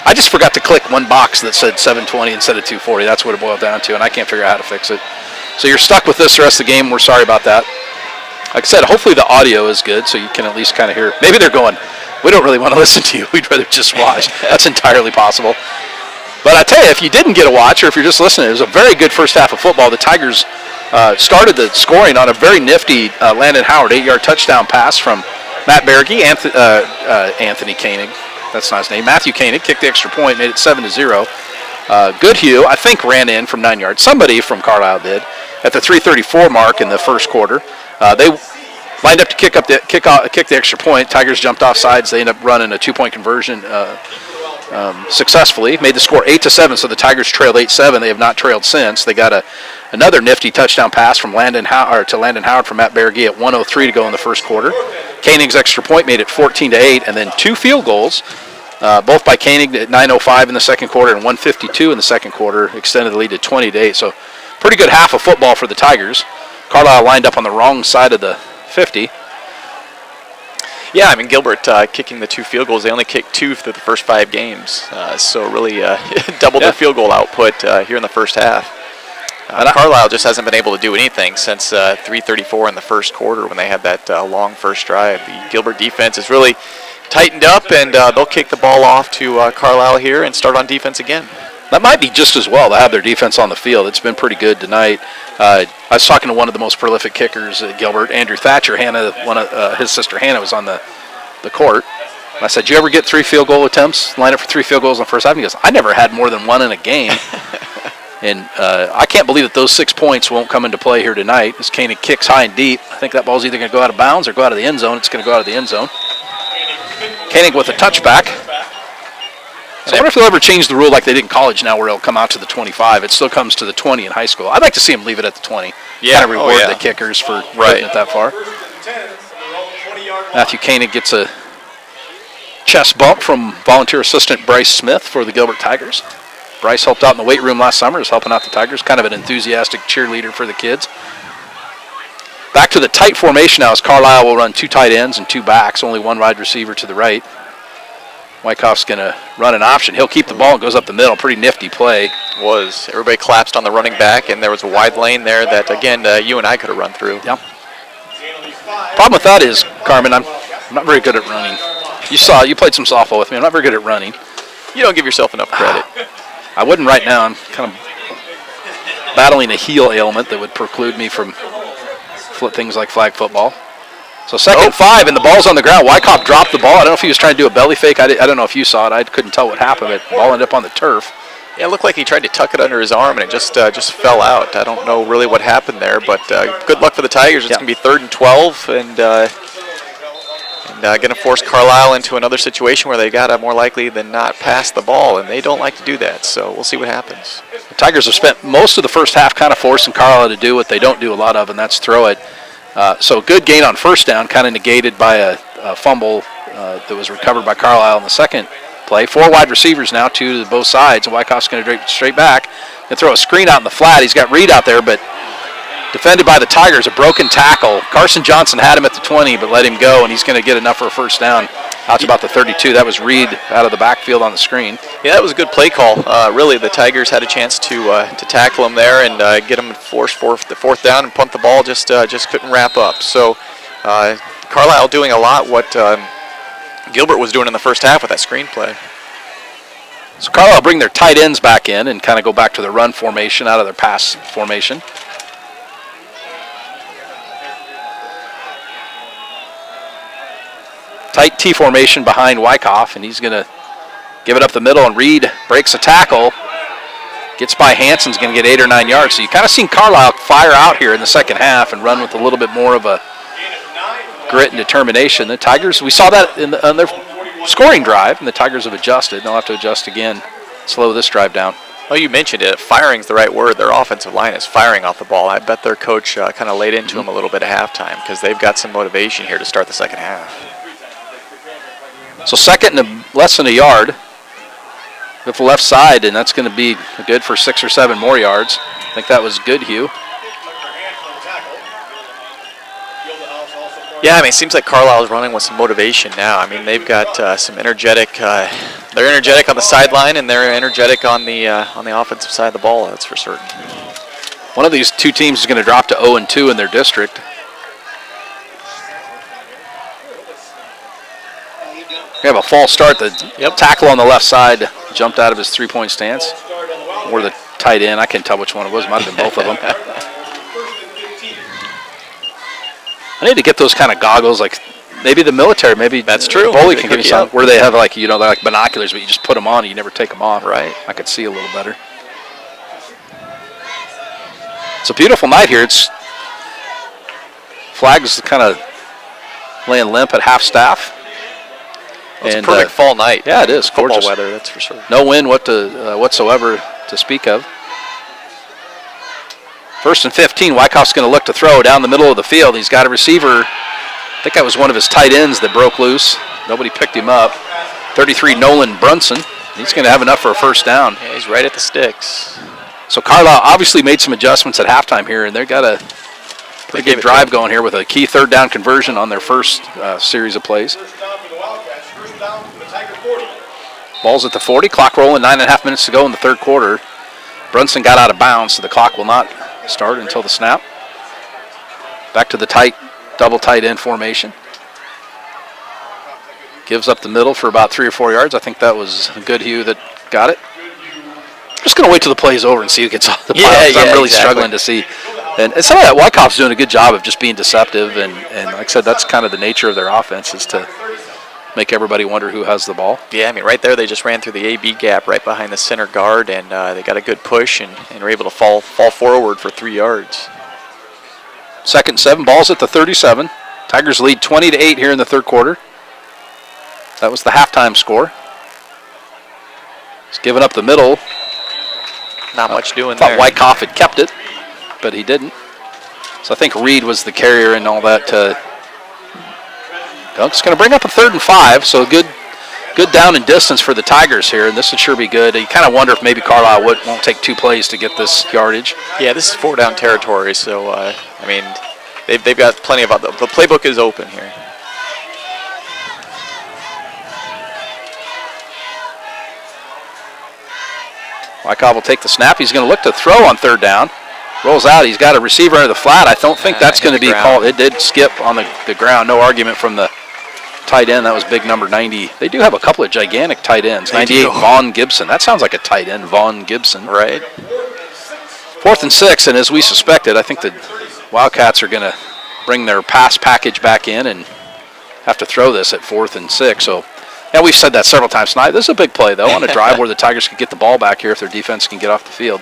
Speaker 1: I just forgot to click one box that said 720 instead of 240. That's what it boiled down to, and I can't figure out how to fix it. So you're stuck with this the rest of the game. We're sorry about that. Like I said, hopefully the audio is good, so you can at least kind of hear. Maybe they're going, we don't really want to listen to you. We'd rather just watch. That's entirely possible. But I tell you, if you didn't get a watch, or if you're just listening, it was a very good first half of football. The Tigers started the scoring on a very nifty Landon Howard 8-yard touchdown pass from Matt Berge. Anthony Koenig, that's not his name. Matthew Koenig kicked the extra point, made it 7-0. Goodhue, I think, ran in from 9 yards. Somebody from Carlisle did at the 3:34 mark in the first quarter. They lined up to kick the extra point. Tigers jumped off sides. They ended up running a 2-point conversion successfully. Made the score 8-7. So the Tigers trailed 8-7. They have not trailed since. They got another nifty touchdown pass from Landon Howard from Matt Berge at 1:03 to go in the first quarter. Koenig's extra point made it 14-8, and then 2 field goals, both by Koenig at 9:05 in the second quarter and 1:52 in the second quarter, extended the lead to 20-8. So pretty good half of football for the Tigers. Carlisle lined up on the wrong side of the 50.
Speaker 2: Yeah, I mean, Gilbert kicking the 2 field goals. They only kicked 2 through the first 5 games. So really doubled their field goal output here in the first half. Carlisle just hasn't been able to do anything since 3:34 in the first quarter when they had that long first drive. The Gilbert defense has really tightened up, and they'll kick the ball off to Carlisle here and start on defense again.
Speaker 1: That might be just as well to have their defense on the field. It's been pretty good tonight. I was talking to one of the most prolific kickers at Gilbert, Andrew Thatcher. His sister Hannah was on the court. And I said, "Did you ever get 3 field goal attempts? Line up for 3 field goals in the first half?" He goes, "I never had more than 1 in a game." And I can't believe that those 6 points won't come into play here tonight. As Koenig kicks high and deep, I think that ball's either going to go out of bounds or go out of the end zone. It's going to go out of the end zone. Koenig with a touchback. So I wonder if they'll ever change the rule like they did in college now where it'll come out to the 25. It still comes to the 20 in high school. I'd like to see them leave it at the 20.
Speaker 2: Yeah.
Speaker 1: Kind of reward the kickers for putting it that far.
Speaker 3: 10,
Speaker 1: Matthew Koenig gets a chest bump from volunteer assistant Bryce Smith for the Gilbert Tigers. Bryce helped out in the weight room last summer, is helping out the Tigers. Kind of an enthusiastic cheerleader for the kids. Back to the tight formation now as Carlisle will run 2 tight ends and 2 backs, only 1 wide receiver to the right. Wyckoff's going to run an option. He'll keep the ball and goes up the middle. Pretty nifty play.
Speaker 2: Everybody collapsed on the running back, and there was a wide lane there that, again, you and I could have run through.
Speaker 1: Yeah. Problem with that is, Carmen, I'm not very good at running. You played some softball with me. I'm not very good at running.
Speaker 2: You don't give yourself enough credit.
Speaker 1: I wouldn't right now. I'm kind of battling a heel ailment that would preclude me from things like flag football. So second 5, and the ball's on the ground. Wyckoff dropped the ball. I don't know if he was trying to do a belly fake. I don't know if you saw it. I couldn't tell what happened, but the ball ended up on the turf.
Speaker 2: Yeah, it looked like he tried to tuck it under his arm, and it just fell out. I don't know really what happened there, but good luck for the Tigers. It's going to be 3rd and 12, and going to force Carlisle into another situation where they got to more likely than not pass the ball, and they don't like to do that, so we'll see what happens.
Speaker 1: The Tigers have spent most of the first half kind of forcing Carlisle to do what they don't do a lot of, and that's throw it. So good gain on first down, kind of negated by a fumble that was recovered by Carlisle in the second play. 4 wide receivers now, 2 to both sides, and Wyckoff's going to straight back and throw a screen out in the flat. He's got Reed out there, but defended by the Tigers, a broken tackle. Carson Johnson had him at the 20, but let him go, and he's going to get enough for a first down out to about the 32. That was Reed out of the backfield on the screen.
Speaker 2: Yeah, that was a good play call. Really, the Tigers had a chance to tackle him there and get him forced for the fourth down and punt the ball. Just couldn't wrap up. So Carlisle doing a lot what Gilbert was doing in the first half with that screenplay.
Speaker 1: So Carlisle bring their tight ends back in and kind of go back to their run formation out of their pass formation. Tight T formation behind Wyckoff, and he's going to give it up the middle, and Reed breaks a tackle. Gets by Hansen's going to get 8 or 9 yards. So you kind of seen Carlisle fire out here in the second half and run with a little bit more of a grit and determination. The Tigers, we saw that on their scoring drive, and the Tigers have adjusted. They'll have to adjust again, slow this drive down.
Speaker 2: Well, you mentioned it. Firing's the right word. Their offensive line is firing off the ball. I bet their coach kind of laid into them a little bit at halftime because they've got some motivation here to start the second half.
Speaker 1: So second and less than a yard with the left side, and that's going to be good for 6 or 7 more yards. I think that was good, Hugh.
Speaker 2: Yeah, I mean, it seems like Carlisle is running with some motivation now. I mean, they've got some energetic. They're energetic on the sideline, and they're energetic on the offensive side of the ball. That's for certain.
Speaker 1: One of these two teams is going to drop to 0-2 in their district. We have a false start. The tackle on the left side jumped out of his three-point stance. Or the tight end. I can't tell which one it was. Might have been both of them. I need to get those kind of goggles, like maybe the military, maybe
Speaker 2: that's true.
Speaker 1: Bowley can give you some, where they have like, they're like binoculars, but you just put them on and you never take them off.
Speaker 2: Right.
Speaker 1: I could see a little better. It's a beautiful night here. It's flags kind of laying limp at half staff.
Speaker 2: It's a perfect fall night.
Speaker 1: Yeah, it is.
Speaker 2: Football
Speaker 1: Gorgeous
Speaker 2: weather, that's for sure.
Speaker 1: No wind whatsoever to speak of. 1st and 15, Wyckoff's going to look to throw down the middle of the field. He's got a receiver. I think that was one of his tight ends that broke loose. Nobody picked him up. 33, Nolan Brunson. He's going to have enough for a first down.
Speaker 2: Yeah, he's right at the sticks.
Speaker 1: So Carlisle obviously made some adjustments at halftime here, and they've got a pretty good drive going here with a key third down conversion on their first series of plays. Ball's at the 40. Clock rolling, 9.5 minutes to go in the third quarter. Brunson got out of bounds, so the clock will not start until the snap. Back to the tight, double tight end formation. Gives up the middle for about 3 or 4 yards. I think that was a good Hugh that got it. Just going to wait till the play's over and see who gets off the pile. I'm really struggling to see. And some of that, Wyckoff's doing a good job of just being deceptive. And like I said, that's kind of the nature of their offense, is to make everybody wonder who has the ball.
Speaker 2: Yeah, I mean, right there they just ran through the AB gap right behind the center guard, and they got a good push and were able to fall forward for 3 yards.
Speaker 1: 2nd and 7, ball's at the 37. Tigers lead 20-8 here in the third quarter. That was the halftime score. He's given up the middle.
Speaker 2: Not much doing
Speaker 1: there.
Speaker 2: Thought
Speaker 1: Wyckoff had kept it, but he didn't. So I think Reed was the carrier and all that. It's going to bring up a 3rd and 5, so good down and distance for the Tigers here, and this would sure be good. You kind of wonder if maybe Carlisle won't take 2 plays to get this yardage.
Speaker 2: Yeah, this is 4 down territory, so I mean, they've got plenty of the playbook is open here.
Speaker 1: Wyckoff will take the snap. He's going to look to throw on 3rd down. Rolls out. He's got a receiver under the flat. I don't think that's going to be called. It did skip on the ground. No argument from the tight end. That was big number 90. They do have a couple of gigantic tight ends. 98, Vaughn Gibson. That sounds like a tight end, Vaughn Gibson.
Speaker 2: Right.
Speaker 1: 4th and 6, and as we suspected, I think the Wildcats are going to bring their pass package back in and have to throw this at 4th and 6. So Yeah, we've said that several times tonight. This is a big play, though, on a drive where the Tigers can get the ball back here if their defense can get off the field.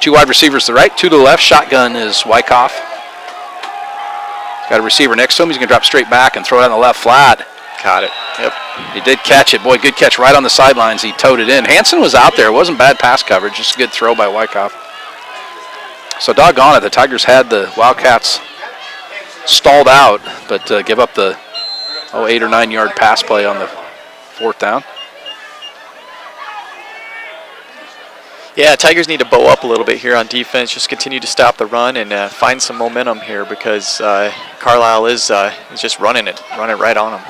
Speaker 1: 2 wide receivers to the right, 2 to the left. Shotgun is Wyckoff. Got a receiver next to him. He's going to drop straight back and throw it on the left flat.
Speaker 2: Caught it. Yep.
Speaker 1: He did catch it. Boy, good catch right on the sidelines. He towed it in. Hansen was out there. It wasn't bad pass coverage. Just a good throw by Wyckoff. So doggone it, the Tigers had the Wildcats stalled out, but give up the 8 or 9 yard pass play on the 4th down.
Speaker 2: Yeah, Tigers need to bow up a little bit here on defense. Just continue to stop the run and find some momentum here because Carlisle is just running it right on them.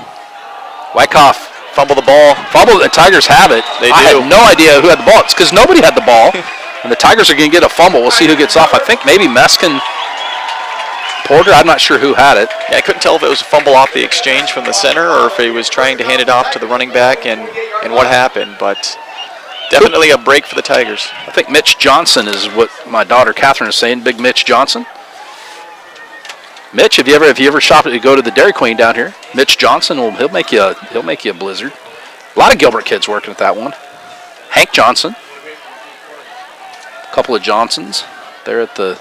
Speaker 1: Wyckoff
Speaker 2: Fumble the ball.
Speaker 1: fumbled. The Tigers have it.
Speaker 2: They
Speaker 1: I
Speaker 2: do.
Speaker 1: had no idea who had the ball. It's because nobody had the ball, and the Tigers are going to get a fumble. We'll see who gets off. I think maybe Meskin Porter. I'm not sure who had it.
Speaker 2: Yeah, I couldn't tell if it was a fumble off the exchange from the center or if he was trying to hand it off to the running back and what happened, but definitely a break for the Tigers.
Speaker 1: I think Mitch Johnson is what my daughter Catherine is saying. Big Mitch Johnson. Mitch, if you ever shop at, go to the Dairy Queen down here. Mitch Johnson he'll make you a blizzard. A lot of Gilbert kids working at that one. Hank Johnson. A couple of Johnsons there at the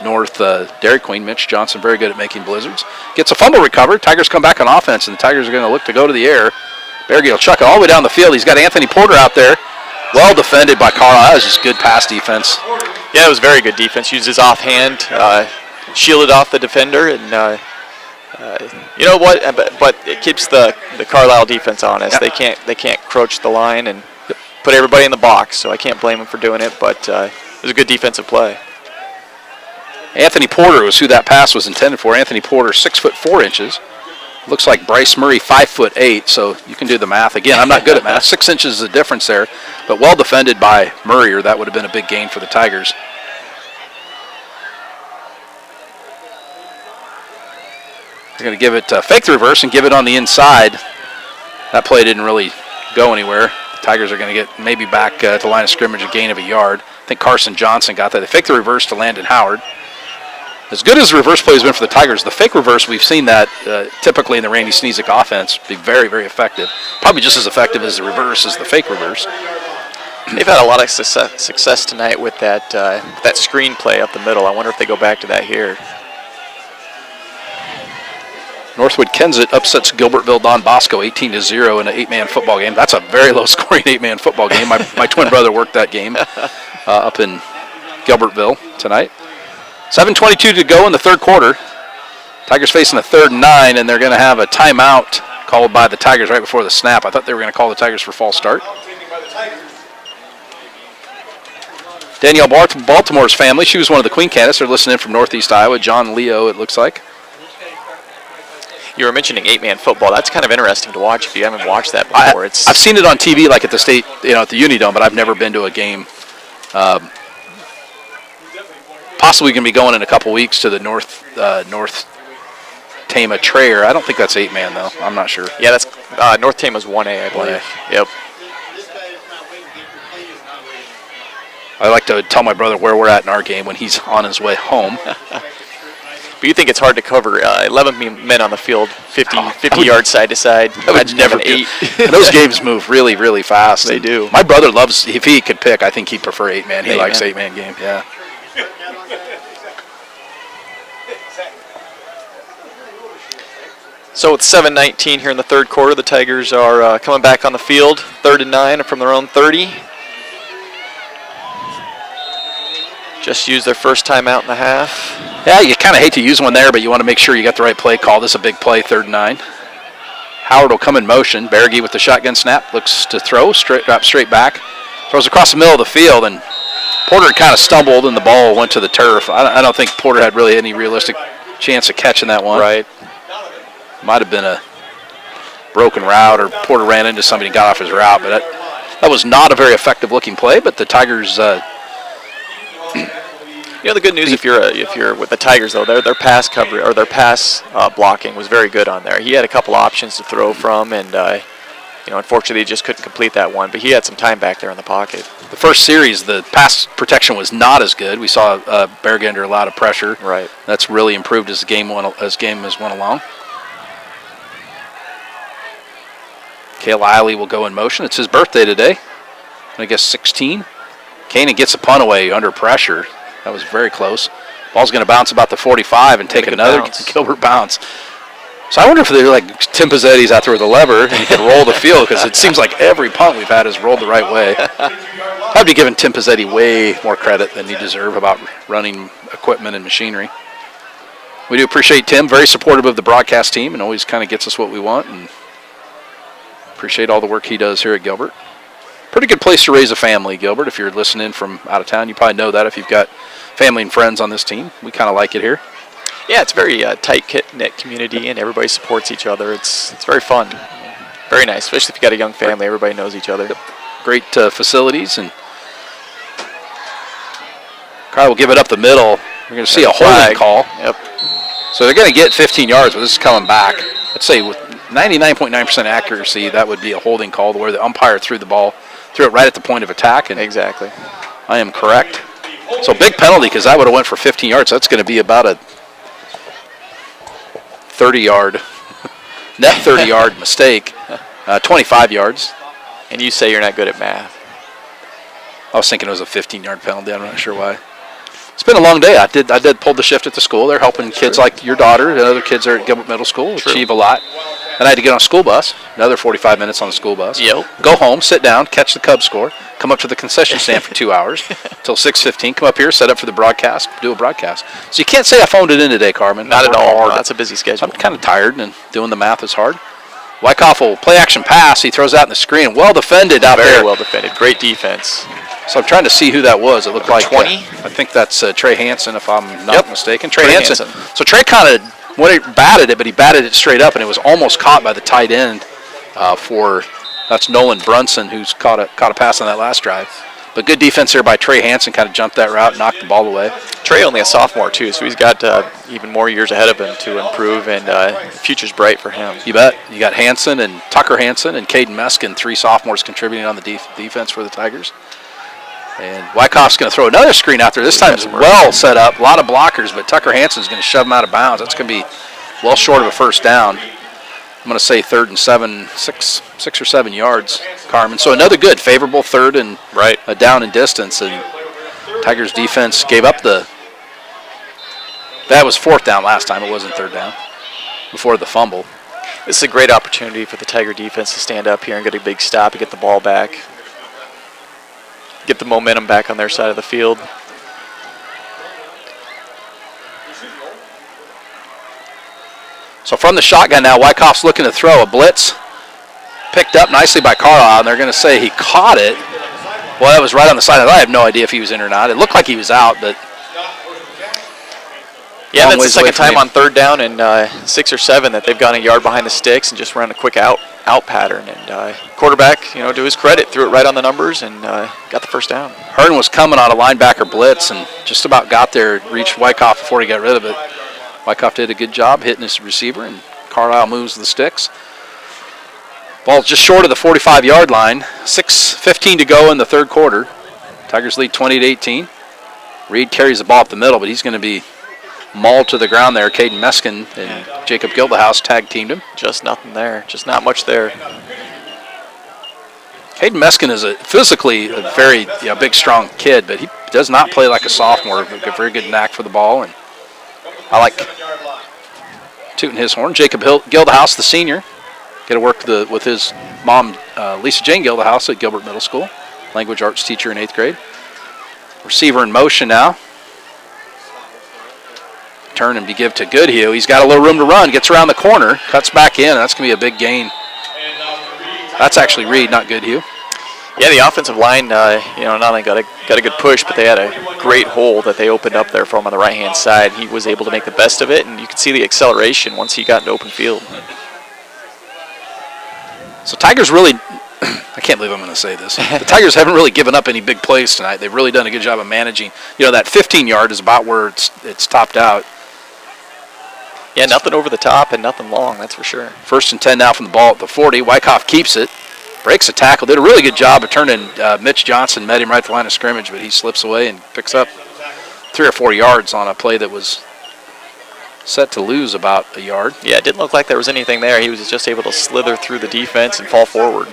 Speaker 1: North Dairy Queen. Mitch Johnson very good at making blizzards. Gets a fumble recovered. Tigers come back on offense, and the Tigers are going to look to go to the air. Berge will chuck it all the way down the field. He's got Anthony Porter out there. Well defended by Carlisle. That was just good pass defense.
Speaker 2: Yeah, it was very good defense. Used his offhand, shielded off the defender, and you know what? But it keeps the Carlisle defense honest.
Speaker 1: Yeah.
Speaker 2: They can't crouch the line and put everybody in the box. So I can't blame them for doing it. But it was a good defensive play.
Speaker 1: Anthony Porter was who that pass was intended for. Anthony Porter, 6'4". Looks like Bryce Murray, 5'8". So you can do the math. Again, I'm not good at math. 6 inches is the difference there, but well defended by Murray, or that would have been a big gain for the Tigers. They're going to give it fake the reverse and give it on the inside. That play didn't really go anywhere. The Tigers are going to get maybe back to the line of scrimmage, a gain of a yard. I think Carson Johnson got that. They fake the reverse to Landon Howard. As good as the reverse play has been for the Tigers, the fake reverse, we've seen that typically in the Randy Sneezick offense be very, very effective. Probably just as effective as the reverse as the fake reverse.
Speaker 2: They've had a lot of success tonight with that screen play up the middle. I wonder if they go back to that here.
Speaker 1: Northwood Kensett upsets Gilbertville Don Bosco 18-0 in an 8-man football game. That's a very low-scoring 8-man football game. My twin brother worked that game up in Gilbertville tonight. 7:22 to go in the third quarter. Tigers facing a 3rd and 9, and they're going to have a timeout called by the Tigers right before the snap. I thought they were going to call the Tigers for false start. Danielle Baltimore's family, she was one of the Queen candidates. They're listening in from Northeast Iowa. John Leo, it looks like.
Speaker 2: You were mentioning 8-man football. That's kind of interesting to watch if you haven't watched that before.
Speaker 1: I've seen it on TV, like at the state, at the Unidome, but I've never been to a game. Possibly going to be going in a couple weeks to the North Tama Trayer. I don't think that's 8-man though. I'm not sure.
Speaker 2: Yeah, that's North Tama's 1A, I believe.
Speaker 1: 1A.
Speaker 2: Yep.
Speaker 1: I like to tell my brother where we're at in our game when he's on his way home.
Speaker 2: But you think it's hard to cover 11 men on the field, 50 yards side to side.
Speaker 1: I would never
Speaker 2: 8.
Speaker 1: Those games move really, really fast.
Speaker 2: They do.
Speaker 1: My brother loves, if he could pick, I think he'd prefer 8-man. He
Speaker 2: 8-man.
Speaker 1: likes 8-man game, yeah.
Speaker 2: So it's 7:19 here in the third quarter. The Tigers are coming back on the field, 3rd and 9 from their own 30. Just used their first timeout in the half.
Speaker 1: Yeah, you kind of hate to use one there, but you want to make sure you got the right play call. This is a big play, 3rd and 9. Howard will come in motion. Berge with the shotgun snap, looks to throw, drop straight back. Throws across the middle of the field, and Porter kind of stumbled, and the ball went to the turf. I don't think Porter had really any realistic chance of catching that one.
Speaker 2: Right.
Speaker 1: Might have been a broken route, or Porter ran into somebody and got off his route, but that was not a very effective-looking play, but the Tigers...
Speaker 2: the good news if you're with the Tigers though, their pass coverage or their pass blocking was very good on there. He had a couple options to throw from, and unfortunately he just couldn't complete that one. But he had some time back there in the pocket.
Speaker 1: The first series, the pass protection was not as good. We saw Berge under a lot of pressure.
Speaker 2: Right.
Speaker 1: That's really improved as the game has went along. Carlisle will go in motion. It's his birthday today. I guess 16. Kanan gets a punt away under pressure. That was very close. Ball's going to bounce about the 45 and take another Gilbert bounce. So I wonder if they're like Tim Pizzetti's out there with a lever and he can roll the field, because it seems like every punt we've had has rolled the right way. I'd be giving Tim Pizzetti way more credit than you deserve about running equipment and machinery. We do appreciate Tim, very supportive of the broadcast team and always kind of gets us what we want, and appreciate all the work he does here at Gilbert. Pretty good place to raise a family, Gilbert. If you're listening from out of town, you probably know that if you've got family and friends on this team. We kind of like it here.
Speaker 2: Yeah, it's a very tight-knit community, and everybody supports each other. It's very fun. Very nice, especially if you got a young family. Everybody knows each other.
Speaker 1: Great facilities, and Carlisle will give it up the middle. We're going to see a holding call.
Speaker 2: Yep.
Speaker 1: So they're going to get 15 yards, but this is coming back. Let's say with 99.9% accuracy, that would be a holding call where the umpire threw it right at the point of attack. And
Speaker 2: exactly.
Speaker 1: I am correct. So big penalty, because that would have went for 15 yards. That's going to be about a 30-yard, net 30-yard mistake, 25 yards.
Speaker 2: And you say you're not good at math.
Speaker 1: I was thinking it was a 15-yard penalty. I'm not sure why. It's been a long day. I did pull the shift at the school. They're helping kids like your daughter and other kids there at Gilbert Middle School achieve a lot. And I had to get on a school bus, another 45 minutes on the school bus.
Speaker 2: Yep.
Speaker 1: Go home, sit down, catch the Cubs score, come up to the concession stand for 2 hours until 6:15. Come up here, set up for the broadcast, do a broadcast. So you can't say I phoned it in today, Carmen.
Speaker 2: Not at all. No, that's a busy schedule.
Speaker 1: I'm kind of tired, and doing the math is hard. Wyckoff will play action pass. He throws out in the screen. Well defended out there.
Speaker 2: Very well defended. Great defense.
Speaker 1: So I'm trying to see who that was. It looked like
Speaker 2: 20.
Speaker 1: I think that's Trey Hansen, if I'm not mistaken. Trey Hansen.
Speaker 2: Hansen.
Speaker 1: So Trey kind of when he batted it, but he batted it straight up, and it was almost caught by the tight end that's Nolan Brunson, who's caught a pass on that last drive. But good defense there by Trey Hansen, kind of jumped that route, knocked the ball away.
Speaker 2: Trey only a sophomore too, so he's got even more years ahead of him to improve, and the future's bright for him.
Speaker 1: You bet. You got Hansen and Tucker Hansen and Caden Meskin, 3 sophomores contributing on the defense for the Tigers. And Wyckoff's going to throw another screen out there. This time it's well set up. A lot of blockers, but Tucker Hansen's going to shove him out of bounds. That's going to be well short of a first down. I'm going to say 3rd and 7, 6 or 7 yards, Carmen. So another good, favorable 3rd and a down in distance. And Tigers defense gave up that was 4th down last time. It wasn't 3rd down before the fumble.
Speaker 2: This is a great opportunity for the Tiger defense to stand up here and get a big stop and get the ball back. Get the momentum back on their side of the field.
Speaker 1: So from the shotgun now, Wyckoff's looking to throw a blitz. Picked up nicely by Carlisle, and they're going to say he caught it. Well, that was right on the side. I have no idea if he was in or not. It looked like he was out, but
Speaker 2: yeah, that's the second time on 3rd down and 6 or 7 that they've gone a yard behind the sticks and just run a quick out pattern. And quarterback, to his credit, threw it right on the numbers and got the first down.
Speaker 1: Hearn was coming on a linebacker blitz and just about got there, reached Wyckoff before he got rid of it. Wyckoff did a good job hitting his receiver, and Carlisle moves the sticks. Ball's just short of the 45-yard line. 6:15 to go in the 3rd quarter. Tigers lead 20-18. Reed carries the ball up the middle, but he's going to be mauled to the ground there. Caden Meskin and Jacob Gildehouse tag teamed him.
Speaker 2: Just nothing there. Just not much there.
Speaker 1: Caden Meskin is physically a very big, strong kid, but he does not play like a sophomore. A very good knack for the ball, and I like tooting his horn. Jacob Gildehouse, the senior, get to work with his mom, Lisa Jane Gildehouse, at Gilbert Middle School, language arts teacher in 8th grade. Receiver in motion now. Turn and be give to Goodhue. He's got a little room to run. Gets around the corner, cuts back in. And that's going to be a big gain. That's actually Reed, not Goodhue.
Speaker 2: Yeah, the offensive line, not only got a good push, but they had a great hole that they opened up there for him on the right-hand side. He was able to make the best of it, and you could see the acceleration once he got into open field.
Speaker 1: So Tigers really, I can't believe I'm going to say this. The Tigers haven't really given up any big plays tonight. They've really done a good job of managing. That 15-yard is about where it's topped out.
Speaker 2: Yeah, nothing over the top and nothing long, that's for sure.
Speaker 1: 1st and 10 now from the ball at the 40. Wyckoff keeps it. Breaks a tackle. Did a really good job of turning. Mitch Johnson met him right at the line of scrimmage, but he slips away and picks up 3 or 4 yards on a play that was set to lose about a yard.
Speaker 2: Yeah, it didn't look like there was anything there. He was just able to slither through the defense and fall forward.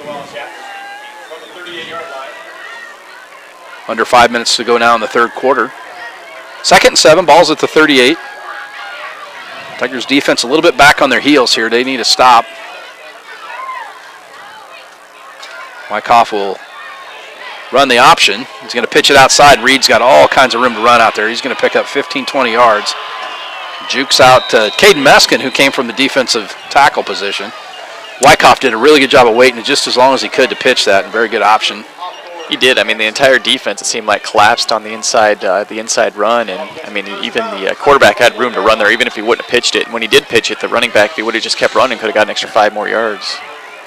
Speaker 1: Under 5 minutes to go now in the third quarter. 2nd and 7, ball's at the 38. Tigers defense a little bit back on their heels here. They need a stop. Wyckoff will run the option. He's going to pitch it outside. Reed's got all kinds of room to run out there. He's going to pick up 15, 20 yards. Jukes out Caden Meskin, who came from the defensive tackle position. Wyckoff did a really good job of waiting just as long as he could to pitch that, and very good option.
Speaker 2: He did. I mean, the entire defense, it seemed like, collapsed on the inside run, and I mean, even the quarterback had room to run there, even if he wouldn't have pitched it. And when he did pitch it, the running back, if he would have just kept running, could have got an extra 5 more yards.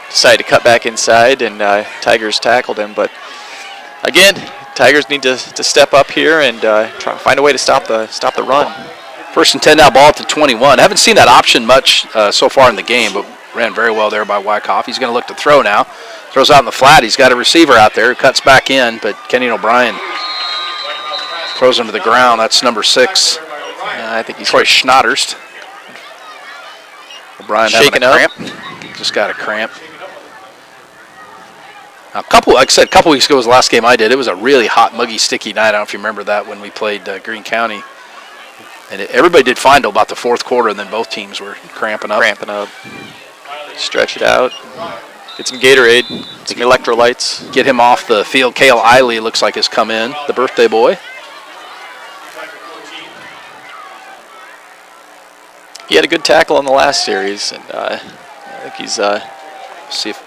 Speaker 2: Decided to cut back inside, and Tigers tackled him. But again, Tigers need to step up here and try to find a way to stop the run.
Speaker 1: 1st and 10 now, ball at the 21. Haven't seen that option much so far in the game, but ran very well there by Wyckoff. He's going to look to throw now. Throws out in the flat. He's got a receiver out there who cuts back in, but Kenny O'Brien throws him to the ground. That's number 6.
Speaker 2: I think he's
Speaker 1: Troy Schnotterst. O'Brien
Speaker 2: shaking
Speaker 1: having a
Speaker 2: up.
Speaker 1: cramp. Just got a cramp. Now, like I said, a couple weeks ago was the last game I did. It was a really hot, muggy, sticky night. I don't know if you remember that when we played Greene County. And everybody did fine till about the 4th quarter, and then both teams were cramping up.
Speaker 2: Stretch it out. Get some Gatorade, some electrolytes.
Speaker 1: Get him off the field. Cale Eiley looks like has come in, the birthday boy.
Speaker 2: He had a good tackle in the last series, and I think he's.
Speaker 1: See if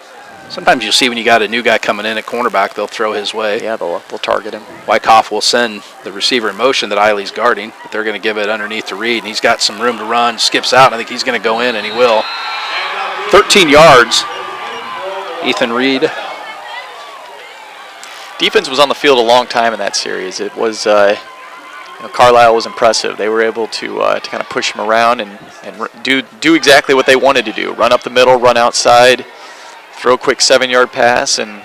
Speaker 1: sometimes you'll see when you got a new guy coming in at cornerback, they'll throw his way.
Speaker 2: Yeah, they'll target him.
Speaker 1: Wyckoff will send the receiver in motion that Eiley's guarding, but they're going to give it underneath to Reed, and he's got some room to run. Skips out, and I think he's going to go in, and he will. 13 yards. Ethan Reed.
Speaker 2: Defense was on the field a long time in that series. It was, Carlisle was impressive. They were able to kind of push him around and do exactly what they wanted to do. Run up the middle, run outside, throw a quick 7-yard pass, and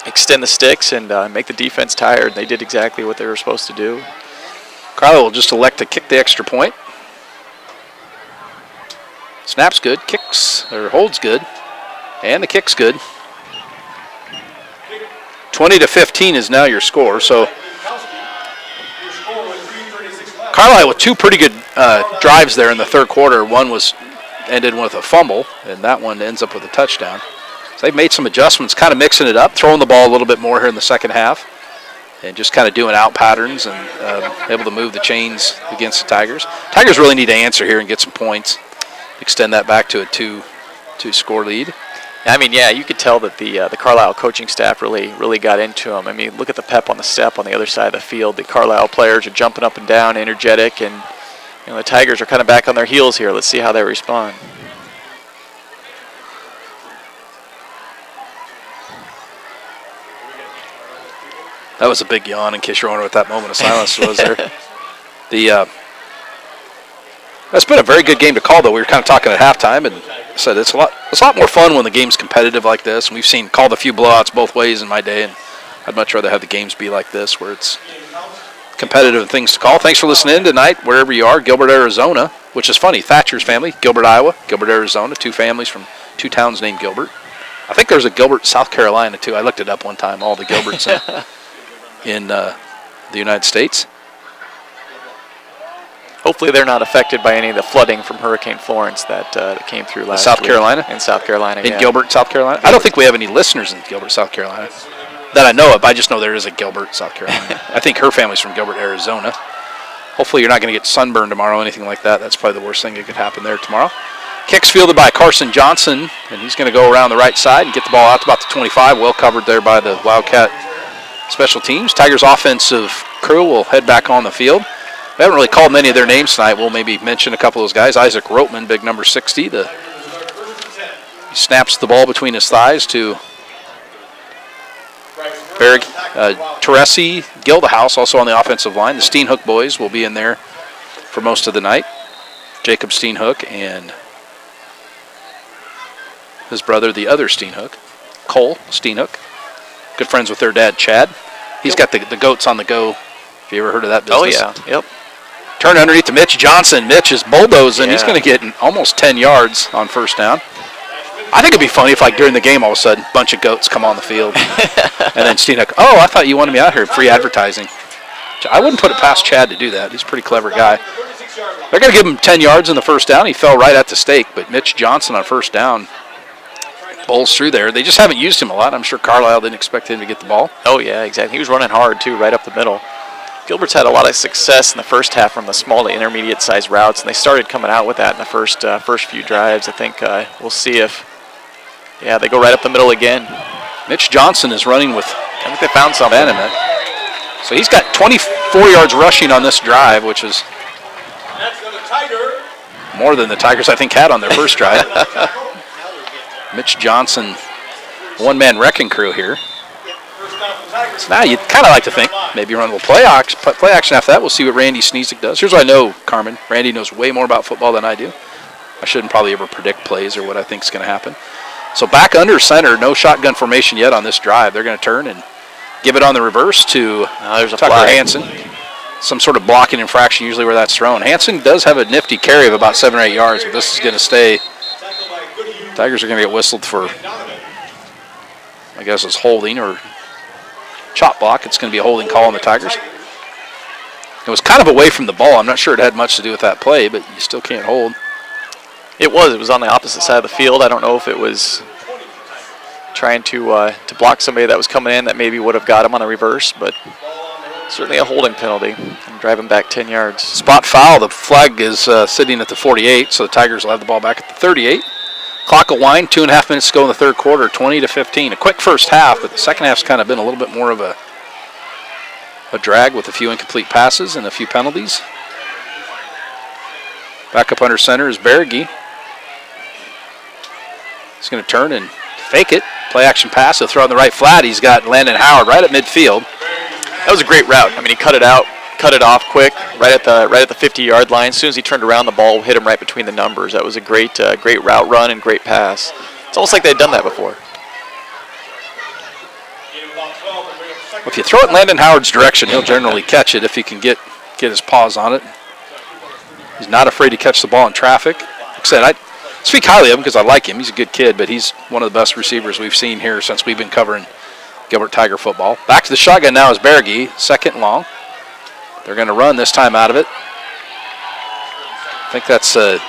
Speaker 2: extend the sticks and make the defense tired. They did exactly what they were supposed to do.
Speaker 1: Carlisle will just elect to kick the extra point. Snap's good, holds good. And the kick's good. 20-15 is now your score. So Carlisle with 2 pretty good drives there in the third quarter. One ended with a fumble, and that one ends up with a touchdown. So they've made some adjustments, kind of mixing it up, throwing the ball a little bit more here in the second half, and just kind of doing out patterns and able to move the chains against the Tigers. Tigers really need to answer here and get some points, extend that back to a two-score lead.
Speaker 2: I mean, yeah, you could tell that the Carlisle coaching staff really got into them. I mean, look at the pep on the step on the other side of the field. The Carlisle players are jumping up and down, energetic, and the Tigers are kind of back on their heels here. Let's see how they respond.
Speaker 1: That was a big yawn in case you're wondering what that moment of silence was there. That's been a very good game to call, though. We were kind of talking at halftime, and said it's a lot more fun when the game's competitive like this. And we've called a few blowouts both ways in my day, and I'd much rather have the games be like this, where it's competitive and things to call. Thanks for listening tonight, wherever you are. Gilbert, Arizona, which is funny. Thatcher's family, Gilbert, Iowa, Gilbert, Arizona, 2 families from 2 towns named Gilbert. I think there's a Gilbert, South Carolina, too. I looked it up one time, all the Gilberts in the United States.
Speaker 2: Hopefully they're not affected by any of the flooding from Hurricane Florence that came through last
Speaker 1: South
Speaker 2: week.
Speaker 1: Carolina?
Speaker 2: In South Carolina,
Speaker 1: In Gilbert, South Carolina? I don't think we have any listeners in Gilbert, South Carolina that I know of. I just know there is a Gilbert, South Carolina. I think her family's from Gilbert, Arizona. Hopefully you're not going to get sunburned tomorrow, anything like that. That's probably the worst thing that could happen there tomorrow. Kick's fielded by Carson Johnson, and he's going to go around the right side and get the ball out to about the 25. Well covered there by the Wildcat special teams. Tigers offensive crew will head back on the field. We haven't really called many of their names tonight. We'll maybe mention a couple of those guys. Isaac Roteman, big number 60. He snaps the ball between his thighs to Teresi Gildehouse, also on the offensive line. The Steenhook boys will be in there for most of the night. Jacob Steenhook and his brother, the other Steenhook, Cole Steenhook. Good friends with their dad, Chad. He's got the Goats on the Go. Have you ever heard of that business?
Speaker 2: Oh, yeah. Yep.
Speaker 1: Turn underneath to Mitch Johnson. Mitch is bulldozing. He's
Speaker 2: Yeah.
Speaker 1: going to get almost 10 yards on first down. I think it'd be funny if, like, during the game, all of a sudden, a bunch of goats come on the field. And then Steenhoek, oh, I thought you wanted me out here. Free advertising. I wouldn't put it past Chad to do that. He's a pretty clever guy. They're going to give him 10 yards in the first down. He fell right at the stake, but Mitch Johnson on first down bowls through there. They just haven't used him a lot. I'm sure Carlisle didn't expect him to get the ball.
Speaker 2: Oh, yeah, exactly. He was running hard, too, right up the middle. Gilbert's had a lot of success in the first half from the small to intermediate-sized routes, and they started coming out with that in the first few drives. I think we'll see if, they go right up the middle again.
Speaker 1: Mitch Johnson is running with
Speaker 2: I think they found something.
Speaker 1: abandonment. So he's got 24 yards rushing on this drive, which is more than the Tigers, I think, had on their first drive. Mitch Johnson, one-man wrecking crew here. So now you'd kind of like to think maybe run a little play action after that. We'll see what Randy Sneesick does. Here's what I know, Carmen. Randy knows way more about football than I do. I shouldn't probably ever predict plays or what I think is going to happen. So back under center, no shotgun formation yet on this drive. They're going to turn and give it on the reverse to
Speaker 2: There's a
Speaker 1: Tucker
Speaker 2: flag.
Speaker 1: Hansen. Some sort of blocking infraction, usually where that's thrown. Hansen does have a nifty carry of about 7 or 8 yards, but this is going to stay. Tigers are going to get whistled for, I guess it's holding or chop block. It's going to be a holding call on the Tigers. It was kind of away from the ball. I'm not sure it had much to do with that play, but you still can't hold.
Speaker 2: It was on the opposite side of the field. I don't know if it was trying to block somebody that was coming in that maybe would have got him on the reverse, but certainly a holding penalty and drive him back 10 yards.
Speaker 1: Spot foul. The flag is sitting at the 48, so the Tigers will have the ball back at the 38. Clock will wind. 2.5 minutes to go in the third quarter, 20-15. A quick first half, but the second half's kind of been a little bit more of a drag with a few incomplete passes and a few penalties. Back up under center is Berge. He's going to turn and fake it. Play action pass. He'll throw on the right flat. He's got Landon Howard right at midfield.
Speaker 2: That was a great route. I mean, he cut it off quick, right at the 50-yard line. As soon as he turned around, the ball hit him right between the numbers. That was a great route run and great pass. It's almost like they'd done that before.
Speaker 1: If you throw it in Landon Howard's direction, he'll generally catch it if he can get his paws on it. He's not afraid to catch the ball in traffic. Like I said, I speak highly of him because I like him. He's a good kid, but he's one of the best receivers we've seen here since we've been covering Gilbert Tiger football. Back to the shotgun now is Berge, second and long. They're going to run this time out of it. I think that's Aiden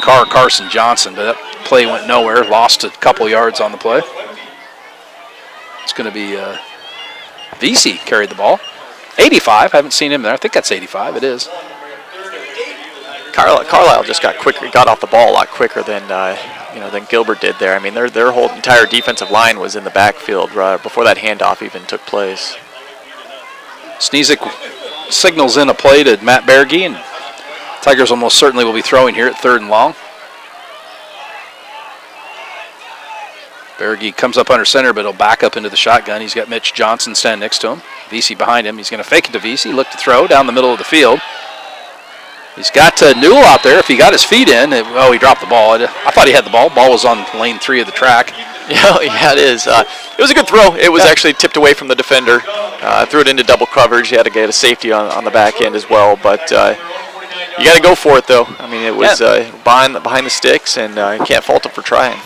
Speaker 1: Carr or Carson Johnson, but that play went nowhere. Lost a couple yards on the play. It's going to be VC carried the ball. 85, I haven't seen him there. I think that's 85, it is.
Speaker 2: Carlisle just got off the ball a lot quicker than Gilbert did there. I mean, their whole entire defensive line was in the backfield before that handoff even took place.
Speaker 1: Sneesick signals in a play to Matt Berge, and Tigers almost certainly will be throwing here at third and long. Berge comes up under center, but he'll back up into the shotgun. He's got Mitch Johnson standing next to him. VC behind him. He's going to fake it to VC, look to throw down the middle of the field. He's got Newell out there. If he got his feet in, he dropped the ball. I thought he had the ball. Ball was on lane 3 of the track.
Speaker 2: Yeah, it is. It was a good throw. It was actually tipped away from the defender. Threw it into double coverage. He had to get a safety on the back end as well. But you got to go for it, though. I mean, it was behind the sticks, and you can't fault him for trying.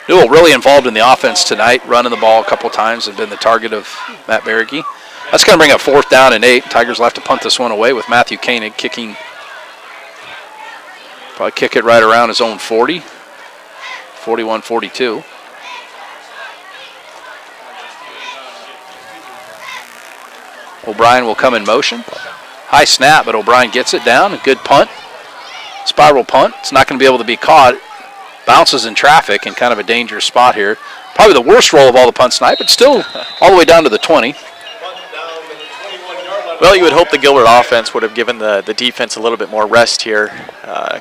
Speaker 1: Newell really involved in the offense tonight, running the ball a couple times and been the target of Matt Berge. That's going to bring up 4th down and 8. Tigers will have to punt this one away with Matthew Koenig kicking. Probably kick it right around his own 40. 41-42. O'Brien will come in motion. High snap, but O'Brien gets it down. A good punt. Spiral punt. It's not going to be able to be caught. Bounces in traffic in kind of a dangerous spot here. Probably the worst roll of all the punts tonight, but still all the way down to the 20.
Speaker 2: Well, you would hope the Gilbert offense would have given the defense a little bit more rest here.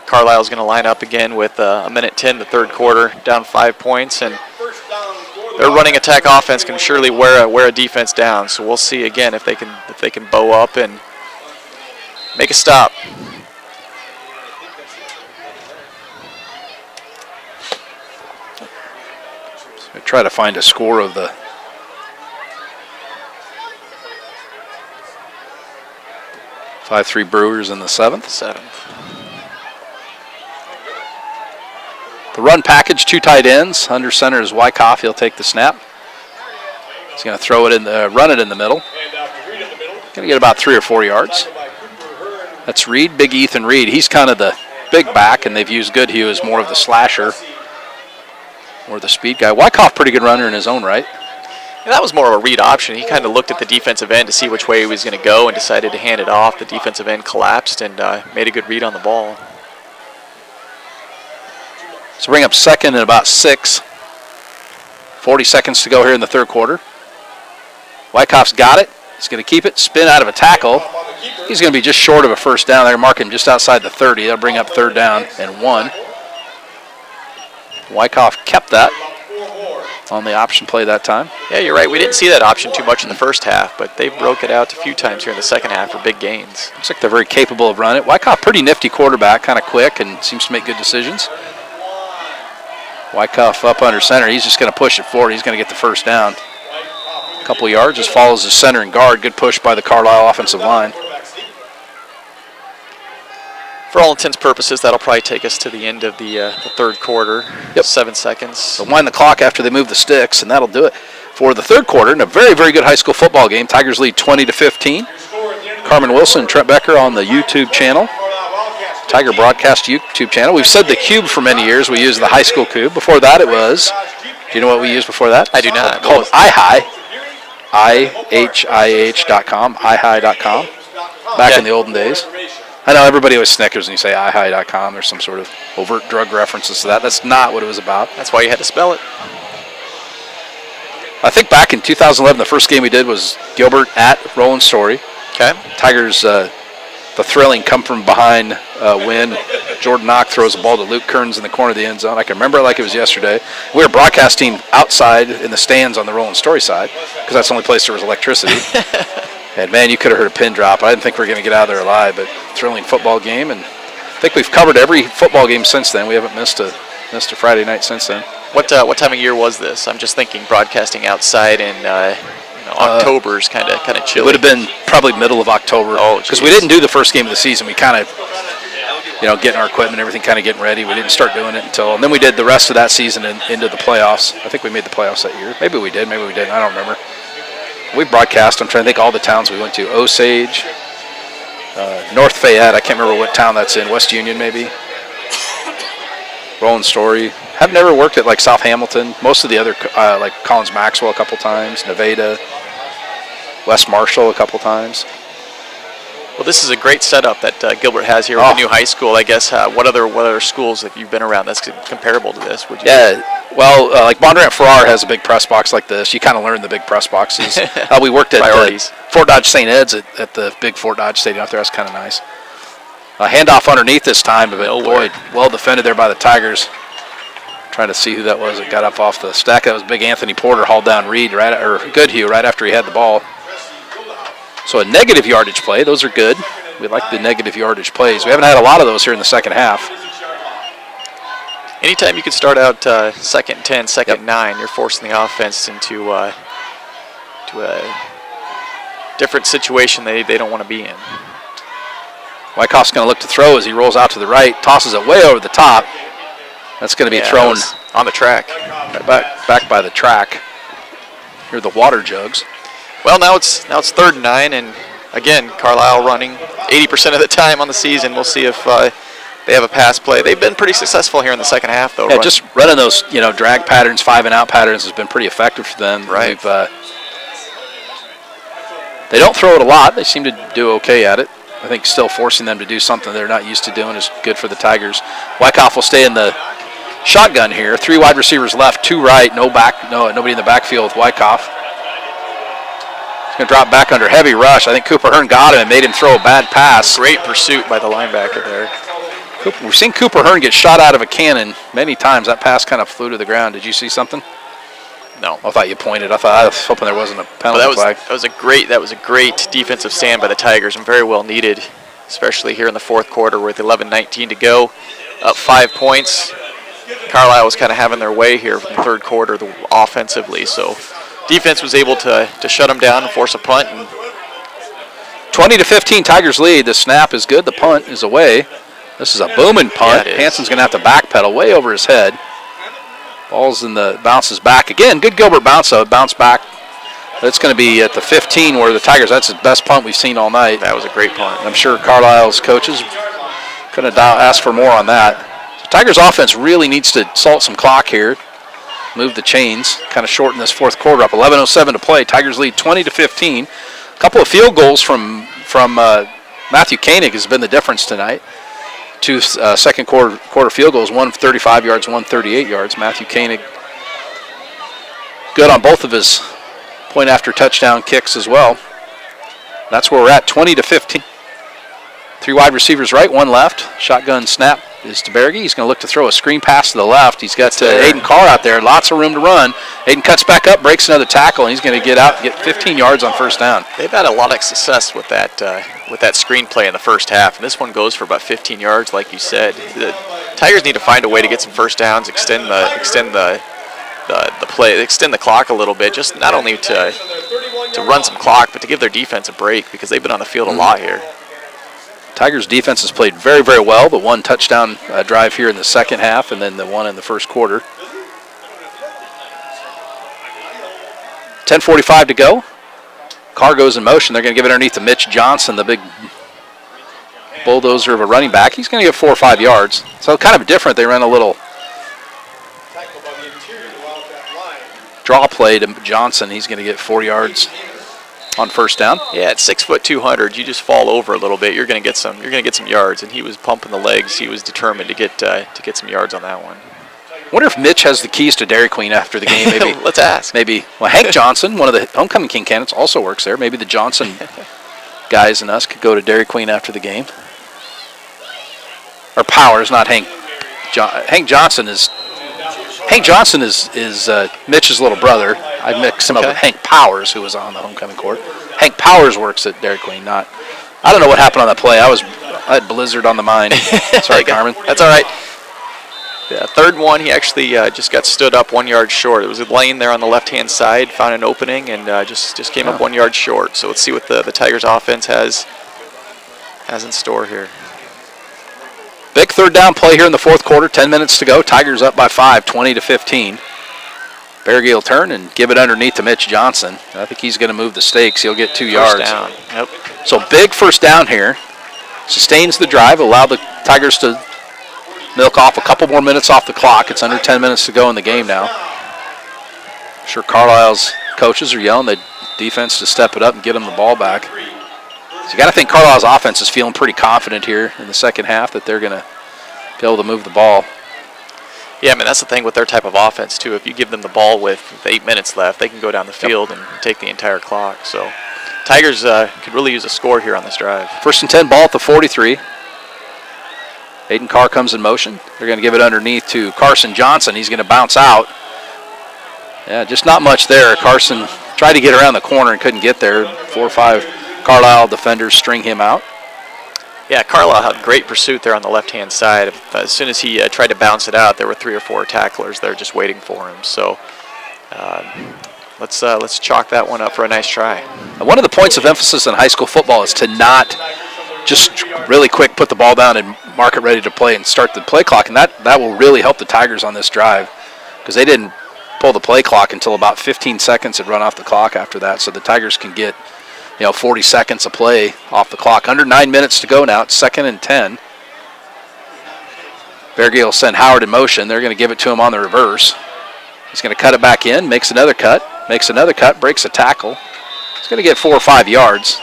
Speaker 2: Carlisle's going to line up again with a minute 10 the third quarter, down 5 points, and their running attack offense can surely wear a defense down. So we'll see again if they can bow up and make a stop.
Speaker 1: So try to find a score of the 5-3 Brewers in the 7th.
Speaker 2: 7th.
Speaker 1: The run package, 2 tight ends. Under center is Wyckoff. He'll take the snap. He's going to throw it in the, run it in the middle. Going to get about 3 or 4 yards. That's Reed, big Ethan Reed. He's kind of the big back, and they've used Goodhue as more of the slasher, more of the speed guy. Wyckoff, pretty good runner in his own right.
Speaker 2: Yeah, that was more of a read option. He kind of looked at the defensive end to see which way he was going to go and decided to hand it off. The defensive end collapsed and made a good read on the ball.
Speaker 1: So bring up second and about 6. 40 seconds to go here in the third quarter. Wyckoff's got it. He's going to keep it, spin out of a tackle. He's going to be just short of a first down. They're marking just outside the 30. They'll bring up third down and 1. Wyckoff kept that on the option play that time.
Speaker 2: Yeah, you're right. We didn't see that option too much in the first half, but they broke it out a few times here in the second half for big gains.
Speaker 1: Looks like they're very capable of running it. Wyckoff, pretty nifty quarterback, kind of quick and seems to make good decisions. Wyckoff up under center. He's just going to push it forward. He's going to get the first down. A couple yards, just follows his center and guard. Good push by the Carlisle offensive line.
Speaker 2: For all intents and purposes, that'll probably take us to the end of the third quarter.
Speaker 1: Yep.
Speaker 2: 7 seconds.
Speaker 1: They'll wind the clock after they move the sticks, and that'll do it for the third quarter in a very, very good high school football game. Tigers lead 20-15. Carmen Wilson and Trent Becker on the YouTube channel. Tiger Broadcast YouTube channel. We've said the cube for many years. We used the high school cube. Before that, it was, do you know what we used before that?
Speaker 2: I do not.
Speaker 1: Called iHigh. IHIH.com. iHigh.com. Back in the olden days. I know everybody always snickers when you say iHigh.com. There's some sort of overt drug references to that. That's not what it was about.
Speaker 2: That's why you had to spell it.
Speaker 1: I think back in 2011, the first game we did was Gilbert at Roland Story.
Speaker 2: Okay.
Speaker 1: Tigers, the thrilling come from behind win. Jordan Knock throws a ball to Luke Kearns in the corner of the end zone. I can remember it like it was yesterday. We were broadcasting outside in the stands on the Roland Story side because that's the only place there was electricity. And, man, you could have heard a pin drop. I didn't think we were going to get out of there alive, but thrilling football game. And I think we've covered every football game since then. We haven't missed a Friday night since then.
Speaker 2: What time of year was this? I'm just thinking broadcasting outside in October's kind of chilly.
Speaker 1: It would have been probably middle of October.
Speaker 2: Oh,
Speaker 1: because we didn't do the first game of the season. We kind of, getting our equipment, everything kind of getting ready. We didn't start doing it until, and then we did the rest of that season into the playoffs. I think we made the playoffs that year. Maybe we did, maybe we didn't. I don't remember. We broadcast, I'm trying to think all the towns we went to. Osage, North Fayette, I can't remember what town that's in. West Union, maybe. Roland Story. I've never worked at like South Hamilton. Most of the other, like Collins Maxwell a couple times, Nevada, West Marshall a couple times.
Speaker 2: Well, this is a great setup that Gilbert has here with the new high school. I guess what other schools have you been around that's comparable to this? Would you?
Speaker 1: Yeah, well, like Bondurant Farrar has a big press box like this. You kind of learn the big press boxes. We worked at Fort Dodge St. Ed's at the big Fort Dodge Stadium out there. That's kind of nice. Handoff underneath this time, but boy, well defended there by the Tigers. Trying to see who that was that got up off the stack. That was big Anthony Porter, hauled down Reed Goodhue right after he had the ball. So a negative yardage play. Those are good. We like the negative yardage plays. We haven't had a lot of those here in the second half.
Speaker 2: Anytime you can start out second and 10, second and 9, you're forcing the offense into a different situation they don't want to be in.
Speaker 1: Wyckoff's going to look to throw as he rolls out to the right, tosses it way over the top. That's going to be thrown
Speaker 2: on the track.
Speaker 1: Back by the track. Here are the water jugs.
Speaker 2: Well, now it's third and 9, and again, Carlisle running 80% of the time on the season. We'll see if they have a pass play. They've been pretty successful here in the second half, though.
Speaker 1: Yeah, just running those drag patterns, 5 and out patterns has been pretty effective for them.
Speaker 2: Right.
Speaker 1: They don't throw it a lot. They seem to do okay at it. I think still forcing them to do something they're not used to doing is good for the Tigers. Wyckoff will stay in the shotgun here. 3 wide receivers left, 2 right, nobody in the backfield with Wyckoff. He's going to drop back under heavy rush. I think Cooper Hearn got him and made him throw a bad pass.
Speaker 2: Great pursuit by the linebacker there.
Speaker 1: We've seen Cooper Hearn get shot out of a cannon many times. That pass kind of flew to the ground. Did you see something?
Speaker 2: No.
Speaker 1: I thought you pointed. I was hoping there wasn't a penalty flag.
Speaker 2: That was a great defensive stand by the Tigers and very well needed, especially here in the fourth quarter with 11:19 to go. Up 5 points. Carlisle was kind of having their way here from the third quarter offensively, so defense was able to shut them down and force a punt. And
Speaker 1: 20-15, Tigers lead. The snap is good. The punt is away. This is a booming punt.
Speaker 2: Yeah,
Speaker 1: Hanson's going to have to backpedal way over his head. Ball's in the bounces back again. Good Gilbert bounce though. Bounce back. It's going to be at the 15 where the Tigers. That's the best punt we've seen all night.
Speaker 2: That was a great punt.
Speaker 1: I'm sure Carlisle's coaches could have asked for more on that. So Tigers offense really needs to salt some clock here. Move the chains. Kind of shorten this fourth quarter up. 11:07 to play. Tigers lead 20-15. A couple of field goals from Matthew Koenig has been the difference tonight. Two second quarter field goals, one 35 yards, one 38 yards. Matthew Koenig good on both of his point after touchdown kicks as well. That's where we're at, 20-15. 3 wide receivers right, 1 left. Shotgun snap is to Berge. He's going to look to throw a screen pass to the left. He's got Aiden Carr out there, lots of room to run. Aiden cuts back up, breaks another tackle, and he's going to get out and get 15 yards on first down.
Speaker 2: They've had a lot of success with that screen play in the first half, and this one goes for about 15 yards, like you said. The Tigers need to find a way to get some first downs, extend the play, extend the clock a little bit, just not only to run some clock, but to give their defense a break because they've been on the field a lot here.
Speaker 1: Tigers defense has played very, very well. The 1 touchdown drive here in the second half and then the 1 in the first quarter. 10:45 to go. Carr goes in motion. They're going to give it underneath to Mitch Johnson, the big bulldozer of a running back. He's going to get 4 or 5 yards. So kind of different. They ran a little draw play to Johnson. He's going to get 4 yards on first down.
Speaker 2: Yeah, at 6 foot 200, you just fall over a little bit. You're going to get some yards. And he was pumping the legs. He was determined to get some yards on that one.
Speaker 1: I wonder if Mitch has the keys to Dairy Queen after the game. Maybe
Speaker 2: let's ask.
Speaker 1: Maybe Hank Johnson, one of the homecoming king candidates, also works there. Maybe the Johnson guys and us could go to Dairy Queen after the game. Or Powers, not Hank. Hank Johnson is Mitch's little brother. I mixed him up with Hank Powers, who was on the homecoming court. Hank Powers works at Dairy Queen. I don't know what happened on that play. I had blizzard on the mind. Sorry, Carmen.
Speaker 2: That's all right. Yeah, third one, he actually just got stood up 1 yard short. It was a lane there on the left-hand side, found an opening, and just came up 1 yard short. So let's see what the Tigers offense has in store here.
Speaker 1: Big third down play here in the fourth quarter. 10 minutes to go. Tigers up by 5, 20-15. Berge will turn and give it underneath to Mitch Johnson. I think he's going to move the stakes. He'll get 2 yards.
Speaker 2: First down. Yep.
Speaker 1: So big first down here. Sustains the drive. Allow the Tigers to milk off a couple more minutes off the clock. It's under 10 minutes to go in the game now. I'm sure Carlisle's coaches are yelling the defense to step it up and get them the ball back. So you got to think Carlisle's offense is feeling pretty confident here in the second half that they're going to be able to move the ball.
Speaker 2: Yeah, I mean, that's the thing with their type of offense, too. If you give them the ball with 8 minutes left, they can go down the field and take the entire clock. So Tigers could really use a score here on this drive.
Speaker 1: 1st and 10, ball at the 43. Aiden Carr comes in motion. They're going to give it underneath to Carson Johnson. He's going to bounce out. Yeah, just not much there. Carson tried to get around the corner and couldn't get there. 4 or 5 Carlisle defenders string him out.
Speaker 2: Yeah, Carlisle had great pursuit there on the left-hand side. As soon as he tried to bounce it out, there were 3 or 4 tacklers there just waiting for him. So let's chalk that one up for a nice try.
Speaker 1: One of the points of emphasis in high school football is to not just really quick put the ball down and mark it ready to play and start the play clock, and that will really help the Tigers on this drive because they didn't pull the play clock until about 15 seconds had run off the clock after that, so the Tigers can get 40 seconds of play off the clock. Under 9 minutes to go now. It's 2nd and 10. Berge will send Howard in motion. They're going to give it to him on the reverse. He's going to cut it back in, makes another cut, breaks a tackle. He's going to get 4 or 5 yards.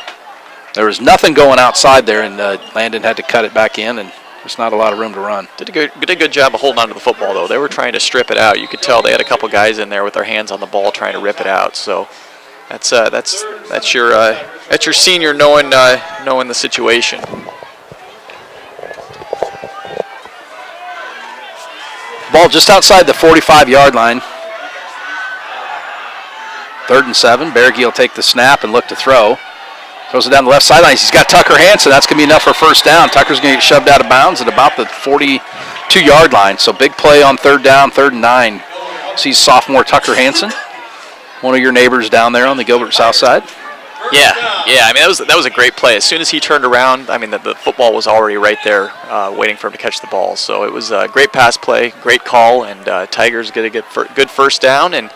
Speaker 1: There was nothing going outside there, and Landon had to cut it back in, and there's not a lot of room to run.
Speaker 2: Did a good job of holding on to the football, though. They were trying to strip it out. You could tell they had a couple guys in there with their hands on the ball trying to rip it out. So that's your senior knowing the situation.
Speaker 1: Ball just outside the 45-yard line. 3rd and 7. Berge will take the snap and look to throw. Throws it down the left sideline. He's got Tucker Hanson. That's going to be enough for first down. Tucker's going to get shoved out of bounds at about the 42-yard line. So big play on 3rd down, 3rd and 9. Sees sophomore Tucker Hanson, one of your neighbors down there on the Gilbert South Side.
Speaker 2: Yeah. I mean, that was a great play. As soon as he turned around, I mean, the football was already right there, waiting for him to catch the ball. So it was a great pass play, great call, and Tigers get a good first down and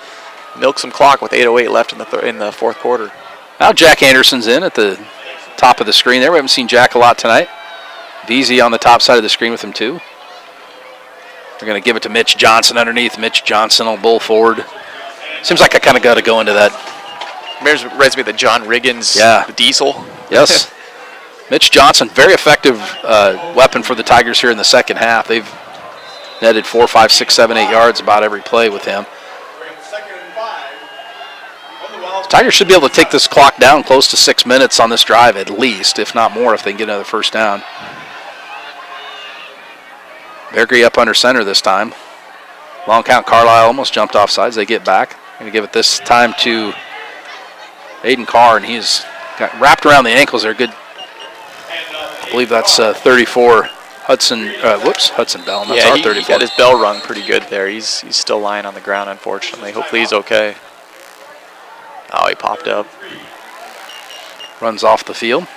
Speaker 2: milk some clock with 8:08 left in the fourth quarter.
Speaker 1: Now Jack Anderson's in at the top of the screen there. We haven't seen Jack a lot tonight. VZ on the top side of the screen with him too. They're going to give it to Mitch Johnson underneath. Mitch Johnson will bull forward. Seems like I kind of got to go into that.
Speaker 2: Reminds me of the John Riggins diesel.
Speaker 1: Yes. Mitch Johnson, very effective weapon for the Tigers here in the second half. They've netted 4, 5, 6, 7, 8 yards about every play with him. The Tigers should be able to take this clock down close to 6 minutes on this drive at least, if not more, if they can get another first down. Bergery up under center this time. Long count, Carlisle almost jumped off sides. They get back. Going to give it this time to Aiden Carr, and he's got wrapped around the ankles there. Good. I believe that's 34 Hudson Bell. That's our 34.
Speaker 2: He got his bell rung pretty good there. He's still lying on the ground, unfortunately. Hopefully he's okay. Oh, he popped up.
Speaker 1: Runs off the field.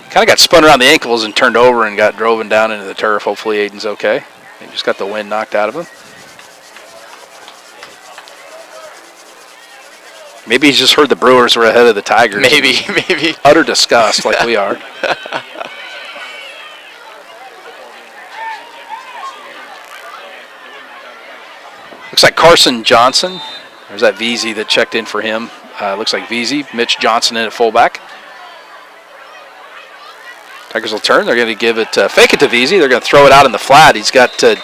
Speaker 1: Kind of got spun around the ankles and turned over and got driven down into the turf. Hopefully Aiden's okay. He just got the wind knocked out of him. Maybe he's just heard the Brewers were ahead of the Tigers.
Speaker 2: Maybe.
Speaker 1: Utter disgust like we are. Looks like Carson Johnson. There's that VZ that checked in for him. Looks like VZ. Mitch Johnson in at fullback. Tigers will turn. They're going to give it, fake it to VZ. They're going to throw it out in the flat. He's got
Speaker 2: good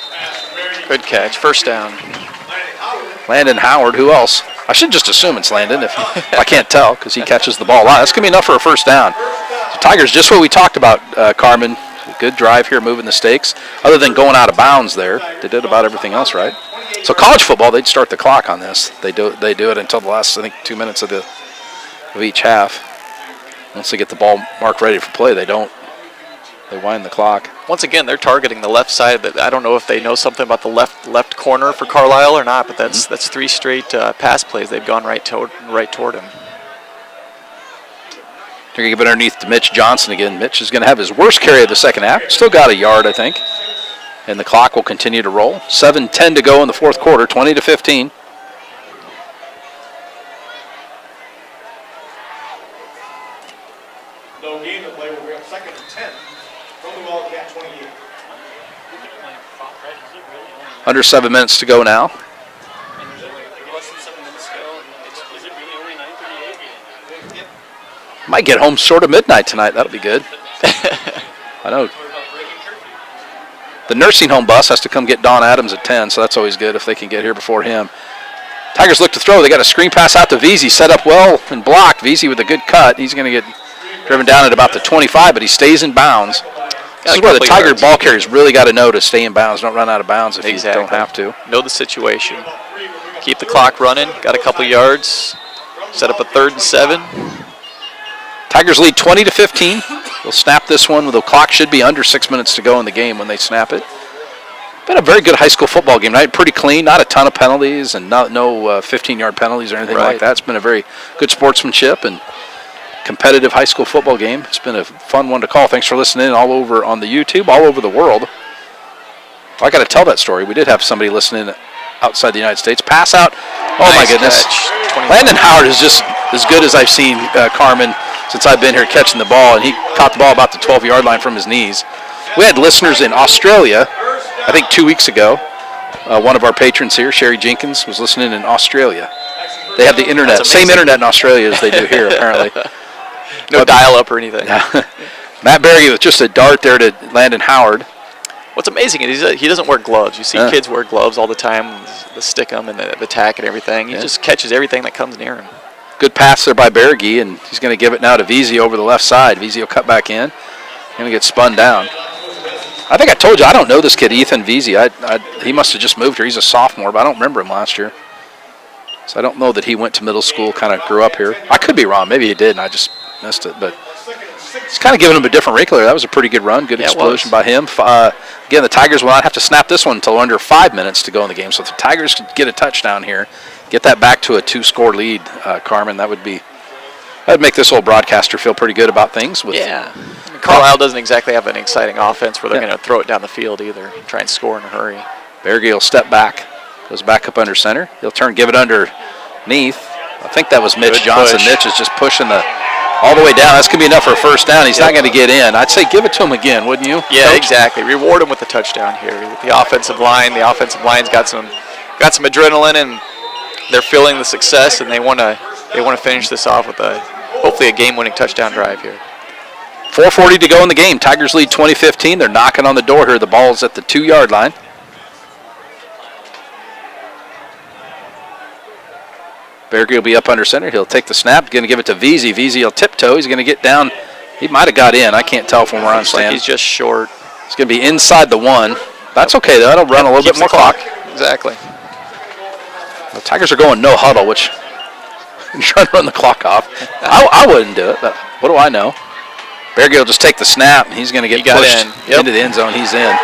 Speaker 2: catch. First down.
Speaker 1: Landon Howard. Who else? I should just assume it's Landon if I can't tell because he catches the ball a lot. That's going to be enough for a first down. So Tigers, just what we talked about, Carmen. Good drive here, moving the stakes. Other than going out of bounds there, they did about everything else right. So college football, they'd start the clock on this. They do it until the last, I think, 2 minutes of each half. Once they get the ball marked ready for play, they don't. They wind the clock.
Speaker 2: Once again, they're targeting the left side, but I don't know if they know something about the left corner for Carlisle or not. But that's 3 straight pass plays. They've gone right toward him.
Speaker 1: They're going to give it underneath to Mitch Johnson again. Mitch is going to have his worst carry of the second half. Still got a yard, I think. And the clock will continue to roll. 7:10 to go in the fourth quarter, 20-15.
Speaker 3: No game to play. We'll be up 2nd and 10 from the Wildcat 28.
Speaker 1: Under 7 minutes to go now. Might get home short of midnight tonight. That'll be good. I know. The nursing home bus has to come get Don Adams at 10, so that's always good if they can get here before him. Tigers look to throw. They got a screen pass out to VZ, set up well and blocked. VZ with a good cut. He's going to get driven down at about the 25, but he stays in bounds. This is where the Tiger ball carriers really got to know to stay in bounds. Don't run out of bounds if you don't have to.
Speaker 2: Know the situation. Keep the clock running. Got a couple yards. Set up a 3rd and 7.
Speaker 1: Tigers lead 20-15. They'll snap this one. The clock should be under 6 minutes to go in the game when they snap it. Been a very good high school football game tonight. Pretty clean. Not a ton of penalties and no 15-yard penalties or anything like that. It's been a very good sportsmanship and competitive high school football game. It's been a fun one to call. Thanks for listening all over on the YouTube, all over the world. I got to tell that story. We did have somebody listening outside the United States. Pass out. Oh,
Speaker 2: nice
Speaker 1: my goodness. Landon Howard is just as good as I've seen Carmen since I've been here catching the ball, and he caught the ball about the 12-yard line from his knees. We had listeners in Australia, I think 2 weeks ago. One of our patrons here, Sherry Jenkins, was listening in Australia. They have the internet, same internet in Australia as they do here, apparently.
Speaker 2: No dial-up or anything.
Speaker 1: Matt Berge with just a dart there to Landon Howard.
Speaker 2: What's amazing is he doesn't wear gloves. You see kids wear gloves all the time, the stick-em and the tack and everything. He just catches everything that comes near him. Good
Speaker 1: pass there by Berge, and he's going to give it now to VZ over the left side. VZ will cut back in. Going to get spun down. I think I told you, I don't know this kid, Ethan VZ. He must have just moved here. He's a sophomore, but I don't remember him last year. So I don't know that he went to middle school, kind of grew up here. I could be wrong. Maybe he did, and I just missed it. But it's kind of giving him a different wrinkle there. That was a pretty good run, good explosion by him. Again, the Tigers will not have to snap this one until under 5 minutes to go in the game. So if the Tigers could get a touchdown here, get that back to a 2-score lead, Carmen. That'd make this old broadcaster feel pretty good about things.
Speaker 2: Yeah. Carlisle doesn't exactly have an exciting offense where they're going to throw it down the field either, try and score in a hurry.
Speaker 1: Berge will step back, goes back up under center. He'll give it underneath. I think that was Mitch Johnson. Mitch is just pushing all the way down. That's going to be enough for a first down. He's not going to get in. I'd say give it to him again, wouldn't you?
Speaker 2: Yeah,
Speaker 1: Coach?
Speaker 2: exactly. Reward him with the touchdown here. The offensive line's got some adrenaline, and they're feeling the success, and they want to finish this off with hopefully a game-winning touchdown drive here.
Speaker 1: 4:40 to go in the game. Tigers lead 20-15. They're knocking on the door here. The ball's at the 2-yard line. Berge will be up under center. He'll take the snap. Going to give it to Veazey. Veazey will tiptoe. He's going to get down. He might have got in. I can't tell from where I'm standing.
Speaker 2: He's just short.
Speaker 1: It's going to be inside the 1. That's okay, though. That'll run a little bit more clock.
Speaker 2: Exactly.
Speaker 1: The Tigers are going no huddle, which trying to run the clock off. I wouldn't do it, but what do I know? Berge will just take the snap, and he's going to get pushed into the end zone. He's in.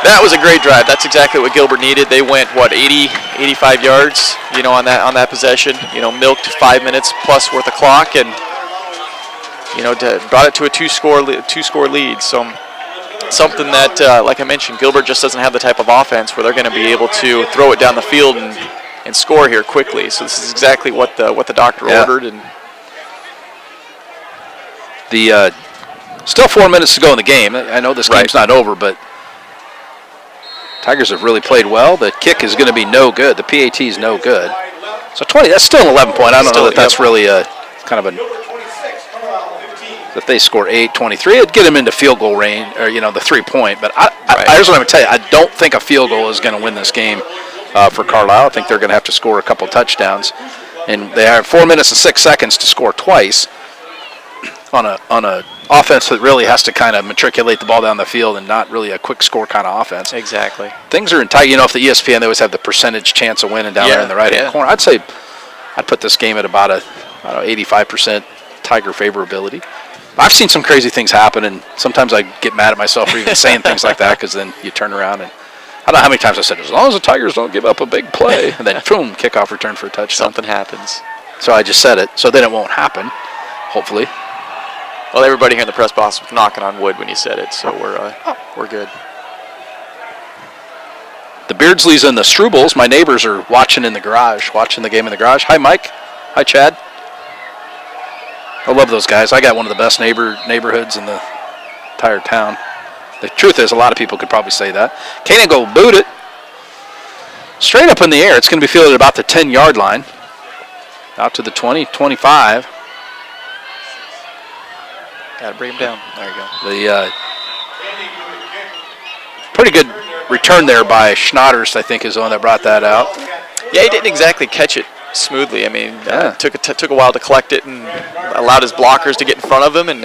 Speaker 2: That was a great drive. That's exactly what Gilbert needed. They went 80, 85 yards, on that possession. Milked 5 minutes plus worth of clock, and brought it to a two-score lead. So something that, like I mentioned, Gilbert just doesn't have the type of offense where they're going to be able to throw it down the field and score here quickly. So this is exactly what the doctor ordered. And
Speaker 1: still 4 minutes to go in the game. I know this game's not over, but Tigers have really played well. The kick is going to be no good. The PAT is no good. So 20, that's still an 11-point. I don't know that that's really kind of if they score 8-23, it'd get them into field goal range, or, the 3-point. But here's what I'm going to tell you. I don't think a field goal is going to win this game for Carlisle. I think they're going to have to score a couple touchdowns. And they have 4 minutes and 6 seconds to score twice on a offense that really has to kind of matriculate the ball down the field and not really a quick score kind of offense.
Speaker 2: Exactly.
Speaker 1: Things are in tight. If the ESPN, they always have the percentage chance of winning down there in the right-hand corner. I'd say I'd put this game at about 85% Tiger favorability. I've seen some crazy things happen, and sometimes I get mad at myself for even saying things like that, because then you turn around and I don't know how many times I said, as long as the Tigers don't give up a big play, and then boom, kickoff return for a touchdown.
Speaker 2: Something happens.
Speaker 1: So I just said it, so then it won't happen, hopefully.
Speaker 2: Well, everybody here in the press box was knocking on wood when you said it, so we're good.
Speaker 1: The Beardsleys and the Strubles, my neighbors, are watching the game in the garage. Hi, Mike. Hi, Chad. I love those guys. I got one of the best neighborhoods in the entire town. The truth is, a lot of people could probably say that. Kanan go boot it. Straight up in the air. It's going to be fielded at about the 10-yard line. Out to the 20, 25.
Speaker 2: Got to bring him down. There you go.
Speaker 1: The pretty good return there by Schnatters, I think, is the one that brought that out.
Speaker 2: Yeah, he didn't exactly catch it smoothly. I mean, took a while to collect it and allowed his blockers to get in front of him, and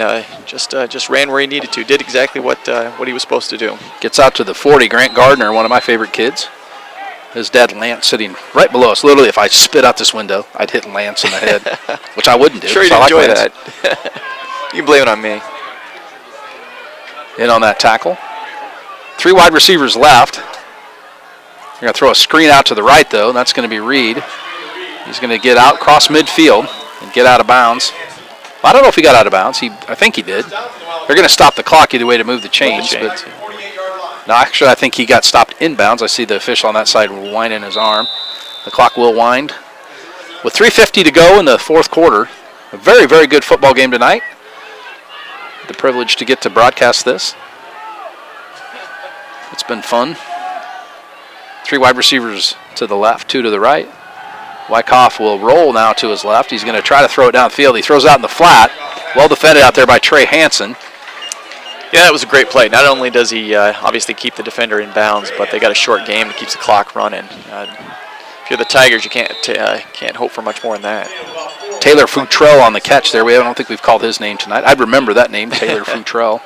Speaker 2: just ran where he needed to. Did exactly what he was supposed to do.
Speaker 1: Gets out to the 40. Grant Gardner, one of my favorite kids. His dad, Lance, sitting right below us. Literally, if I spit out this window, I'd hit Lance in the head, which I wouldn't do.
Speaker 2: Sure, you'd enjoy that. You can blame it on me.
Speaker 1: In on that tackle. 3 wide receivers left. They're going to throw a screen out to the right, though, and that's going to be Reed. He's going to get out, cross midfield, and get out of bounds. Well, I don't know if he got out of bounds. I think he did. They're going to stop the clock either way to move the chains. But no, actually, I think he got stopped inbounds. I see the official on that side winding his arm. The clock will wind. With 3:50 to go in the fourth quarter, a very, very good football game tonight. The privilege to get to broadcast this. It's been fun. 3 wide receivers to the left, 2 to the right. Wyckoff will roll now to his left. He's going to try to throw it downfield. He throws out in the flat. Well defended out there by Trey Hansen.
Speaker 2: Yeah, that was a great play. Not only does he obviously keep the defender in bounds, but they got a short game that keeps the clock running. If you're the Tigers, you can't hope for much more than that.
Speaker 1: Taylor Futrell on the catch there. I don't think we've called his name tonight. I'd remember that name, Taylor Futrell.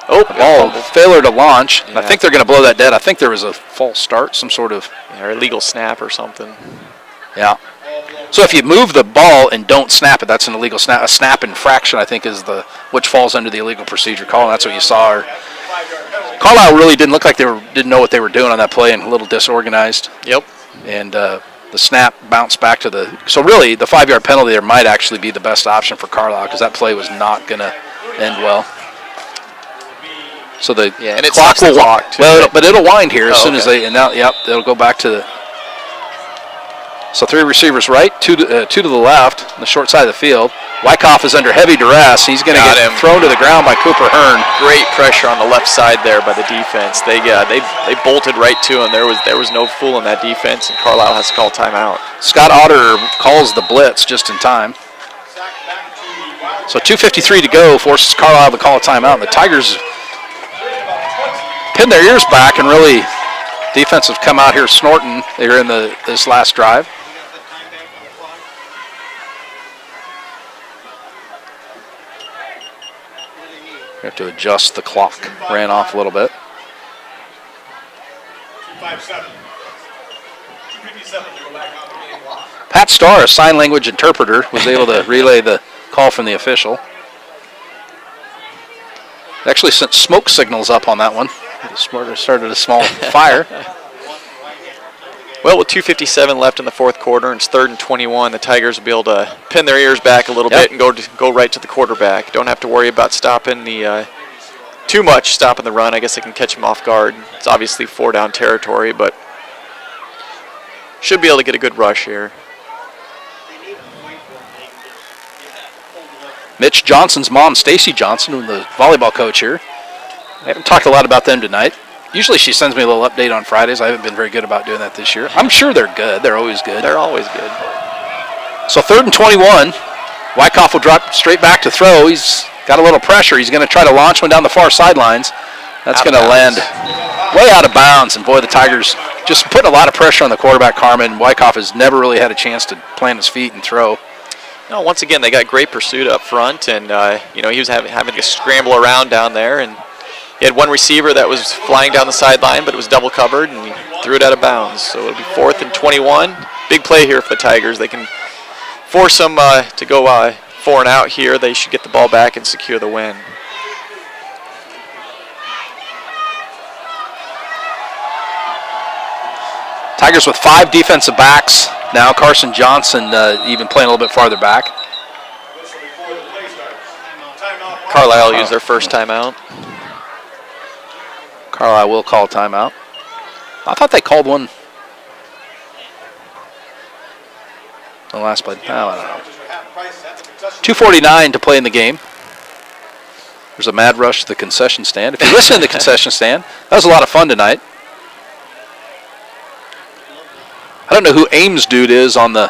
Speaker 1: Oh, ball failure to launch. Yeah. I think they're going to blow that dead. I think there was a false start, some sort of
Speaker 2: or illegal snap or something.
Speaker 1: Yeah. So if you move the ball and don't snap it, that's an illegal snap. A snap infraction, I think, is which falls under the illegal procedure call. And that's what you saw. Carlisle really didn't look like didn't know what they were doing on that play and a little disorganized.
Speaker 2: Yep.
Speaker 1: And the snap bounced back to the – so really the 5-yard penalty there might actually be the best option for Carlisle because that play was not going to end well. So the
Speaker 2: and it
Speaker 1: clock will
Speaker 2: clock too.
Speaker 1: Well, but it'll wind here as soon as
Speaker 2: okay.
Speaker 1: they – and now, yep, it'll go back to the – so 3 receivers right, 2 to the left, on the short side of the field. Wyckoff is under heavy duress. He's going to get thrown to the ground by Cooper Hearn.
Speaker 2: Great pressure on the left side there by the defense. They bolted right to him. There was no fooling that defense, and Carlisle has to call timeout.
Speaker 1: Scott Otter calls the blitz just in time. So 2:53 to go, forces Carlisle to call a timeout. And the Tigers pin their ears back, and really defense have come out here snorting here in this last drive. We have to adjust the clock. Ran off a little bit.
Speaker 3: 257. 257 to go back on the game clock.
Speaker 1: Pat Starr, a sign language interpreter, was able to relay the call from the official. Actually sent smoke signals up on that one. Started a small fire.
Speaker 2: Well, with 2:57 left in the fourth quarter, and it's 3rd and 21, the Tigers will be able to pin their ears back a little bit and go right to the quarterback. Don't have to worry about stopping the too much stopping the run. I guess they can catch him off guard. It's obviously 4-down territory, but should be able to get a good rush here.
Speaker 1: Mitch Johnson's mom, Stacy Johnson, the volleyball coach here. I haven't talked a lot about them tonight. Usually she sends me a little update on Fridays. I haven't been very good about doing that this year. I'm sure they're good. They're always good.
Speaker 2: They're always good.
Speaker 1: So 3rd and 21. Wyckoff will drop straight back to throw. He's got a little pressure. He's going to try to launch one down the far sidelines. That's going to land way out of bounds. And, boy, the Tigers just putting a lot of pressure on the quarterback, Carmen. Wyckoff has never really had a chance to plant his feet and throw.
Speaker 2: No, once again, they got great pursuit up front, and he was having to scramble around down there, and he had one receiver that was flying down the sideline, but it was double covered, and he threw it out of bounds. So it'll be 4th and 21. Big play here for the Tigers. They can force them to go 4 and out here. They should get the ball back and secure the win.
Speaker 1: Tigers with 5 defensive backs. Now Carson Johnson even playing a little bit farther back.
Speaker 2: Carlisle used their first timeout.
Speaker 1: Carlisle will call a timeout. I thought they called one the last play. I don't know. 2:49 to play in the game. There's a mad rush to the concession stand. If you listen to the concession stand, that was a lot of fun tonight. I don't know who Ames dude is on the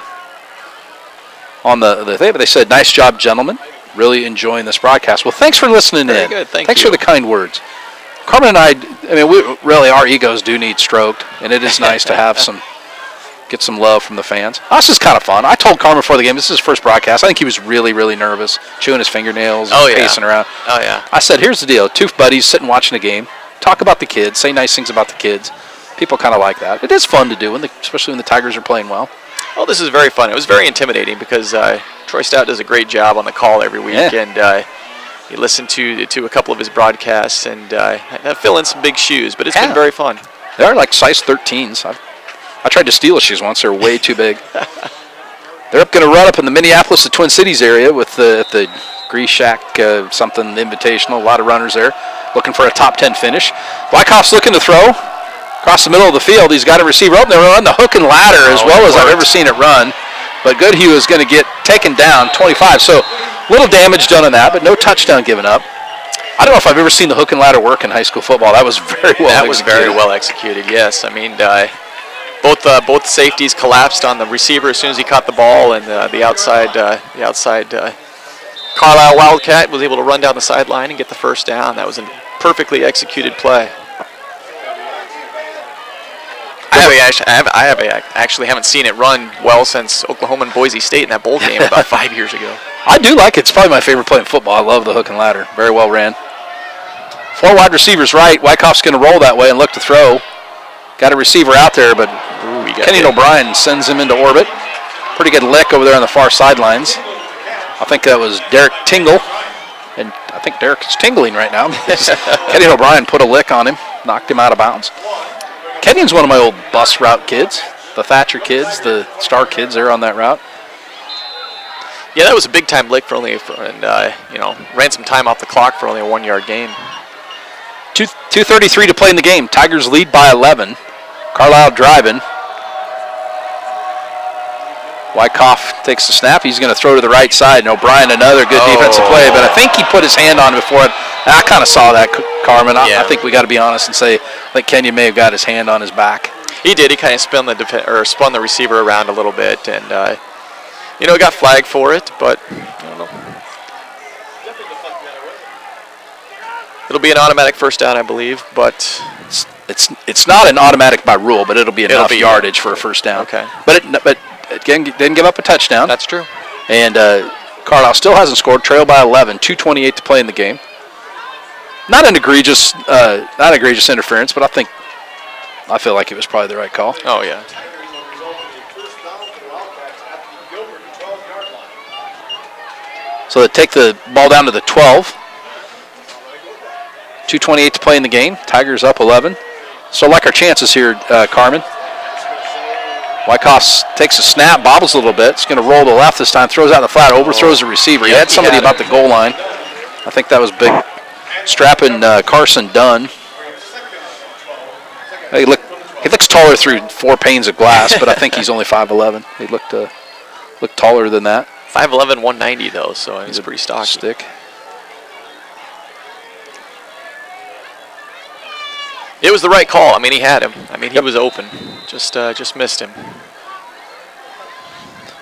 Speaker 1: thing, but they said, "Nice job, gentlemen. Really enjoying this broadcast." Well, thanks for listening
Speaker 2: Very
Speaker 1: in.
Speaker 2: good.
Speaker 1: Thanks for the kind words. Carmen and I mean, our egos do need stroked, and it is nice to have get some love from the fans. This is kind of fun. I told Carmen before the game, this is his first broadcast. I think he was really, really nervous, chewing his fingernails and pacing around.
Speaker 2: Oh, yeah.
Speaker 1: I said, here's the deal. 2 buddies sitting watching the game, talk about the kids, say nice things about the kids. People kind of like that. It is fun to do, especially when the Tigers are playing well.
Speaker 2: Oh, this is very fun. It was very intimidating because Troy Stout does a great job on the call every week, and you listen to a couple of his broadcasts and fill in some big shoes, but it's been very fun.
Speaker 1: They are like size 13s. I tried to steal his shoes once. They're way too big. They're going to run up in the Minneapolis, the Twin Cities area with the Grease Shack something invitational. A lot of runners there looking for a top 10 finish. Wyckoff's looking to throw across the middle of the field. He's got a receiver open. They're running the hook and ladder as well as I've ever seen it run. But Goodhue is going to get taken down, 25. So little damage done on that, but no touchdown given up. I don't know if I've ever seen the hook and ladder work in high school football. That was very well executed.
Speaker 2: That was very well executed, yes. I mean, both safeties collapsed on the receiver as soon as he caught the ball, and the outside Carlisle Wildcat was able to run down the sideline and get the first down. That was a perfectly executed play. I actually haven't seen it run well since Oklahoma and Boise State in that bowl game about 5 years ago.
Speaker 1: I do like it. It's probably my favorite play in football. I love the hook and ladder. Very well ran. 4 wide receivers right. Wyckoff's going to roll that way and look to throw. Got a receiver out there, but Kenny O'Brien sends him into orbit. Pretty good lick over there on the far sidelines. I think that was Derek Tingle. And I think Derek is tingling right now. Kenyon O'Brien put a lick on him, knocked him out of bounds. Kenyon's one of my old bus route kids, the Thatcher kids, the Star kids there on that route.
Speaker 2: Yeah, that was a big-time lick ran some time off the clock for only a 1-yard gain.
Speaker 1: 2:33 to play in the game. Tigers lead by 11. Carlisle driving. Wyckoff takes the snap. He's going to throw to the right side. And O'Brien, another good defensive play. But I think he put his hand on it before it. I kind of saw that, Carmen. I think we got to be honest and say I think Kenyon may have got his hand on his back.
Speaker 2: He did. He kind of spun the receiver around a little bit, and got flagged for it. But I don't know. It'll be an automatic first down, I believe. But
Speaker 1: it's not an automatic by rule, but it'll be enough yardage for a first down.
Speaker 2: Okay.
Speaker 1: But again, didn't give up a touchdown.
Speaker 2: That's true.
Speaker 1: And Carlisle still hasn't scored. Trail by 11. 2:28 to play in the game. Not egregious interference, but I feel like it was probably the right call.
Speaker 2: Oh yeah.
Speaker 1: So they take the ball down to the 12. 2:28 to play in the game. Tigers up 11. So like our chances here, Carmen. Wyckoff takes a snap, bobbles a little bit. It's going to roll to the left this time. Throws out in the flat, overthrows the receiver. He had somebody about the goal line. I think that was big. Strapping Carson Dunn. He looks taller through 4 panes of glass, but I think he's only 5'11". He looked taller than that.
Speaker 2: 5'11", 190 though, so he's pretty stocky.
Speaker 1: Stick.
Speaker 2: It was the right call. I mean, he had him. I mean, he was open. Just missed him.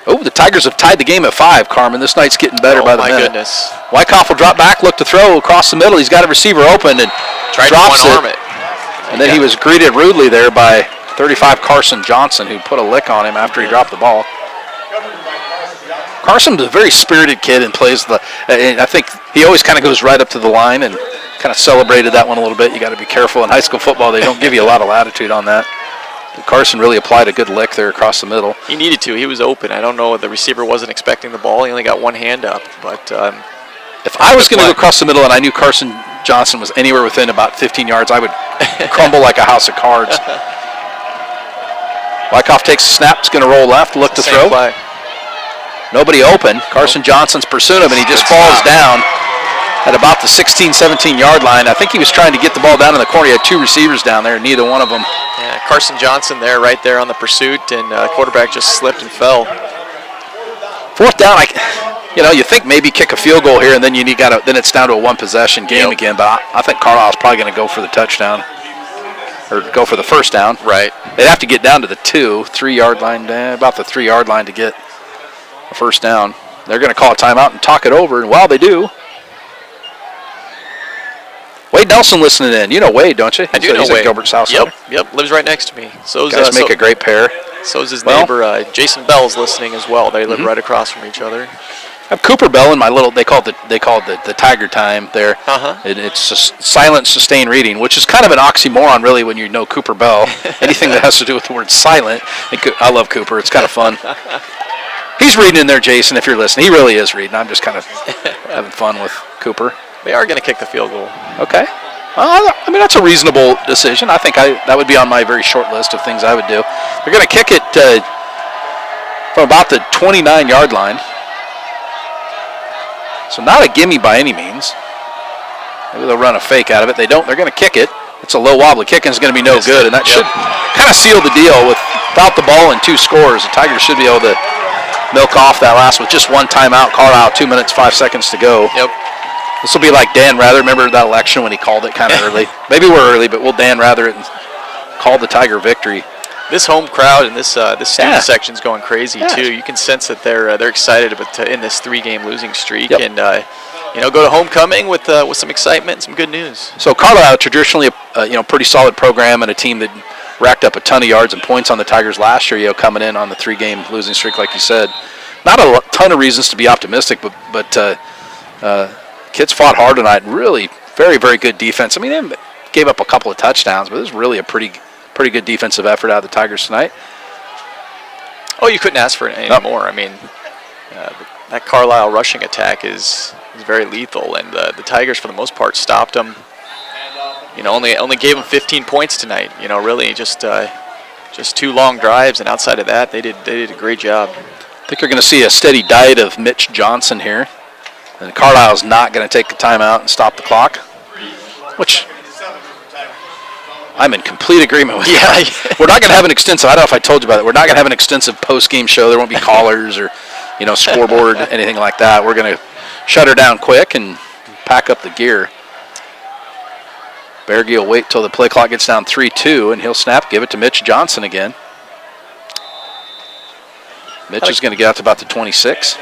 Speaker 1: Oh, the Tigers have tied the game at 5, Carmen. This night's getting better by the minute.
Speaker 2: Oh, my goodness.
Speaker 1: Wyckoff will drop back, look to throw across the middle. He's got a receiver open and drops it. And then he was greeted rudely there by 35 Carson Johnson, who put a lick on him after he dropped the ball. Carson's a very spirited kid and plays and I think he always kind of goes right up to the line and kind of celebrated that one a little bit. You got to be careful in high school football. They don't give you a lot of latitude on that. But Carson really applied a good lick there across the middle.
Speaker 2: He needed to. He was open. I don't know. The receiver wasn't expecting the ball. He only got one hand up. But
Speaker 1: if I was going to go across the middle and I knew Carson Johnson was anywhere within about 15 yards, I would crumble like a house of cards. Wyckoff takes a snap. It's going to roll left. Look to throw.
Speaker 2: Play.
Speaker 1: Nobody open. Carson Johnson's pursuing him, and he just falls down at about the 16, 17-yard line. I think he was trying to get the ball down in the corner. He had 2 receivers down there, neither one of them.
Speaker 2: Yeah, Carson Johnson there, right there on the pursuit, and the quarterback just slipped and fell.
Speaker 1: 4th down, you think maybe kick a field goal here, and then then it's down to a 1-possession game again. But I think Carlisle's probably going to go for the touchdown or go for the first down.
Speaker 2: Right.
Speaker 1: They'd have to get down to the 3-yard line, about the 3-yard line to get a first down. They're going to call a timeout and talk it over, and while they do, Wade Nelson listening in. You know Wade, don't you?
Speaker 2: I do know
Speaker 1: He's
Speaker 2: Wade.
Speaker 1: at Gilbert's house.
Speaker 2: Yep. Lives right next to me.
Speaker 1: Guys make a great pair.
Speaker 2: So is his neighbor Jason Bell's listening as well. They live right across from each other.
Speaker 1: I have Cooper Bell in my little. They call it the Tiger Time there. It's just silent, sustained reading, which is kind of an oxymoron, really, when you know Cooper Bell. Anything that has to do with the word silent. I love Cooper. It's kind of fun. He's reading in there, Jason. If you're listening, he really is reading. I'm just kind of having fun with Cooper.
Speaker 2: They are going to kick the field goal.
Speaker 1: Okay. That's a reasonable decision. I think that would be on my very short list of things I would do. They're going to kick it from about the 29-yard line. So not a gimme by any means. Maybe they'll run a fake out of it. They don't. They're going to kick it. It's a low wobbly kick, and it's going to be no good. And that should kind of seal the deal. Without the ball and 2 scores, the Tigers should be able to milk off that last with just 1 timeout. Carlisle, 2 minutes, 5 seconds to go.
Speaker 2: Yep.
Speaker 1: This will be like Dan Rather. Remember that election when he called it kind of early? Maybe we're early, but we'll Dan Rather it and call the Tiger victory.
Speaker 2: This home crowd and this student section's going crazy too. You can sense that they're excited about to end this 3-game losing streak and go to homecoming with some excitement and some good news.
Speaker 1: So Carlisle, traditionally a pretty solid program and a team that racked up a ton of yards and points on the Tigers last year. Coming in on the 3-game losing streak, like you said, not a ton of reasons to be optimistic, but kids fought hard tonight. Really, very, very good defense. I mean, they gave up a couple of touchdowns, but it was really a pretty good defensive effort out of the Tigers tonight.
Speaker 2: Oh, you couldn't ask for it any more. I mean, that Carlisle rushing attack is very lethal, and the Tigers for the most part stopped them. Only gave them 15 points tonight. Really just 2 long drives, and outside of that, they did a great job.
Speaker 1: I think you're going to see a steady diet of Mitch Johnson here, and Carlisle's not going to take the timeout and stop the clock, which I'm in complete agreement with. Yeah, we're not going to have an extensive. I don't know if I told you about it. We're not going to have an extensive post-game show. There won't be callers or scoreboard, anything like that. We're going to shut her down quick and pack up the gear. Berge will wait till the play clock gets down 3-2, and he'll snap, give it to Mitch Johnson again. Mitch is going to get out to about the 26.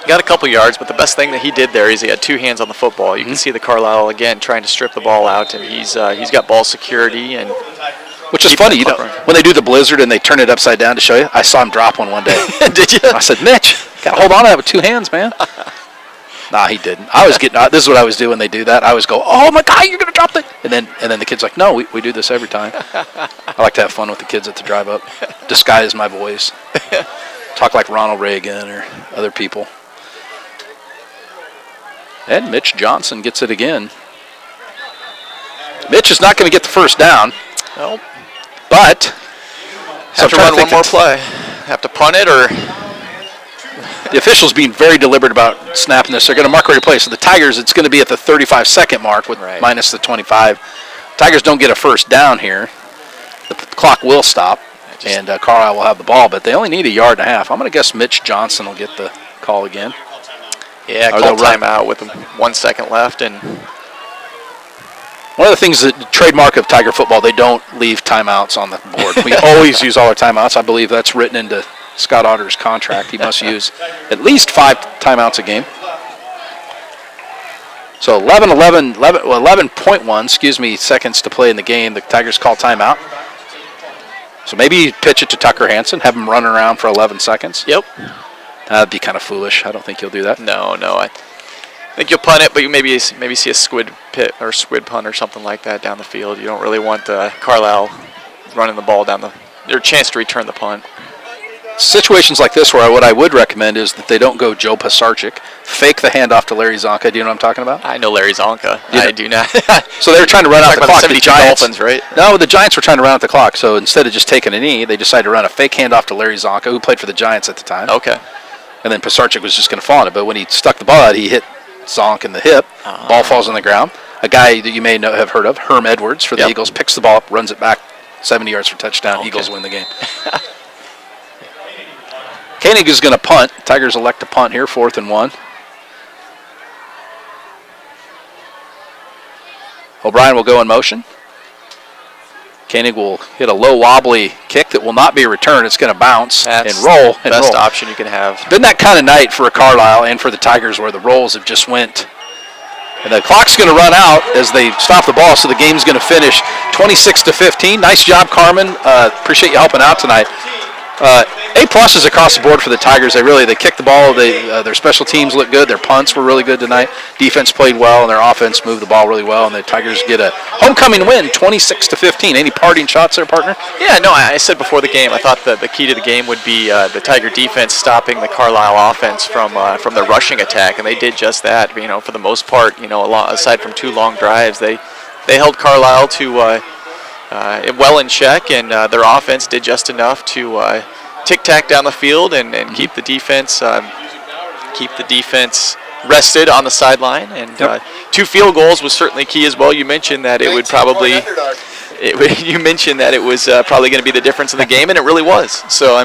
Speaker 2: Got a couple yards, but the best thing that he did there is he had 2 hands on the football. You can see the Carlisle again trying to strip the ball out, and he's got ball security. And
Speaker 1: which is funny, when they do the blizzard and they turn it upside down to show you. I saw him drop one day.
Speaker 2: Did you?
Speaker 1: I said, Mitch, got to hold on to that with 2 hands, man. Nah, he didn't. I was getting. This is what I was doing when they do that. I always go, "Oh my God, you're gonna drop the!" And then the kid's like, "No, we do this every time." I like to have fun with the kids at the drive up. Disguise my voice. Talk like Ronald Reagan or other people. And Mitch Johnson gets it again. Mitch is not going to get the first down.
Speaker 2: Nope.
Speaker 1: But
Speaker 2: have to run one more play. Have to punt it or.
Speaker 1: The officials being very deliberate about snapping this. They're going to mark ready play. So the Tigers, it's going to be at the 35-second mark with minus the 25. Tigers don't get a first down here. The clock will stop, and Carlisle will have the ball, but they only need 1.5 yards. I'm going to guess Mitch Johnson will get the call again.
Speaker 2: Yeah, call timeout with 1 second left. And
Speaker 1: one of the things that trademark of Tiger football, they don't leave timeouts on the board. We always use all our timeouts. I believe that's written into Scott Otter's contract. He must use at least 5 timeouts a game. So 11.1 seconds to play in the game. The Tigers call timeout. So maybe you pitch it to Tucker Hansen, have him run around for 11 seconds.
Speaker 2: Yep.
Speaker 1: That'd be kind of foolish. I don't think you'll do that.
Speaker 2: No. I think you'll punt it, but you maybe see a squid pit or squid punt or something like that down the field. You don't really want Carlisle running the ball down their chance to return the punt.
Speaker 1: Situations like this where what I would recommend is that they don't go Joe Pisarcik, fake the handoff to Larry Zonka. Do you know what I'm talking about?
Speaker 2: I know Larry Zonka. I do not.
Speaker 1: So they were trying to run out the clock.
Speaker 2: The Giants. Dolphins, right?
Speaker 1: No, the Giants were trying to run out the clock. So instead of just taking a knee, they decided to run a fake handoff to Larry Zonka, who played for the Giants at the time.
Speaker 2: Okay.
Speaker 1: And then Pisarcik was just going to fall on it. But when he stuck the ball out, he hit Zonk in the hip. Ball falls on the ground. A guy that you may have heard of, Herm Edwards for the Eagles, picks the ball up, runs it back 70 yards for touchdown. Okay. Eagles win the game. Koenig is going to punt. Tigers elect to punt here, 4th and 1. O'Brien will go in motion. Koenig will hit a low wobbly kick that will not be a return. It's going to bounce and roll.
Speaker 2: That's the best option you can have.
Speaker 1: Been that kind of night for Carlisle and for the Tigers where the rolls have just went. And the clock's going to run out as they stop the ball, so the game's going to finish 26-15. Nice job, Carmen. Appreciate you helping out tonight. A+s across the board for the Tigers. They kicked the ball. Their special teams looked good. Their punts were really good tonight. Defense played well, and their offense moved the ball really well. And the Tigers get a homecoming win, 26-15. Any parting shots there, partner?
Speaker 2: Yeah, no. I said before the game, I thought the key to the game would be the Tiger defense stopping the Carlisle offense from the rushing attack, and they did just that. For the most part, aside from 2 long drives, they held Carlisle to well in check, and their offense did just enough to tic-tac down the field and keep the defense rested on the sideline. And 2 field goals was certainly key as well. You mentioned that it would probably probably going to be the difference in the game, and it really was. So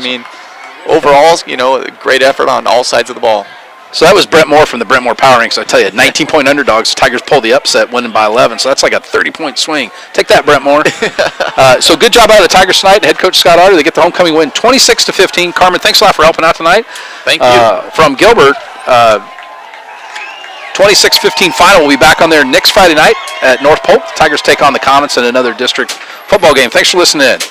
Speaker 2: overall, a great effort on all sides of the ball.
Speaker 1: So that was Brent Moore from the Brent Moore Power Ranks. I tell you, 19-point underdogs. Tigers pulled the upset, winning by 11. So that's like a 30-point swing. Take that, Brent Moore. So good job out of the Tigers tonight. Head coach Scott Otter. They get the homecoming win, 26-15. Carmen, thanks a lot for helping out tonight.
Speaker 2: Thank you.
Speaker 1: From Gilbert, 26-15 final. We'll be back on there next Friday night at North Polk. The Tigers take on the Comets in another district football game. Thanks for listening in.